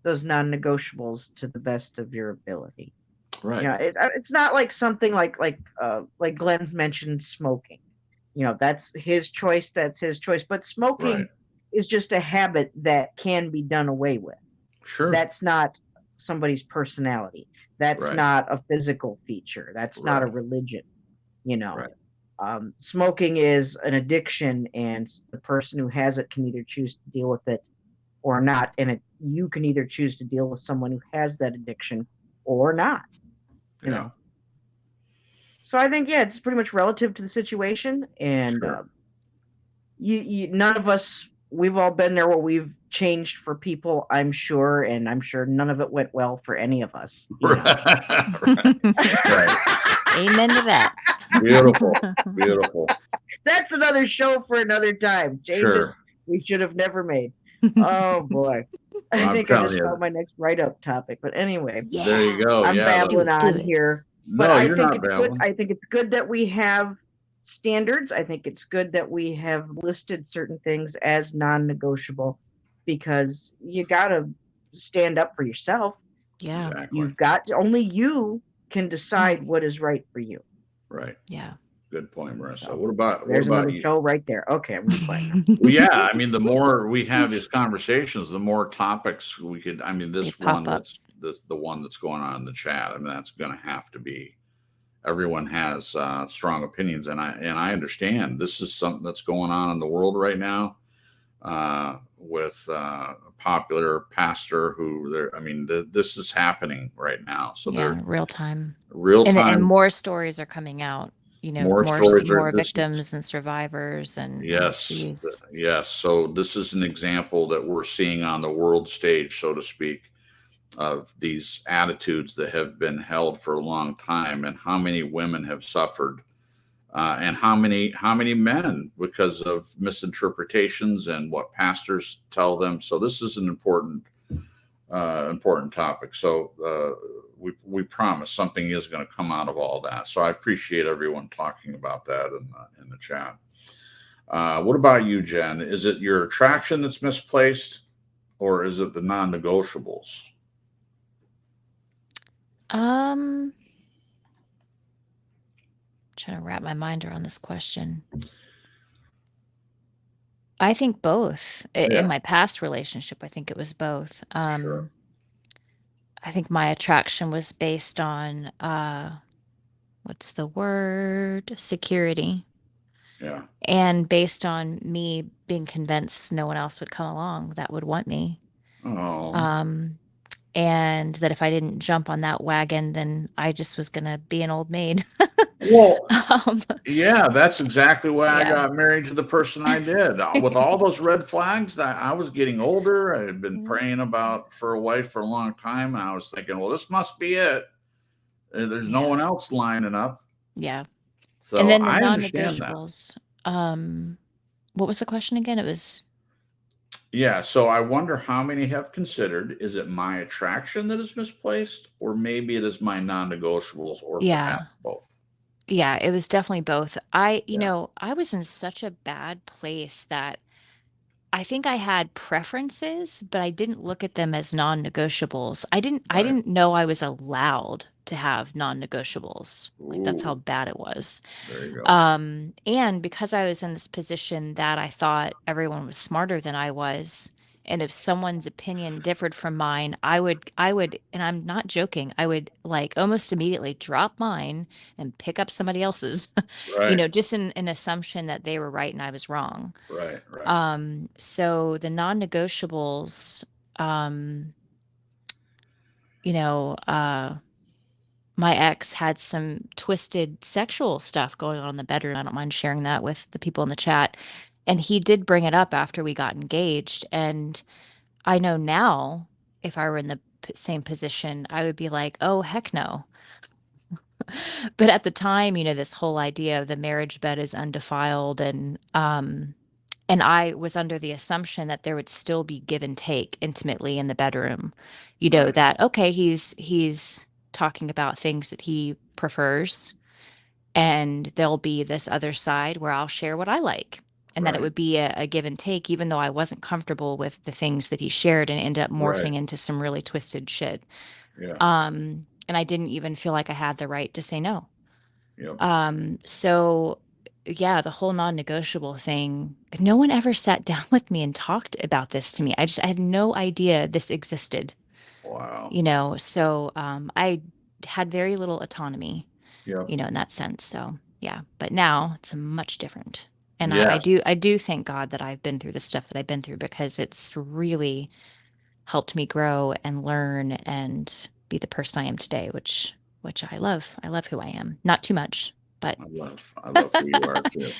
non-negotiables to the best of your ability. Right. It's not like something like Glenn's mentioned, smoking. That's his choice. But smoking is just a habit that can be done away with. Sure. That's not somebody's personality. That's not a physical feature. That's not a religion. Smoking is an addiction, and the person who has it can either choose to deal with it or not. And you can either choose to deal with someone who has that addiction or not. You know. So I think, it's pretty much relative to the situation, and you none of us we've all been there where we've changed for people, I'm sure, and I'm sure none of it went well for any of us. You know? Right. Amen to that. Beautiful. Beautiful. That's another show for another time. Changes Sure. we should have never made. Oh boy. Well, I I'm think I telling just you. found my next write-up topic. But anyway, Yeah. There you go. I'm Yeah. babbling Do on it. here. No, But I you're think not it's good. babbling. I think it's good that we have standards. I think it's good that we have listed certain things as non-negotiable, because you gotta stand up for yourself. Yeah. Exactly. You've got only you can decide what is right for you. Right. Yeah. Good point, Marissa. So, what about another you? show right there. Okay, I'm gonna be quiet now. Well, yeah, I mean, the more we have these conversations, the more topics we could. I mean, this They pop one up. that's the one that's going on in the chat. I mean, that's going to have to be. Everyone has strong opinions, and I understand this is something that's going on in the world right now with a popular pastor who there. I mean, this is happening right now. So Yeah, they're real time. real And time. more stories are coming out. You know, More stories are- more this is- victims and survivors, and Yes, geez. yes. So this is an example that we're seeing on the world stage, so to speak, of these attitudes that have been held for a long time, and how many women have suffered, and how many men because of misinterpretations and what pastors tell them. So this is an important topic. So we promise something is going to come out of all that. So I appreciate everyone talking about that in the chat. What about you, Jen? Is it your attraction that's misplaced, or is it the non-negotiables? Trying to wrap my mind around this question. I think both. In my past relationship, I think it was both. Sure. I think my attraction was based on what's the word? Security. Yeah. And based on me being convinced no one else would come along that would want me. Oh. And that if I didn't jump on that wagon, then I just was going to be an old maid. Well, yeah, that's exactly why I Yeah. got married to the person I did. With all those red flags, I was getting older. I had been praying about for a wife for a long time, and I was thinking, well, this must be it. There's no one else lining up. Yeah. So And then the I understand that. non-negotiables. What was the question again? It was. Yeah, so I wonder how many have considered, is it my attraction that is misplaced, or maybe it is my non-negotiables, or perhaps both? Yeah, it was definitely both. You know, I was in such a bad place that I think I had preferences, but I didn't look at them as non-negotiables. I didn't know I was allowed to have non-negotiables. Like, that's how bad it was. There you go. And because I was in this position that I thought everyone was smarter than I was, and if someone's opinion differed from mine, I would, and I'm not joking, I would like almost immediately drop mine and pick up somebody else's, you know, just in an assumption that they were right and I was wrong. Right. So the non-negotiables, you know, my ex had some twisted sexual stuff going on in the bedroom. I don't mind sharing that with the people in the chat. And he did bring it up after we got engaged. And I know now, if I were in the same position, I would be like, oh, heck no. But at the time, you know, this whole idea of the marriage bed is undefiled, and I was under the assumption that there would still be give and take intimately in the bedroom. You know, that, okay, he's talking about things that he prefers, and there'll be this other side where I'll share what I like. And that it would be a give and take, even though I wasn't comfortable with the things that he shared, and ended up morphing into some really twisted shit. And I didn't even feel like I had the right to say no. So yeah, the whole non-negotiable thing, no one ever sat down with me and talked about this to me. I had no idea this existed. Wow. You know, so I had very little autonomy, you know, in that sense. So yeah, but now it's much different. And I do thank God that I've been through the stuff that I've been through, because it's really helped me grow and learn and be the person I am today, which I love. I love who I am. Not too much, but I love who you are too.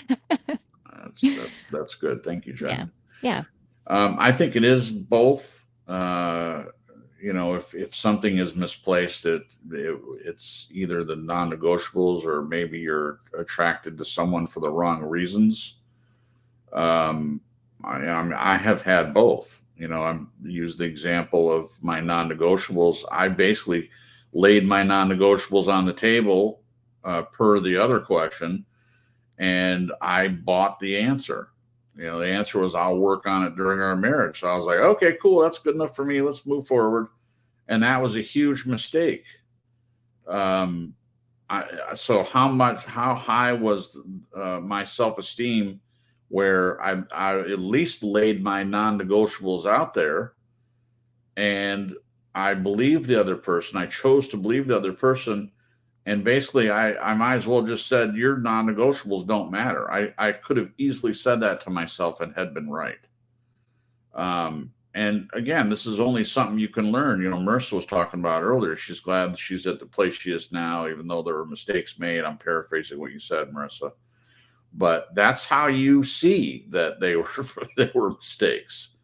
That's good. Thank you, Jen. Yeah. I think it is both. You know, if something is misplaced, it's either the non-negotiables or maybe you're attracted to someone for the wrong reasons. I have had both. You know, I used the example of my non-negotiables. I basically laid my non-negotiables on the table per the other question, and I bought the answer. You know, the answer was I'll work on it during our marriage. So I was like, okay, cool, that's good enough for me. Let's move forward. And that was a huge mistake. So how high was my self-esteem where I at least laid my non-negotiables out there, and I believed the other person. I chose to believe the other person. And basically, I might as well just said, your non-negotiables don't matter. I could have easily said that to myself and had been right. And again, this is only something you can learn. You know, Marissa was talking about earlier. She's glad she's at the place she is now, even though there were mistakes made. I'm paraphrasing what you said, Marissa. But that's how you see that they were mistakes.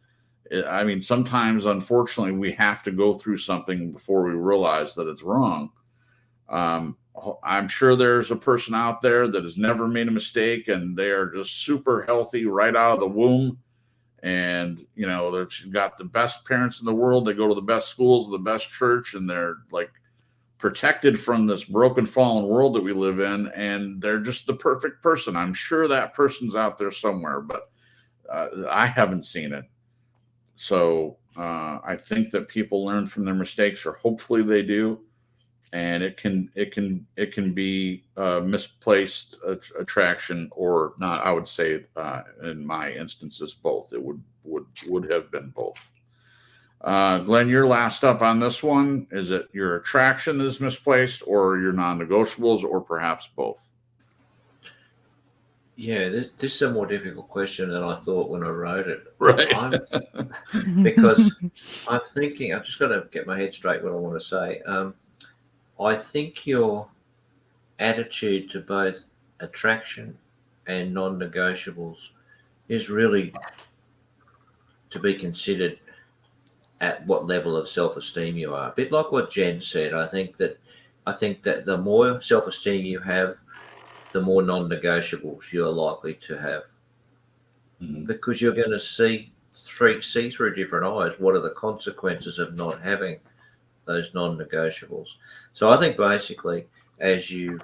I mean, sometimes, unfortunately, we have to go through something before we realize that it's wrong. I'm sure there's a person out there that has never made a mistake and they are just super healthy right out of the womb. And, you know, they've got the best parents in the world. They go to the best schools, the best church, and they're like protected from this broken, fallen world that we live in. And they're just the perfect person. I'm sure that person's out there somewhere, but I haven't seen it. So I think that people learn from their mistakes, or hopefully they do. And it can be misplaced attraction or not. I would say in my instances both. It would have been both. Glenn, you're last up on this one. Is it your attraction that is misplaced, or your non-negotiables, or perhaps both? Yeah, this is a more difficult question than I thought when I wrote it. Right. Because I'm thinking, I've just got to get my head straight what I want to say. I think your attitude to both attraction and non-negotiables is really to be considered at what level of self-esteem you are. A bit like what Jen said. I think that the more self-esteem you have, the more non-negotiables you're likely to have, because you're going to see through different eyes what are the consequences of not having those non-negotiables. So I think basically, as you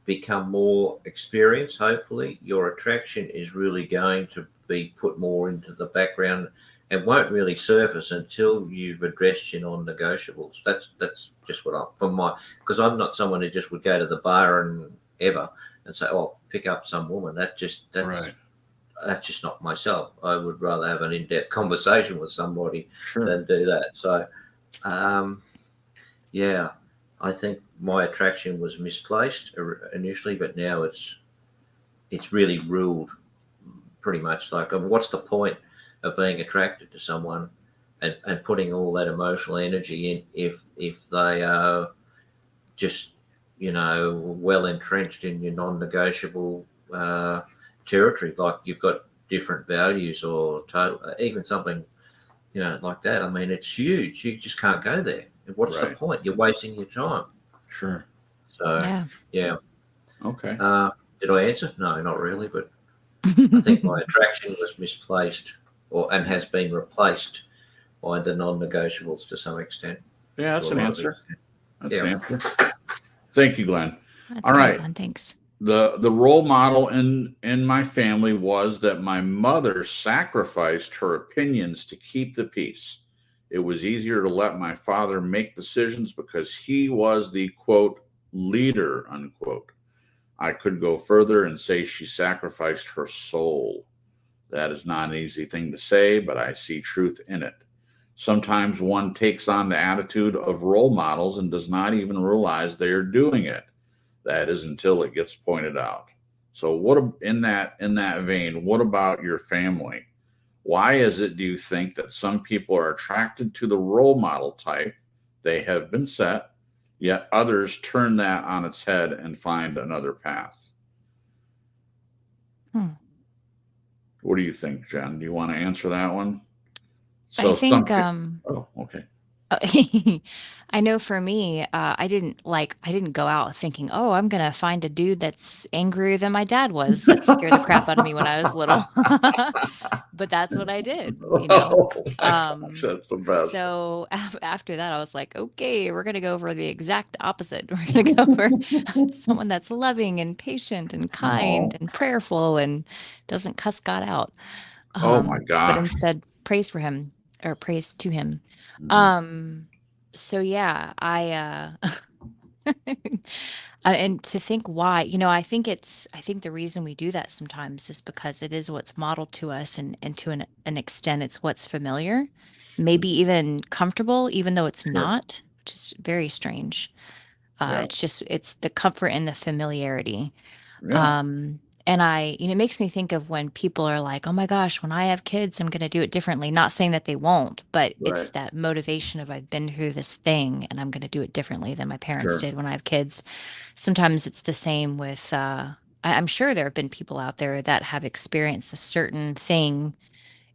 become more experienced, hopefully your attraction is really going to be put more into the background and won't really surface until you've addressed your non-negotiables. That's just what because I'm not someone who just would go to the bar and say, "Oh, pick up some woman." That's just not myself. I would rather have an in-depth conversation with somebody than do that. So, yeah, I think my attraction was misplaced initially, but now it's really ruled pretty much. Like, what's the point of being attracted to someone and putting all that emotional energy in if they are just, you know, well entrenched in your non-negotiable territory? Like, you've got different values or even something, you know, like that. I mean, it's huge. You just can't go there. What's the point? You're wasting your time. Sure. So, yeah. Okay. Did I answer? No, not really. But I think my attraction was misplaced and has been replaced by the non-negotiables to some extent. Yeah, that's an answer. That's an answer. Thank you, Glenn. That's all right, Glenn. Thanks. The role model in my family was that my mother sacrificed her opinions to keep the peace. It was easier to let my father make decisions because he was the, quote, leader, unquote. I could go further and say she sacrificed her soul. That is not an easy thing to say, but I see truth in it. Sometimes one takes on the attitude of role models and does not even realize they are doing it. That is until it gets pointed out. So in that vein, what about your family? Why is it, do you think, that some people are attracted to the role model type they have been set, yet others turn that on its head and find another path? What do you think, Jen? Do you want to answer that one? I think oh, okay. I know for me, I didn't go out thinking, oh, I'm gonna find a dude that's angrier than my dad was. That scared the crap out of me when I was little. But that's what I did, you know. Oh my gosh, that's the best. So after that, I was like, okay, we're gonna go for the exact opposite. We're gonna go for someone that's loving and patient and kind and prayerful and doesn't cuss God out. Oh my But gosh. instead praise for him or praise to him. Mhm. So yeah, and to think why, you know, I think the reason we do that sometimes is because it is what's modeled to us, and to an extent it's what's familiar, maybe even comfortable, even though it's Sure. not, which is very strange. Yeah. It's the comfort and the familiarity. Yeah. And it makes me think of when people are like, oh my gosh, when I have kids, I'm going to do it differently. Not saying that they won't, but it's Right. that motivation of I've been through this thing and I'm going to do it differently than my parents Sure. did when I have kids. Sometimes it's the same with, I'm sure there have been people out there that have experienced a certain thing,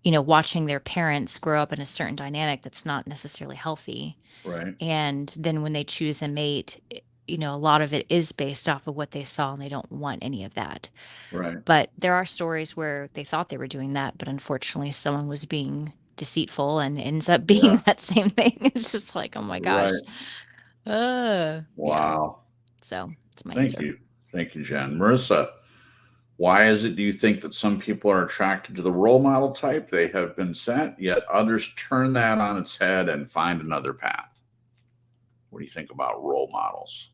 watching their parents grow up in a certain dynamic that's not necessarily healthy. Right. And then when they choose a mate, a lot of it is based off of what they saw and they don't want any of that. Right. But there are stories where they thought they were doing that, but unfortunately someone was being deceitful and ends up being Yeah. that same thing. It's just like, oh my gosh. Yeah. Wow. So it's my Thank answer. you. Thank you, Jen. Marissa, why is it, do you think, that some people are attracted to the role model type they have been set, yet others turn that on its head and find another path? What do you think about role models?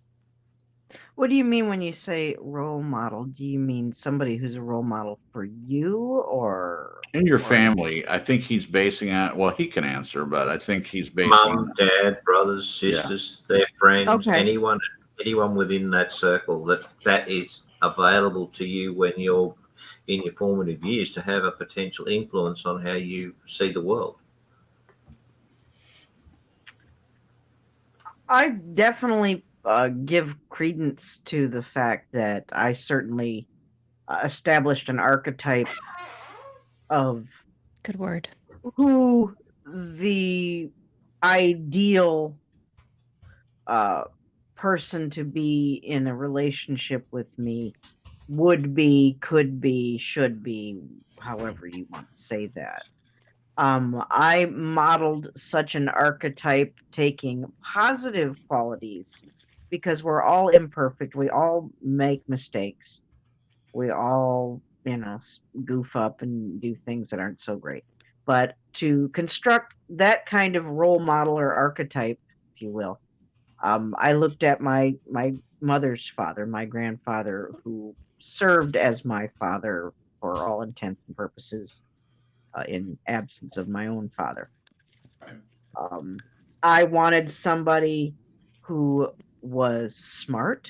What do you mean when you say role model? Do you mean somebody who's a role model for you or In your family? I think he's basing on, well, he can answer, but I think he's basing Mum, on, dad, brothers, sisters, their friends, Okay. anyone within that circle that is available to you when you're in your formative years to have a potential influence on how you see the world. I definitely give credence to the fact that I certainly established an archetype of Good word. who the ideal person to be in a relationship with me would be, could be, should be, however you want to say that. I modeled such an archetype taking positive qualities because we're all imperfect. We all make mistakes. We all, goof up and do things that aren't so great. But to construct that kind of role model or archetype, if you will, I looked at my mother's father, my grandfather, who served as my father for all intents and purposes in absence of my own father. I wanted somebody who was smart,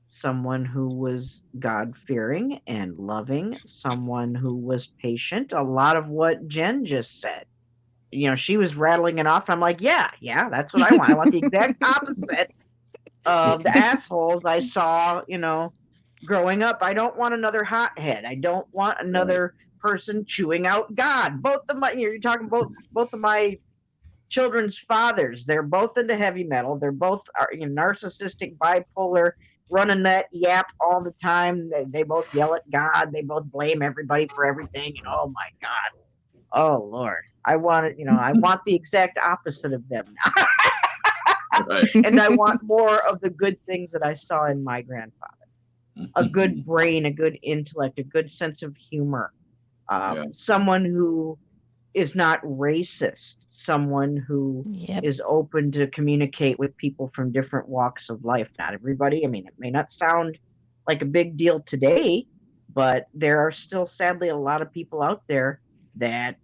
someone who was God-fearing and loving, someone who was patient. A lot of what Jen just said. She was rattling it off. I'm like, yeah, that's what I want. I want the exact opposite of the assholes I saw, growing up. I don't want another hothead. I don't want another person chewing out God. Both of my, you're talking about both of my children's fathers. They're both into heavy metal. They're both narcissistic, bipolar, running that yap all the time. They both yell at God. They both blame everybody for everything. And oh my God. Oh Lord. I want it, I want the exact opposite of them now. Right. And I want more of the good things that I saw in my grandfather. A good brain, a good intellect, a good sense of humor. Someone who is not racist, someone who Yep. is open to communicate with people from different walks of life. Not everybody. I mean, it may not sound like a big deal today, but there are still sadly a lot of people out there that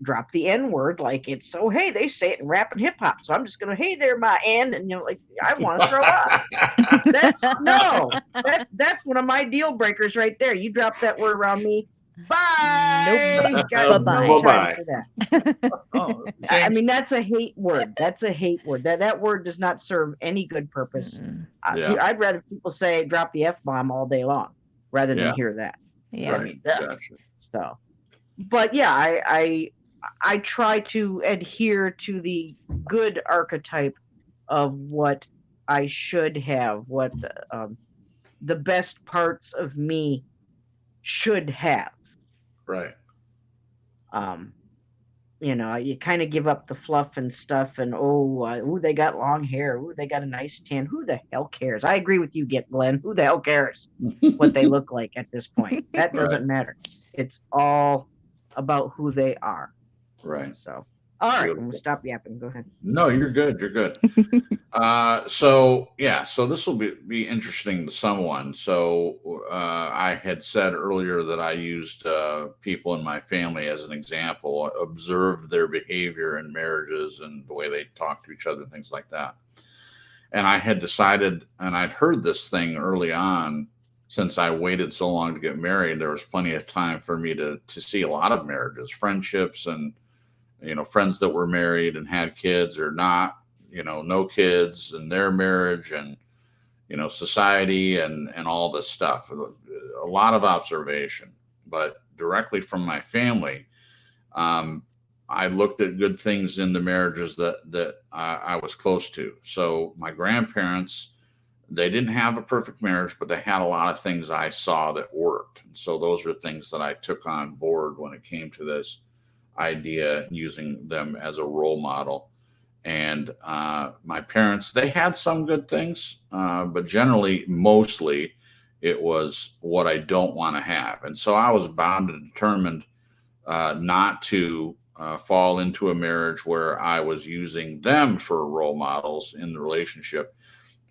drop the N-word like it's so, hey, they say it in rap and hip hop, so I'm just gonna, hey there, my and like I want to throw up. That's one of my deal breakers right there. You drop that word around me, bye. Nope. Got no Bye-bye. time for that. Oh, I mean, that's a hate word. That's a hate word. That word does not serve any good purpose. I'd rather people say drop the F-bomb all day long rather than hear that. Yeah. Right. Gotcha. So but yeah, I try to adhere to the good archetype of what I should have, what the best parts of me should have. Right. You kind of give up the fluff and stuff, and they got long hair, they got a nice tan. Who the hell cares? I agree with you, Glenn. Who the hell cares what they look like at this point? That doesn't Right. matter. It's all about who they are. Right. So, all right, I'm Beautiful. gonna stop yapping. Go ahead. No, you're good. You're good. So this will be interesting to someone. So I had said earlier that I used people in my family as an example, observed their behavior in marriages and the way they talk to each other, things like that. And I had decided, and I'd heard this thing early on, since I waited so long to get married, there was plenty of time for me to see a lot of marriages, friendships, and friends that were married and had kids or not, no kids, and their marriage, and society, and all this stuff. A lot of observation, but directly from my family. I looked at good things in the marriages that I was close to. So my grandparents, they didn't have a perfect marriage, but they had a lot of things I saw that worked. And so those are things that I took on board when it came to this idea, using them as a role model. And my parents, they had some good things, but generally, mostly, it was what I don't want to have. And so I was bound and determined not to fall into a marriage where I was using them for role models in the relationship.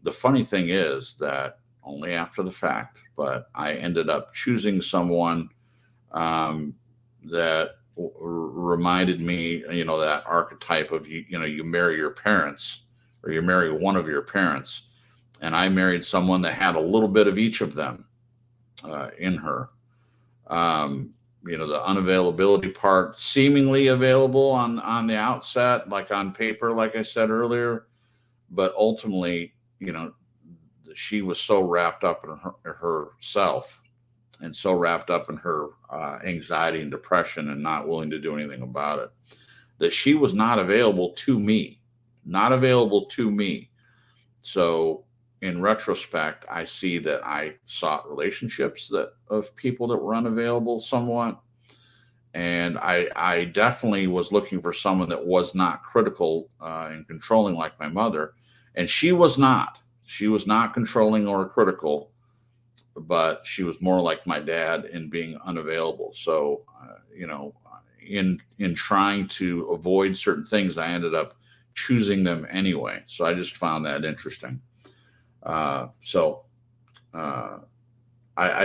The funny thing is that only after the fact, but I ended up choosing someone that reminded me, that archetype of you marry your parents, or you marry one of your parents. And I married someone that had a little bit of each of them in her. The unavailability part, seemingly available on the outset, like on paper, like I said earlier, but ultimately, she was so wrapped up in herself, and so wrapped up in her anxiety and depression, and not willing to do anything about it, that she was not available to me. Not available to me. So in retrospect, I see that I sought relationships of people that were unavailable somewhat. And I definitely was looking for someone that was not critical and controlling like my mother. And she was not. She was not controlling or critical, but she was more like my dad in being unavailable. So, in trying to avoid certain things, I ended up choosing them anyway. So I just found that interesting. I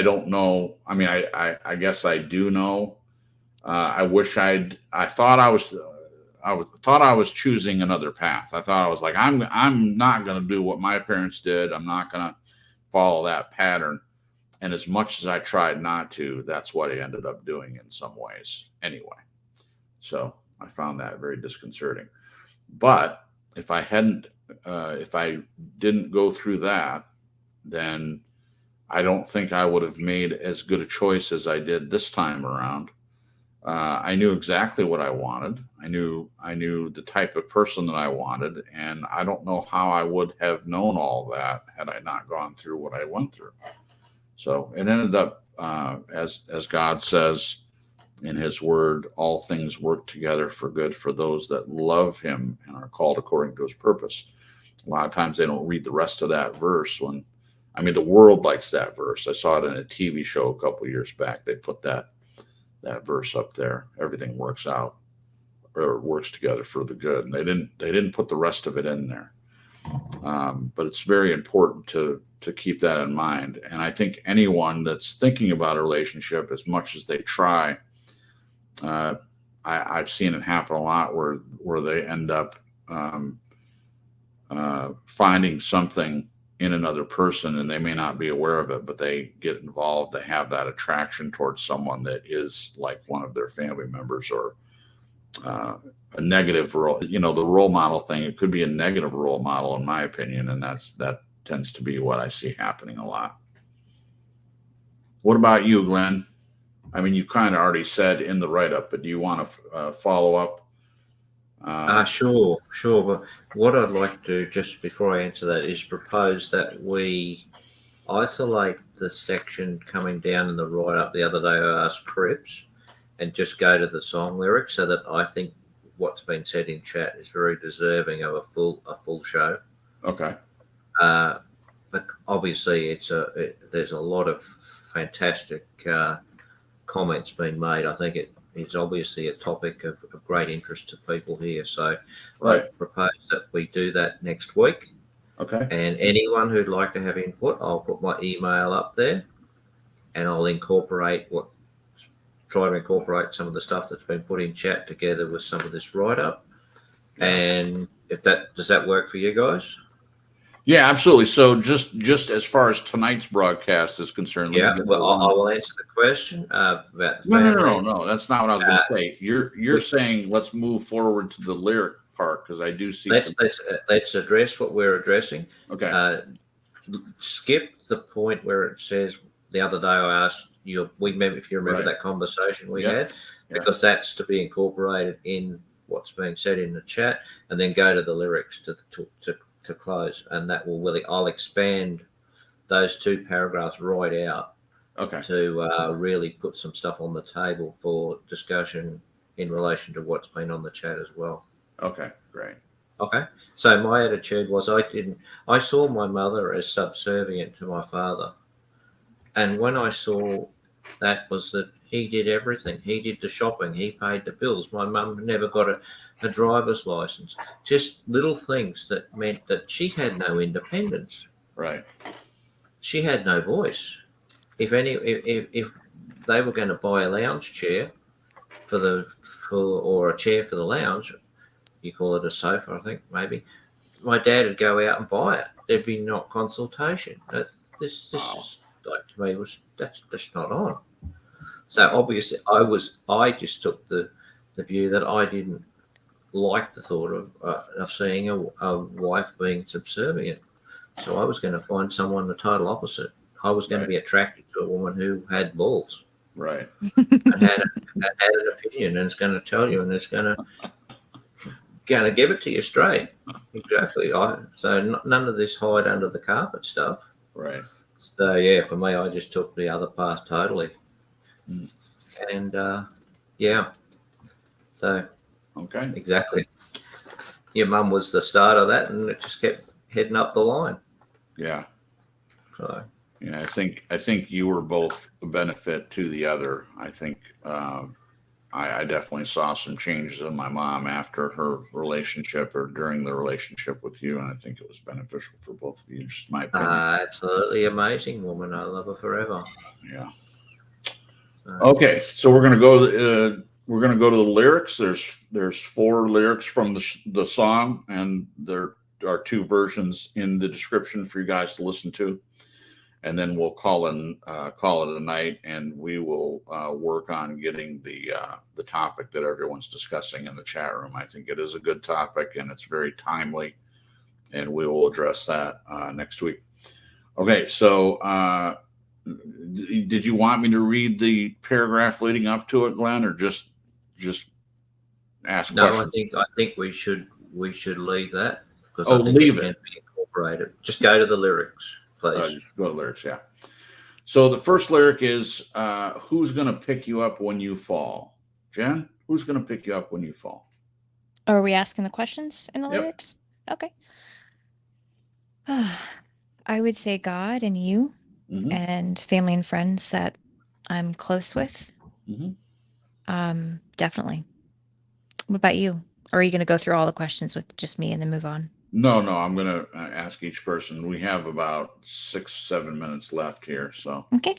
don't know. I mean, I guess I do know. I wish I thought I was choosing another path. I thought I was like, I'm not going to do what my parents did. I'm not going to follow that pattern. And as much as I tried not to, that's what I ended up doing in some ways anyway. So I found that very disconcerting. But if I didn't go through that, then I don't think I would have made as good a choice as I did this time around. I knew exactly what I wanted. I knew the type of person that I wanted, and I don't know how I would have known all that had I not gone through what I went through. So it ended up, as God says in His Word, all things work together for good for those that love Him and are called according to His purpose. A lot of times they don't read the rest of that verse. The world likes that verse. I saw it in a TV show a couple of years back. They put that verse up there. Everything works out, or works together for the good. And they didn't put the rest of it in there. But it's very important to keep that in mind. And I think anyone that's thinking about a relationship, as much as they try, I've seen it happen a lot where they end up finding something in another person, and they may not be aware of it, but they get involved. They have that attraction towards someone that is like one of their family members, or a negative role. The role model thing, it could be a negative role model, in my opinion, and that tends to be what I see happening a lot. What about you, Glenn? I mean, you kind of already said in the write-up, but do you want to follow up? Sure. But what I'd like to do just before I answer that is propose that we isolate the section coming down in the write-up. The other day I asked Crips, and just go to the song lyrics, so that I think what's been said in chat is very deserving of a full show. Okay. But obviously, there's a lot of fantastic comments being made. I think it's obviously a topic of great interest to people here. So Right. I propose that we do that next week. Okay. And anyone who'd like to have input, I'll put my email up there, and I'll try to incorporate some of the stuff that's been put in chat together with some of this write-up. And does that work for you guys? Yeah, absolutely. So just as far as tonight's broadcast is concerned, Yeah, well, I will answer the question about no. That's not what I was going to say. You're saying let's move forward to the lyric part, because I do see. Let's address what we're addressing. Okay. Skip the point where it says the other day I asked you. If you remember that conversation we had, because that's to be incorporated in what's being said in the chat, and then go to the lyrics to close, and that will I'll expand those two paragraphs right out. Okay. To really put some stuff on the table for discussion in relation to what's been on the chat as well. Okay, great. Okay. So my attitude was I saw my mother as subservient to my father. And when I saw that was that he did everything. He did the shopping. He paid the bills. My mum never got a driver's license. Just little things that meant that she had no independence. Right. She had no voice. If they were going to buy a lounge chair or a chair for the lounge, you call it a sofa, I think, maybe, my dad would go out and buy it. There'd be not consultation. This is like, to me, that's not on. So obviously I just took the view that I didn't like the thought of seeing a wife being subservient. So I was going to find someone the total opposite. I was going to be attracted to a woman who had balls. Right. And had an opinion, and it's going to tell you, and it's going to give it to you straight. Exactly. So none of this hide under the carpet stuff. Right. So yeah, for me, I just took the other path totally. And so okay, exactly. Your mum was the start of that, and it just kept heading up the line. Yeah. So yeah, I think you were both a benefit to the other. I think I definitely saw some changes in my mom after her relationship or during the relationship with you, and I think it was beneficial for both of you. Just my opinion. Absolutely amazing woman. I love her forever. Yeah. Okay, so we're gonna go to the lyrics. There's 4 lyrics from the song, and there are 2 versions in the description for you guys to listen to. And then we'll call it a night, and we will work on getting the topic that everyone's discussing in the chat room. I think it is a good topic, and it's very timely, and we will address that next week. Okay, so did you want me to read the paragraph leading up to it, Glenn, or just ask questions? I think we should leave that, because I think leave it can be incorporated. Just go to the lyrics. Please. Go to lyrics, yeah. So the first lyric is, who's going to pick you up when you fall? Jen, who's going to pick you up when you fall? Are we asking the questions in the lyrics? Okay. I would say God and you, and family and friends that I'm close with. Definitely. What about you? Or are you going to go through all the questions with just me and then move on? No, I'm going to ask each person. We have about 6-7 minutes left here. So, okay.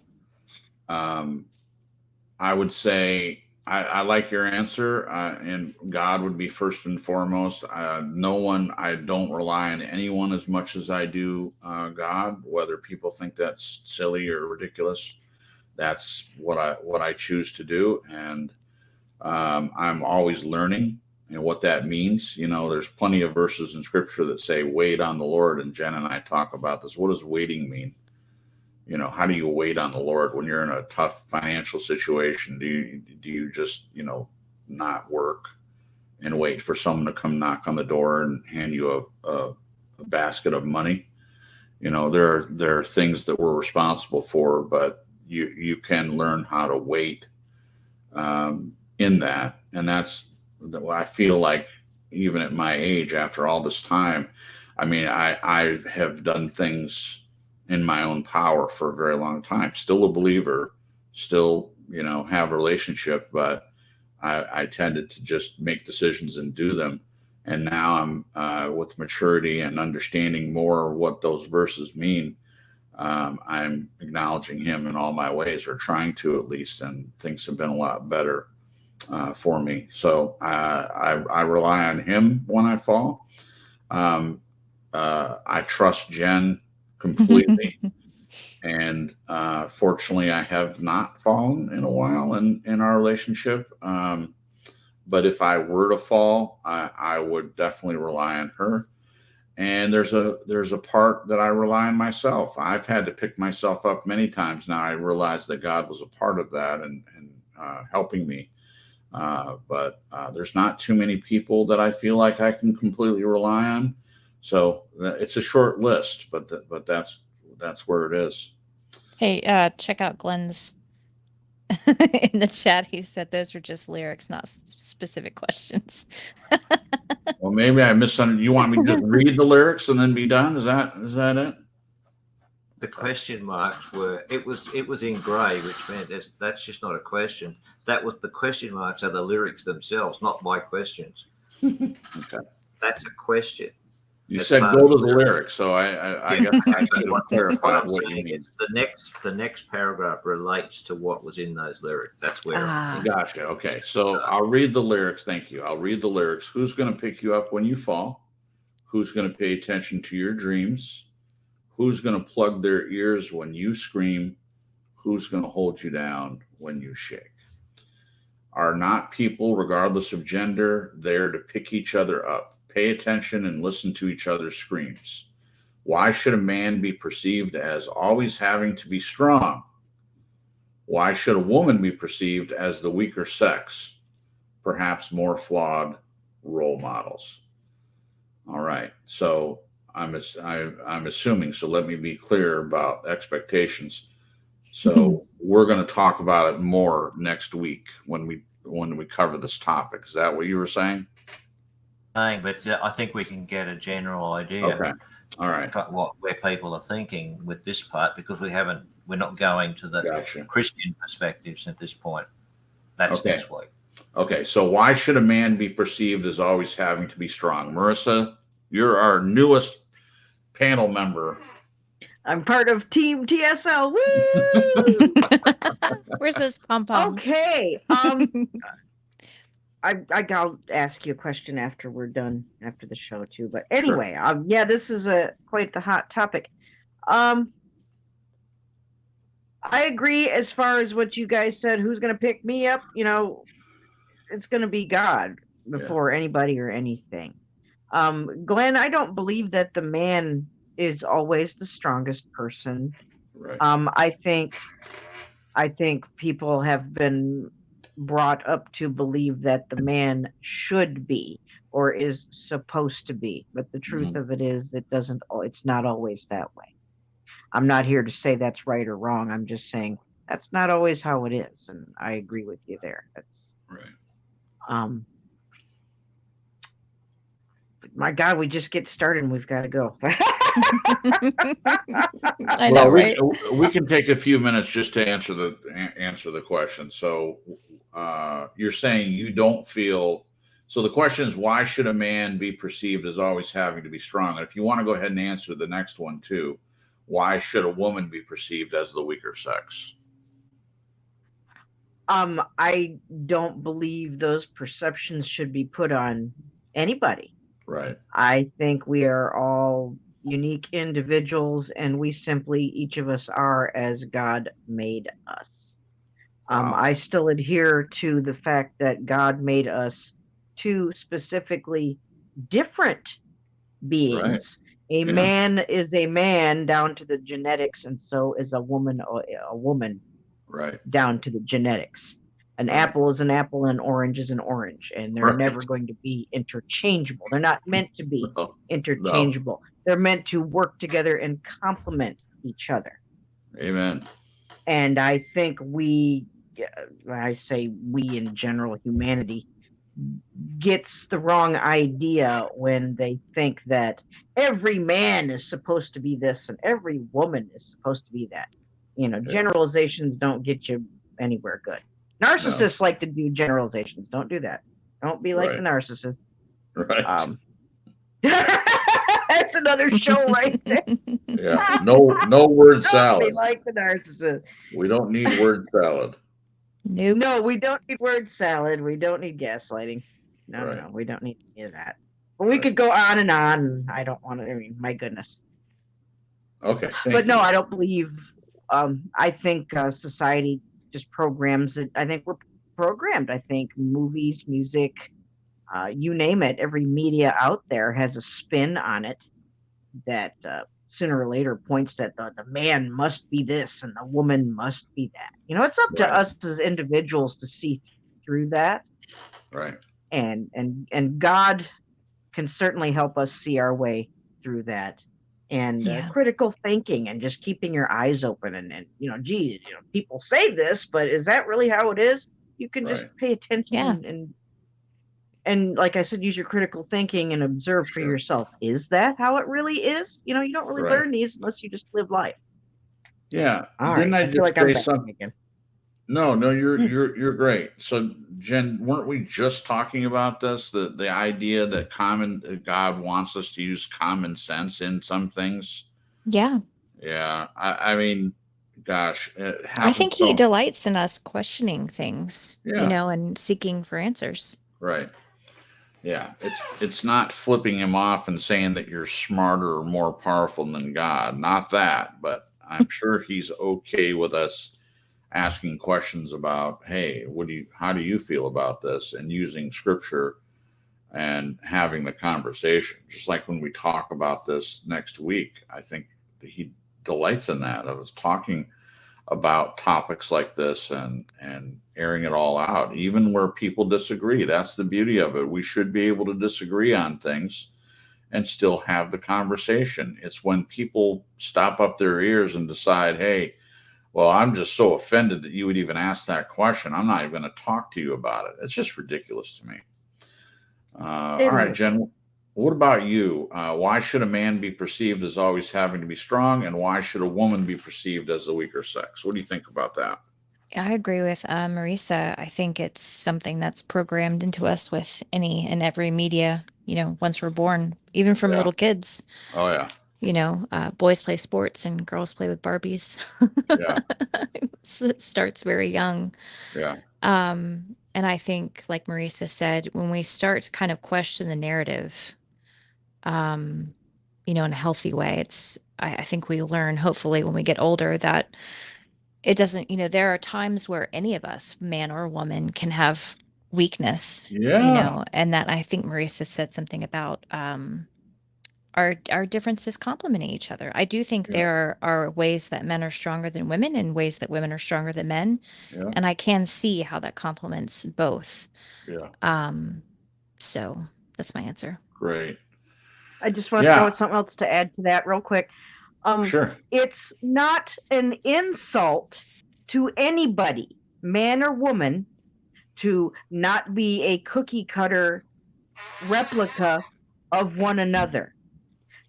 I would say I like your answer, and God would be first and foremost. I don't rely on anyone as much as I do God, whether people think that's silly or ridiculous. That's what I choose to do. And I'm always learning. And what that means, there's plenty of verses in scripture that say wait on the Lord, and Jen and I talk about this. What does waiting mean? how do you wait on the Lord when you're in a tough financial situation? Do you just, not work and wait for someone to come knock on the door and hand you a basket of money? There are things that we're responsible for, but you can learn how to wait in that. And that's I feel like, even at my age, after all this time, I mean, I have done things in my own power for a very long time. Still a believer, still, have a relationship, but I tended to just make decisions and do them. And now I'm with maturity and understanding more what those verses mean. I'm acknowledging him in all my ways, or trying to at least, and things have been a lot better for me. So I rely on him when I fall. I trust Jen completely. And fortunately, I have not fallen in a while in our relationship. But if I were to fall, I would definitely rely on her. And there's a part that I rely on myself. I've had to pick myself up many times now. I realize that God was a part of that and helping me. But there's not too many people that I feel like I can completely rely on. So it's a short list, but that's where it is. Hey, check out Glenn's in the chat. He said those were just lyrics, not specific questions. Well, maybe I misunderstood. You want me to just read the lyrics and then be done? Is that it? The question marks were, it was in grey, which meant that's just not a question. That was, the question marks are the lyrics themselves, not my questions. Okay. That's a question. You said go to the lyrics, so I guess I should have clarified what you mean. The next paragraph relates to what was in those lyrics. That's where. Gotcha. Okay, so I'll read the lyrics. Thank you. I'll read the lyrics. Who's going to pick you up when you fall? Who's going to pay attention to your dreams? Who's going to plug their ears when you scream? Who's going to hold you down when you shake? Are not people, regardless of gender, there to pick each other up? Pay attention and listen to each other's screams. Why should a man be perceived as always having to be strong? Why should a woman be perceived as the weaker sex? Perhaps more flawed role models. All right. So I'm assuming, so let me be clear about expectations. So we're going to talk about it more next week when we cover this topic. Is that what you were saying? But I think we can get a general idea. Okay. All right. Where people are thinking with this part, because we're not going to the Christian perspectives at this point. That's next week. Okay. So why should a man be perceived as always having to be strong? Marissa, you're our newest panel member. I'm part of Team TSL. Woo! Where's those pom-poms? Okay. I'll ask you a question after we're done, after the show too. But anyway, yeah, this is quite the hot topic. I agree as far as what you guys said. Who's going to pick me up? It's going to be God before anybody or anything. Glenn, I don't believe that the man is always the strongest person. Right. I think people have been brought up to believe that the man should be or is supposed to be, but the truth of it is it's not always that way. I'm not here to say that's right or wrong. I'm just saying that's not always how it is, and I agree with you there. That's right. My God, we just get started and we've got to go. I know, right? We can take a few minutes just to answer the question. So you're saying you don't feel. So the question is, why should a man be perceived as always having to be strong? And if you want to go ahead and answer the next one too, why should a woman be perceived as the weaker sex? I don't believe those perceptions should be put on anybody. Right. I think we are all unique individuals, and we simply, each of us are as God made us. I still adhere to the fact that God made us two specifically different beings, A man is a man down to the genetics, and so is a woman Right. down to the genetics. An apple is an apple, and an orange is an orange, and they're never going to be interchangeable. They're not meant to be interchangeable. They're meant to work together and complement each other. Amen. And I think I say we in general, humanity, gets the wrong idea when they think that every man is supposed to be this and every woman is supposed to be that. Generalizations don't get you anywhere good. Narcissists like to do generalizations. Don't do that. Don't be like the narcissist. Right. That's another show right there. Yeah. No word salad. Don't be like the narcissist. We don't need word salad. Nope. No, we don't need word salad. We don't need gaslighting. No, we don't need any of that. But we could go on and on. I don't want to. I mean, my goodness. Okay. But no, I don't believe. I think society just programs it. I think we're programmed. I think movies, music, you name it, every media out there has a spin on it that sooner or later points that the man must be this and the woman must be that. It's up to us as individuals to see through that. Right. And God can certainly help us see our way through that. And critical thinking and just keeping your eyes open and geez, people say this, but is that really how it is? You can just pay attention and like I said, use your critical thinking and observe for yourself. Is that how it really is? You don't really learn these unless you just live life. Yeah. All Didn't right. I I feel just like I'm say something again. No, you're great. So Jen, weren't we just talking about this? The idea that God wants us to use common sense in some things. Yeah. Yeah. I mean, gosh, it happens. I think he delights in us questioning things, Yeah. and seeking for answers. Right. Yeah. It's not flipping him off and saying that you're smarter or more powerful than God. Not that, but I'm sure he's okay with us asking questions about, hey, how do you feel about this, and using scripture and having the conversation. Just like when we talk about this next week, I think he delights in that, of us talking about topics like this and airing it all out, even where people disagree. That's the beauty of it. We should be able to disagree on things and still have the conversation. It's when people stop up their ears and decide, hey, well, I'm just so offended that you would even ask that question, I'm not even going to talk to you about it. It's just ridiculous to me. All right, Jen, what about you? Why should a man be perceived as always having to be strong, and why should a woman be perceived as the weaker sex? What do you think about that? I agree with Marisa. I think it's something that's programmed into us with any and every media, once we're born, even from little kids. Oh, yeah. Boys play sports and girls play with Barbies. Yeah. It starts very young. Yeah. And I think, like Marisa said, when we start to kind of question the narrative, in a healthy way, I think we learn, hopefully, when we get older, that it doesn't, there are times where any of us, man or woman, can have weakness, and that I think Marisa said something about, our differences complementing each other. I do think there are ways that men are stronger than women and ways that women are stronger than men. Yeah. And I can see how that complements both. Yeah. So that's my answer. Great. I just want to throw something else to add to that real quick. Sure. It's not an insult to anybody, man or woman, to not be a cookie cutter replica of one another.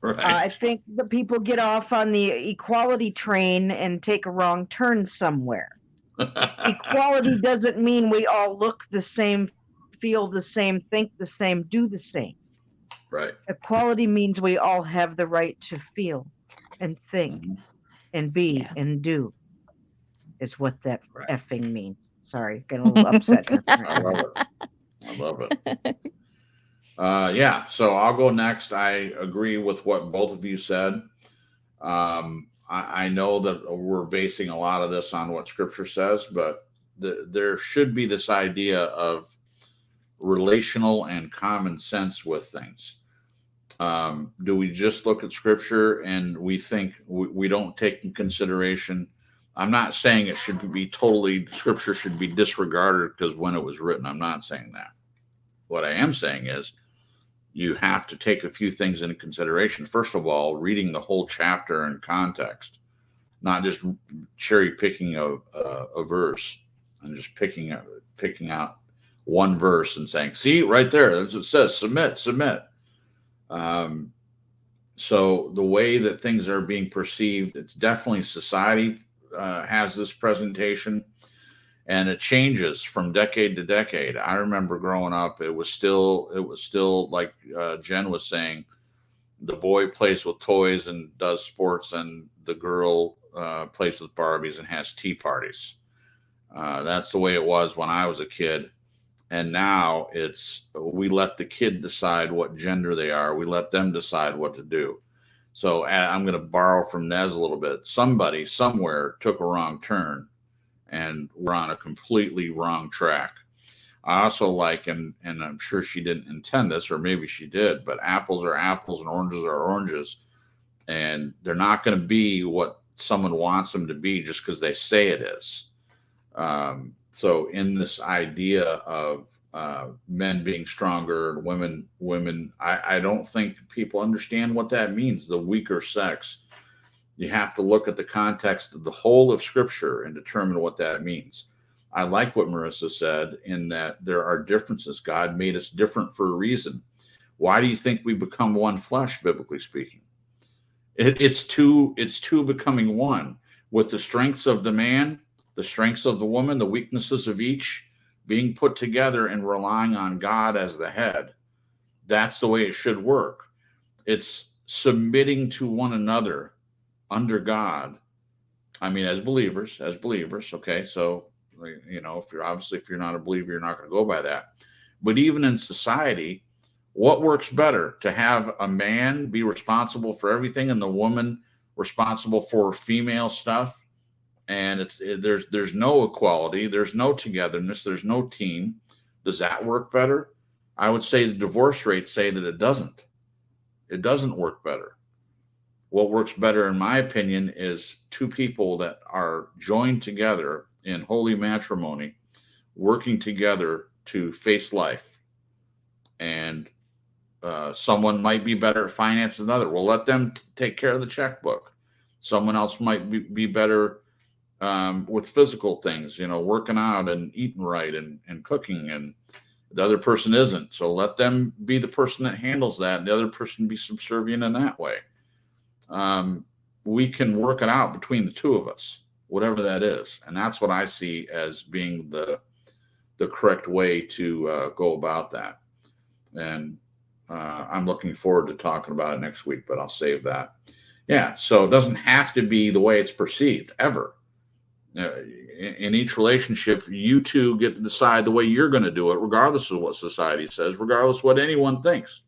Right. I think the people get off on the equality train and take a wrong turn somewhere. Equality doesn't mean we all look the same, feel the same, think the same, do the same. Right. Equality means we all have the right to feel and think and be and do, is what that effing means. Sorry, getting a little upset here. I love it. So I'll go next. I agree with what both of you said. I know that we're basing a lot of this on what scripture says, but there should be this idea of relational and common sense with things. Do we just look at scripture and we think we don't take in consideration? I'm not saying it should be totally, scripture should be disregarded because when it was written, I'm not saying that. What I am saying is you have to take a few things into consideration. First of all, reading the whole chapter in context, not just cherry picking a verse and just picking out one verse and saying, see right there, it says submit. So the way that things are being perceived, it's definitely society has this presentation, and it changes from decade to decade. I remember growing up, it was still like Jen was saying, the boy plays with toys and does sports, and the girl plays with Barbies and has tea parties. That's the way it was when I was a kid. And now we let the kid decide what gender they are. We let them decide what to do. So I'm going to borrow from Nez a little bit. Somebody somewhere took a wrong turn and we're on a completely wrong track. I also like, and I'm sure she didn't intend this, or maybe she did, but apples are apples and oranges are oranges. And they're not going to be what someone wants them to be just because they say it is. So in this idea of men being stronger and women, I don't think people understand what that means, the weaker sex. You have to look at the context of the whole of scripture and determine what that means. I like what Marissa said in that there are differences. God made us different for a reason. Why do you think we become one flesh, biblically speaking? It's two becoming one, with the strengths of the man, the strengths of the woman, the weaknesses of each being put together and relying on God as the head. That's the way it should work. It's submitting to one another under God. I mean, as believers, okay? So, if you're not a believer, you're not going to go by that. But even in society, what works better? To have a man be responsible for everything and the woman responsible for female stuff? And there's no equality, there's no togetherness, there's no team. Does that work better? I would say the divorce rates say that it doesn't. It doesn't work better. What works better, in my opinion, is two people that are joined together in holy matrimony, working together to face life. And someone might be better at finance than another. Well, let them take care of the checkbook. Someone else might be better with physical things, working out and eating right and cooking, and the other person isn't. So let them be the person that handles that, and the other person be subservient in that way. We can work it out between the two of us, whatever that is. And that's what I see as being the correct way to go about that. And I'm looking forward to talking about it next week, but I'll save that. Yeah, so it doesn't have to be the way it's perceived, ever. In each relationship, you two get to decide the way you're going to do it, regardless of what society says, regardless of what anyone thinks.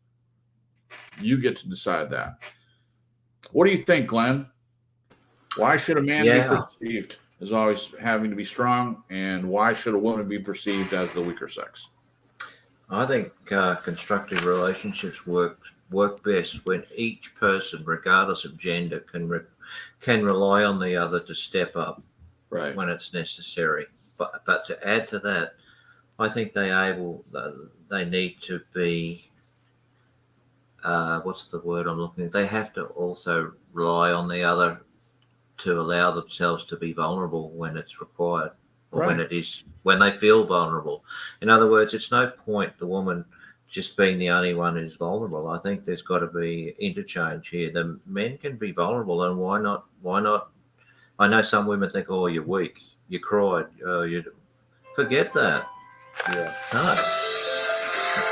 You get to decide that. What do you think, Glenn? Why should a man be perceived as always having to be strong, and why should a woman be perceived as the weaker sex? I think constructive relationships work best when each person, regardless of gender, can rely on the other to step up. Right. When it's necessary. But to add to that, I think they need to be, what's the word I'm looking at? They have to also rely on the other to allow themselves to be vulnerable when it's required, or when they feel vulnerable. In other words, it's no point the woman just being the only one who's vulnerable. I think there's got to be interchange here. The men can be vulnerable, and why not? I know some women think, oh, you're weak, you cried, you forget that. Yeah. No.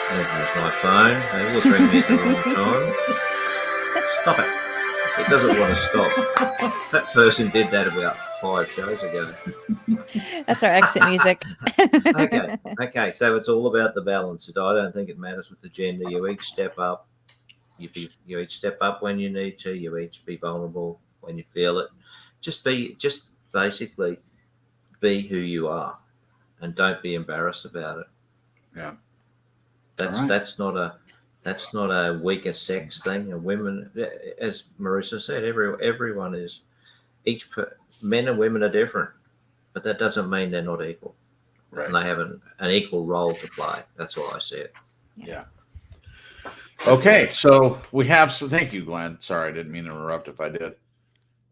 There's my phone. It was ringing me at the wrong time. Stop it. It doesn't want to stop. That person did that about 5 shows ago. That's our exit music. Okay. So it's all about the balance. I don't think it matters with the gender. You each step up. You each step up when you need to. You each be vulnerable when you feel it. Just basically be who you are, and don't be embarrassed about it. Yeah. That's not That's not a weaker sex thing. And women, as Marissa said, everyone is men and women are different, but that doesn't mean they're not equal. Right. And they have an equal role to play. That's all I see it. Yeah. Okay, so we have some. Thank you, Glenn. Sorry, I didn't mean to interrupt if I did.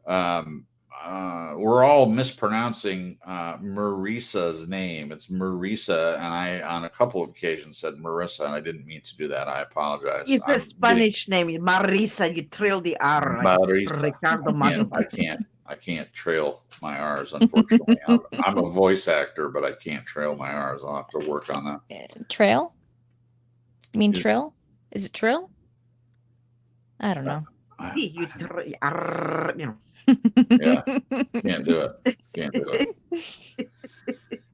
We're all mispronouncing Marissa's name. It's Marissa, and I, on a couple of occasions, said Marissa, and I didn't mean to do that. I apologize. It's a Spanish name, Marisa. You trill the R. Marissa. Ricardo Mato. I can't trail my R's, unfortunately. I'm a voice actor, but I can't trail my R's. I'll have to work on that. Trail? You mean trill? Is it trill? I don't know. You know. Yeah, can't do it. Can't do it.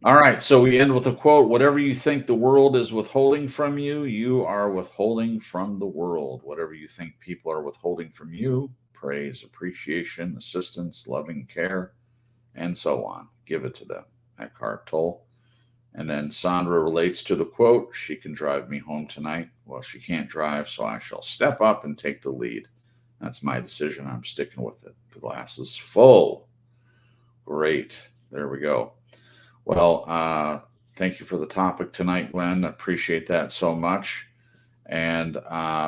All right, so we end with a quote. Whatever you think the world is withholding from you, you are withholding from the world. Whatever you think people are withholding from you, praise, appreciation, assistance, loving care, and so on. Give it to them. Eckhart Tolle. And then Sandra relates to the quote, she can drive me home tonight. Well, she can't drive, so I shall step up and take the lead. That's my decision. I'm sticking with it. The glass is full. Great. There we go. Well, thank you for the topic tonight, Glenn. I appreciate that so much. And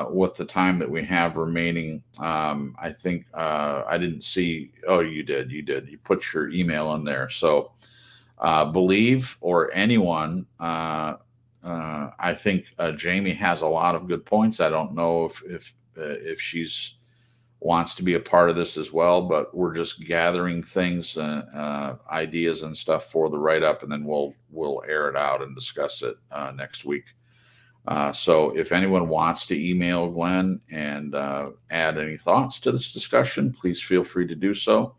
with the time that we have remaining, I think I didn't see. Oh, you did. You did. You put your email in there. So Believe or anyone, I think Jamie has a lot of good points. I don't know if she's wants to be a part of this as well, but we're just gathering things, ideas and stuff for the write-up, and then we'll air it out and discuss it next week. So if anyone wants to email Glenn and add any thoughts to this discussion, please feel free to do so,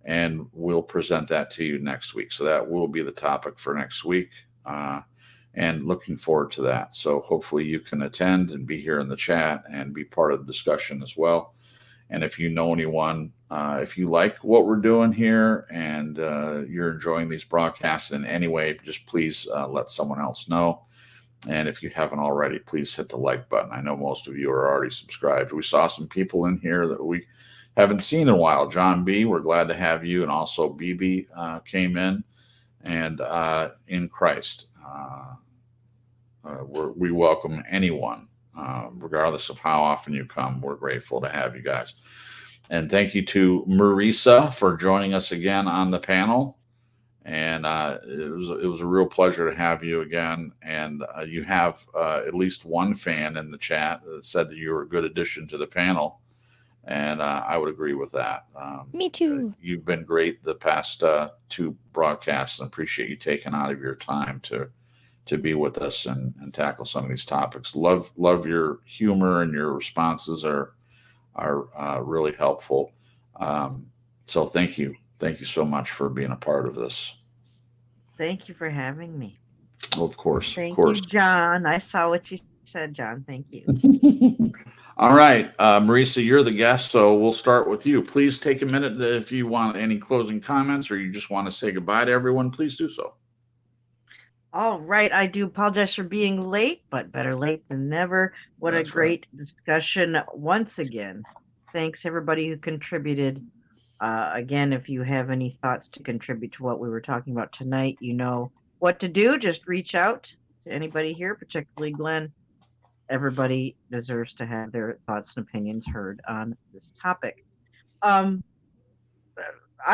and we'll present that to you next week. So that will be the topic for next week, and looking forward to that. So hopefully you can attend and be here in the chat and be part of the discussion as well. And if you know anyone, if you like what we're doing here and you're enjoying these broadcasts in any way, just please let someone else know. And if you haven't already, please hit the like button. I know most of you are already subscribed. We saw some people in here that we haven't seen in a while. John B., we're glad to have you. And also BB came in. And in Christ, we welcome anyone. Regardless of how often you come, we're grateful to have you guys. And thank you to Marissa for joining us again on the panel. And it was a real pleasure to have you again. And you have at least one fan in the chat that said that you were a good addition to the panel. And I would agree with that. Me too. You've been great the past two broadcasts, and appreciate you taking out of your time to be with us and tackle some of these topics. Love your humor, and your responses are really helpful. So thank you so much for being a part of this. Thank you for having me. Well, of course. Thank you, John. I saw what you said, John. Thank you. All right, Marissa, you're the guest, so we'll start with you. Please take a minute if you want any closing comments, or you just want to say goodbye to everyone. Please do so. All right. I do apologize for being late, but better late than never. What a great discussion once again. Thanks, everybody who contributed. Again, if you have any thoughts to contribute to what we were talking about tonight, you know what to do. Just reach out to anybody here, particularly Glenn. Everybody deserves to have their thoughts and opinions heard on this topic. I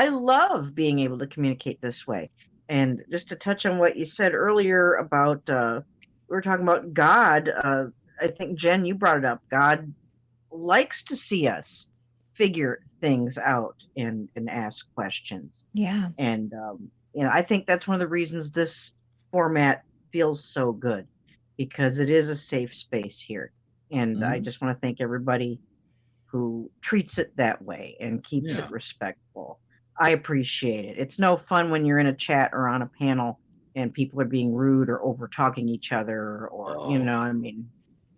love being able to communicate this way. And just to touch on what you said earlier about, we were talking about God. I think, Jen, you brought it up. God likes to see us figure things out and ask questions. Yeah. And, I think that's one of the reasons this format feels so good, because it is a safe space here. And I just want to thank everybody who treats it that way and keeps it respectful. I appreciate it. It's no fun when you're in a chat or on a panel and people are being rude or over talking each other, or,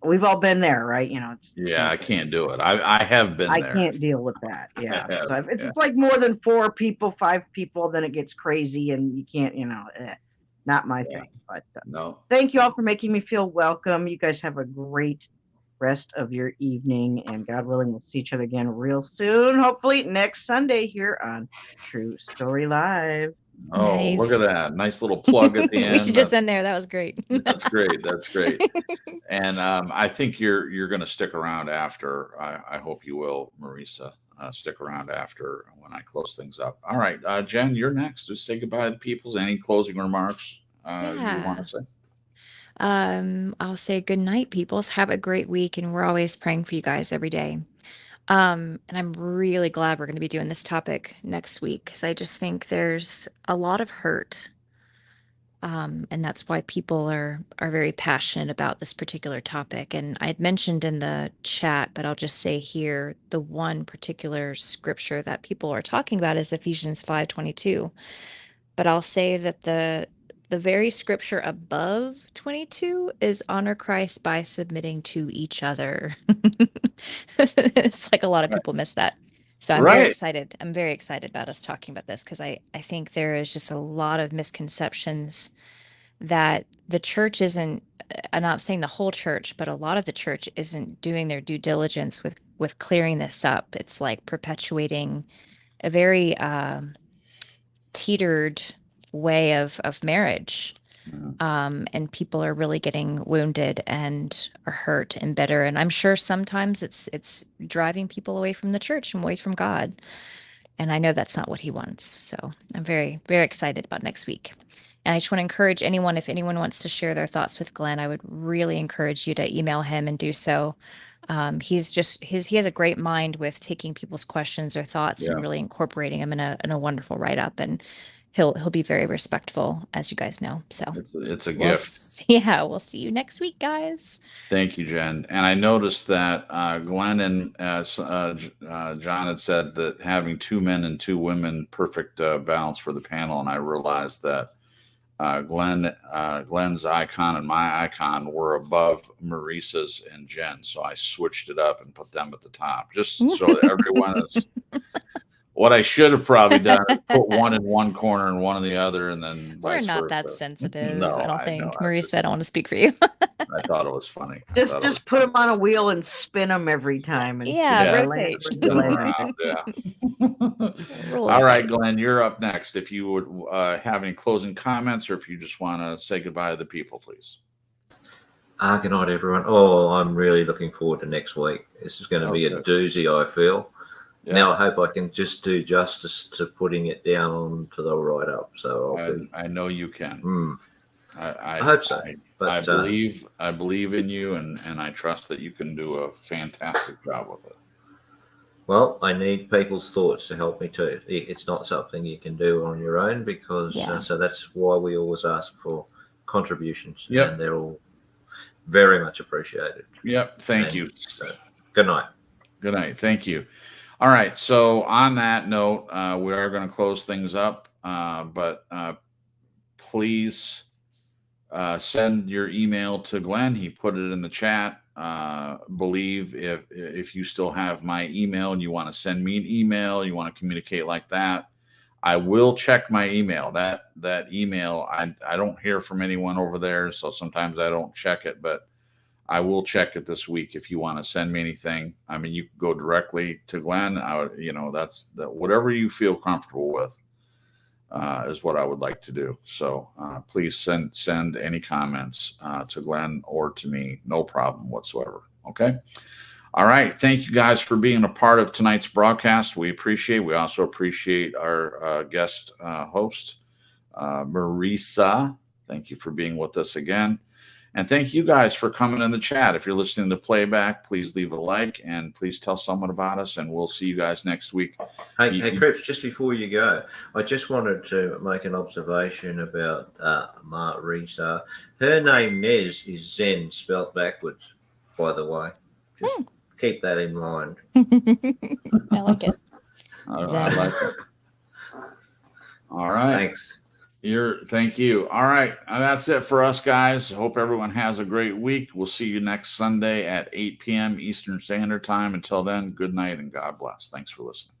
we've all been there, right? I can't do it. I have been there. I can't deal with that. Yeah. So if it's like more than 4 people, 5 people, then it gets crazy and you can't, not my thing. But no. Thank you all for making me feel welcome. You guys have a great rest of your evening. And God willing, we'll see each other again real soon. Hopefully next Sunday here on True Story Live. Oh, look at Nice. that. Nice little plug at the end. We should just end there. That was great. That's great. That's great. And I think you're going to stick around after. I hope you will, Marisa. Stick around after when I close things up. All right, Jen, you're next. Just say goodbye to the peoples. Any closing remarks you want to say? I'll say good night, peoples. Have a great week, and we're always praying for you guys every day. And I'm really glad we're going to be doing this topic next week because I just think there's a lot of hurt. And that's why people are very passionate about this particular topic. And I had mentioned in the chat, but I'll just say here, the one particular scripture that people are talking about is Ephesians 5:22. But I'll say that the very scripture above 22 is honor Christ by submitting to each other. It's like a lot of people miss that. So I'm very excited. I'm very excited about us talking about this because I think there is just a lot of misconceptions that the church isn't, I'm not saying the whole church, but a lot of the church isn't doing their due diligence with clearing this up. It's like perpetuating a very teetered way of marriage. And people are really getting wounded and are hurt and bitter. And I'm sure sometimes it's driving people away from the church and away from God. And I know that's not what he wants. So I'm very, very excited about next week. And I just want to encourage anyone, if anyone wants to share their thoughts with Glenn, I would really encourage you to email him and do so. He has a great mind with taking people's questions or thoughts and really incorporating them in a wonderful write-up. And he'll be very respectful, as you guys know. So it's a gift. Yeah, we'll see you next week, guys. Thank you, Jen. And I noticed that Glenn and John had said that having 2 men and 2 women, perfect balance for the panel. And I realized that Glenn's icon and my icon were above Marisa's and Jen. So I switched it up and put them at the top, just so that everyone is. What I should have probably done is put one in one corner and one in the other, and then we're not versa. that sensitive. No, I don't think. know. Marisa, I don't want to speak for you. I thought it was funny. Just put them on a wheel and spin them every time. And rotate. Spin around, All right, Glenn, you're up next. If you would have any closing comments, or if you just want to say goodbye to the people, please. Good night, everyone. Oh, I'm really looking forward to next week. This is going to be a doozy, I feel. Yeah. Now I hope I can just do justice to putting it down onto the write-up. So I know you can. I hope so. But I believe in you, and I trust that you can do a fantastic job with it. Well, I need people's thoughts to help me too. It's not something you can do on your own because so that's why we always ask for contributions. Yep. And they're all very much appreciated. Yep. Thank you. So, good night. Good night. Thank you. All right. So on that note, we are going to close things up, but please send your email to Glenn. He put it in the chat. Believe if you still have my email and you want to send me an email, you want to communicate like that, I will check my email. That email, I don't hear from anyone over there, so sometimes I don't check it, but I will check it this week. If you want to send me anything, I mean, you can go directly to Glenn. That's whatever you feel comfortable with is what I would like to do. So please send any comments to Glenn or to me. No problem whatsoever. Okay. All right. Thank you guys for being a part of tonight's broadcast. We also appreciate our guest host, Marisa. Thank you for being with us again. And thank you guys for coming in the chat. If you're listening to playback, please leave a like and please tell someone about us, and we'll see you guys next week. Hey, Crips, just before you go, I just wanted to make an observation about Marisa. Her name, Nez, is Zen spelt backwards, by the way. Just keep that in mind. I like it. I like it. All right. Thanks. Thank you. All right. That's it for us, guys. Hope everyone has a great week. We'll see you next Sunday at 8 p.m. Eastern Standard Time. Until then, good night and God bless. Thanks for listening.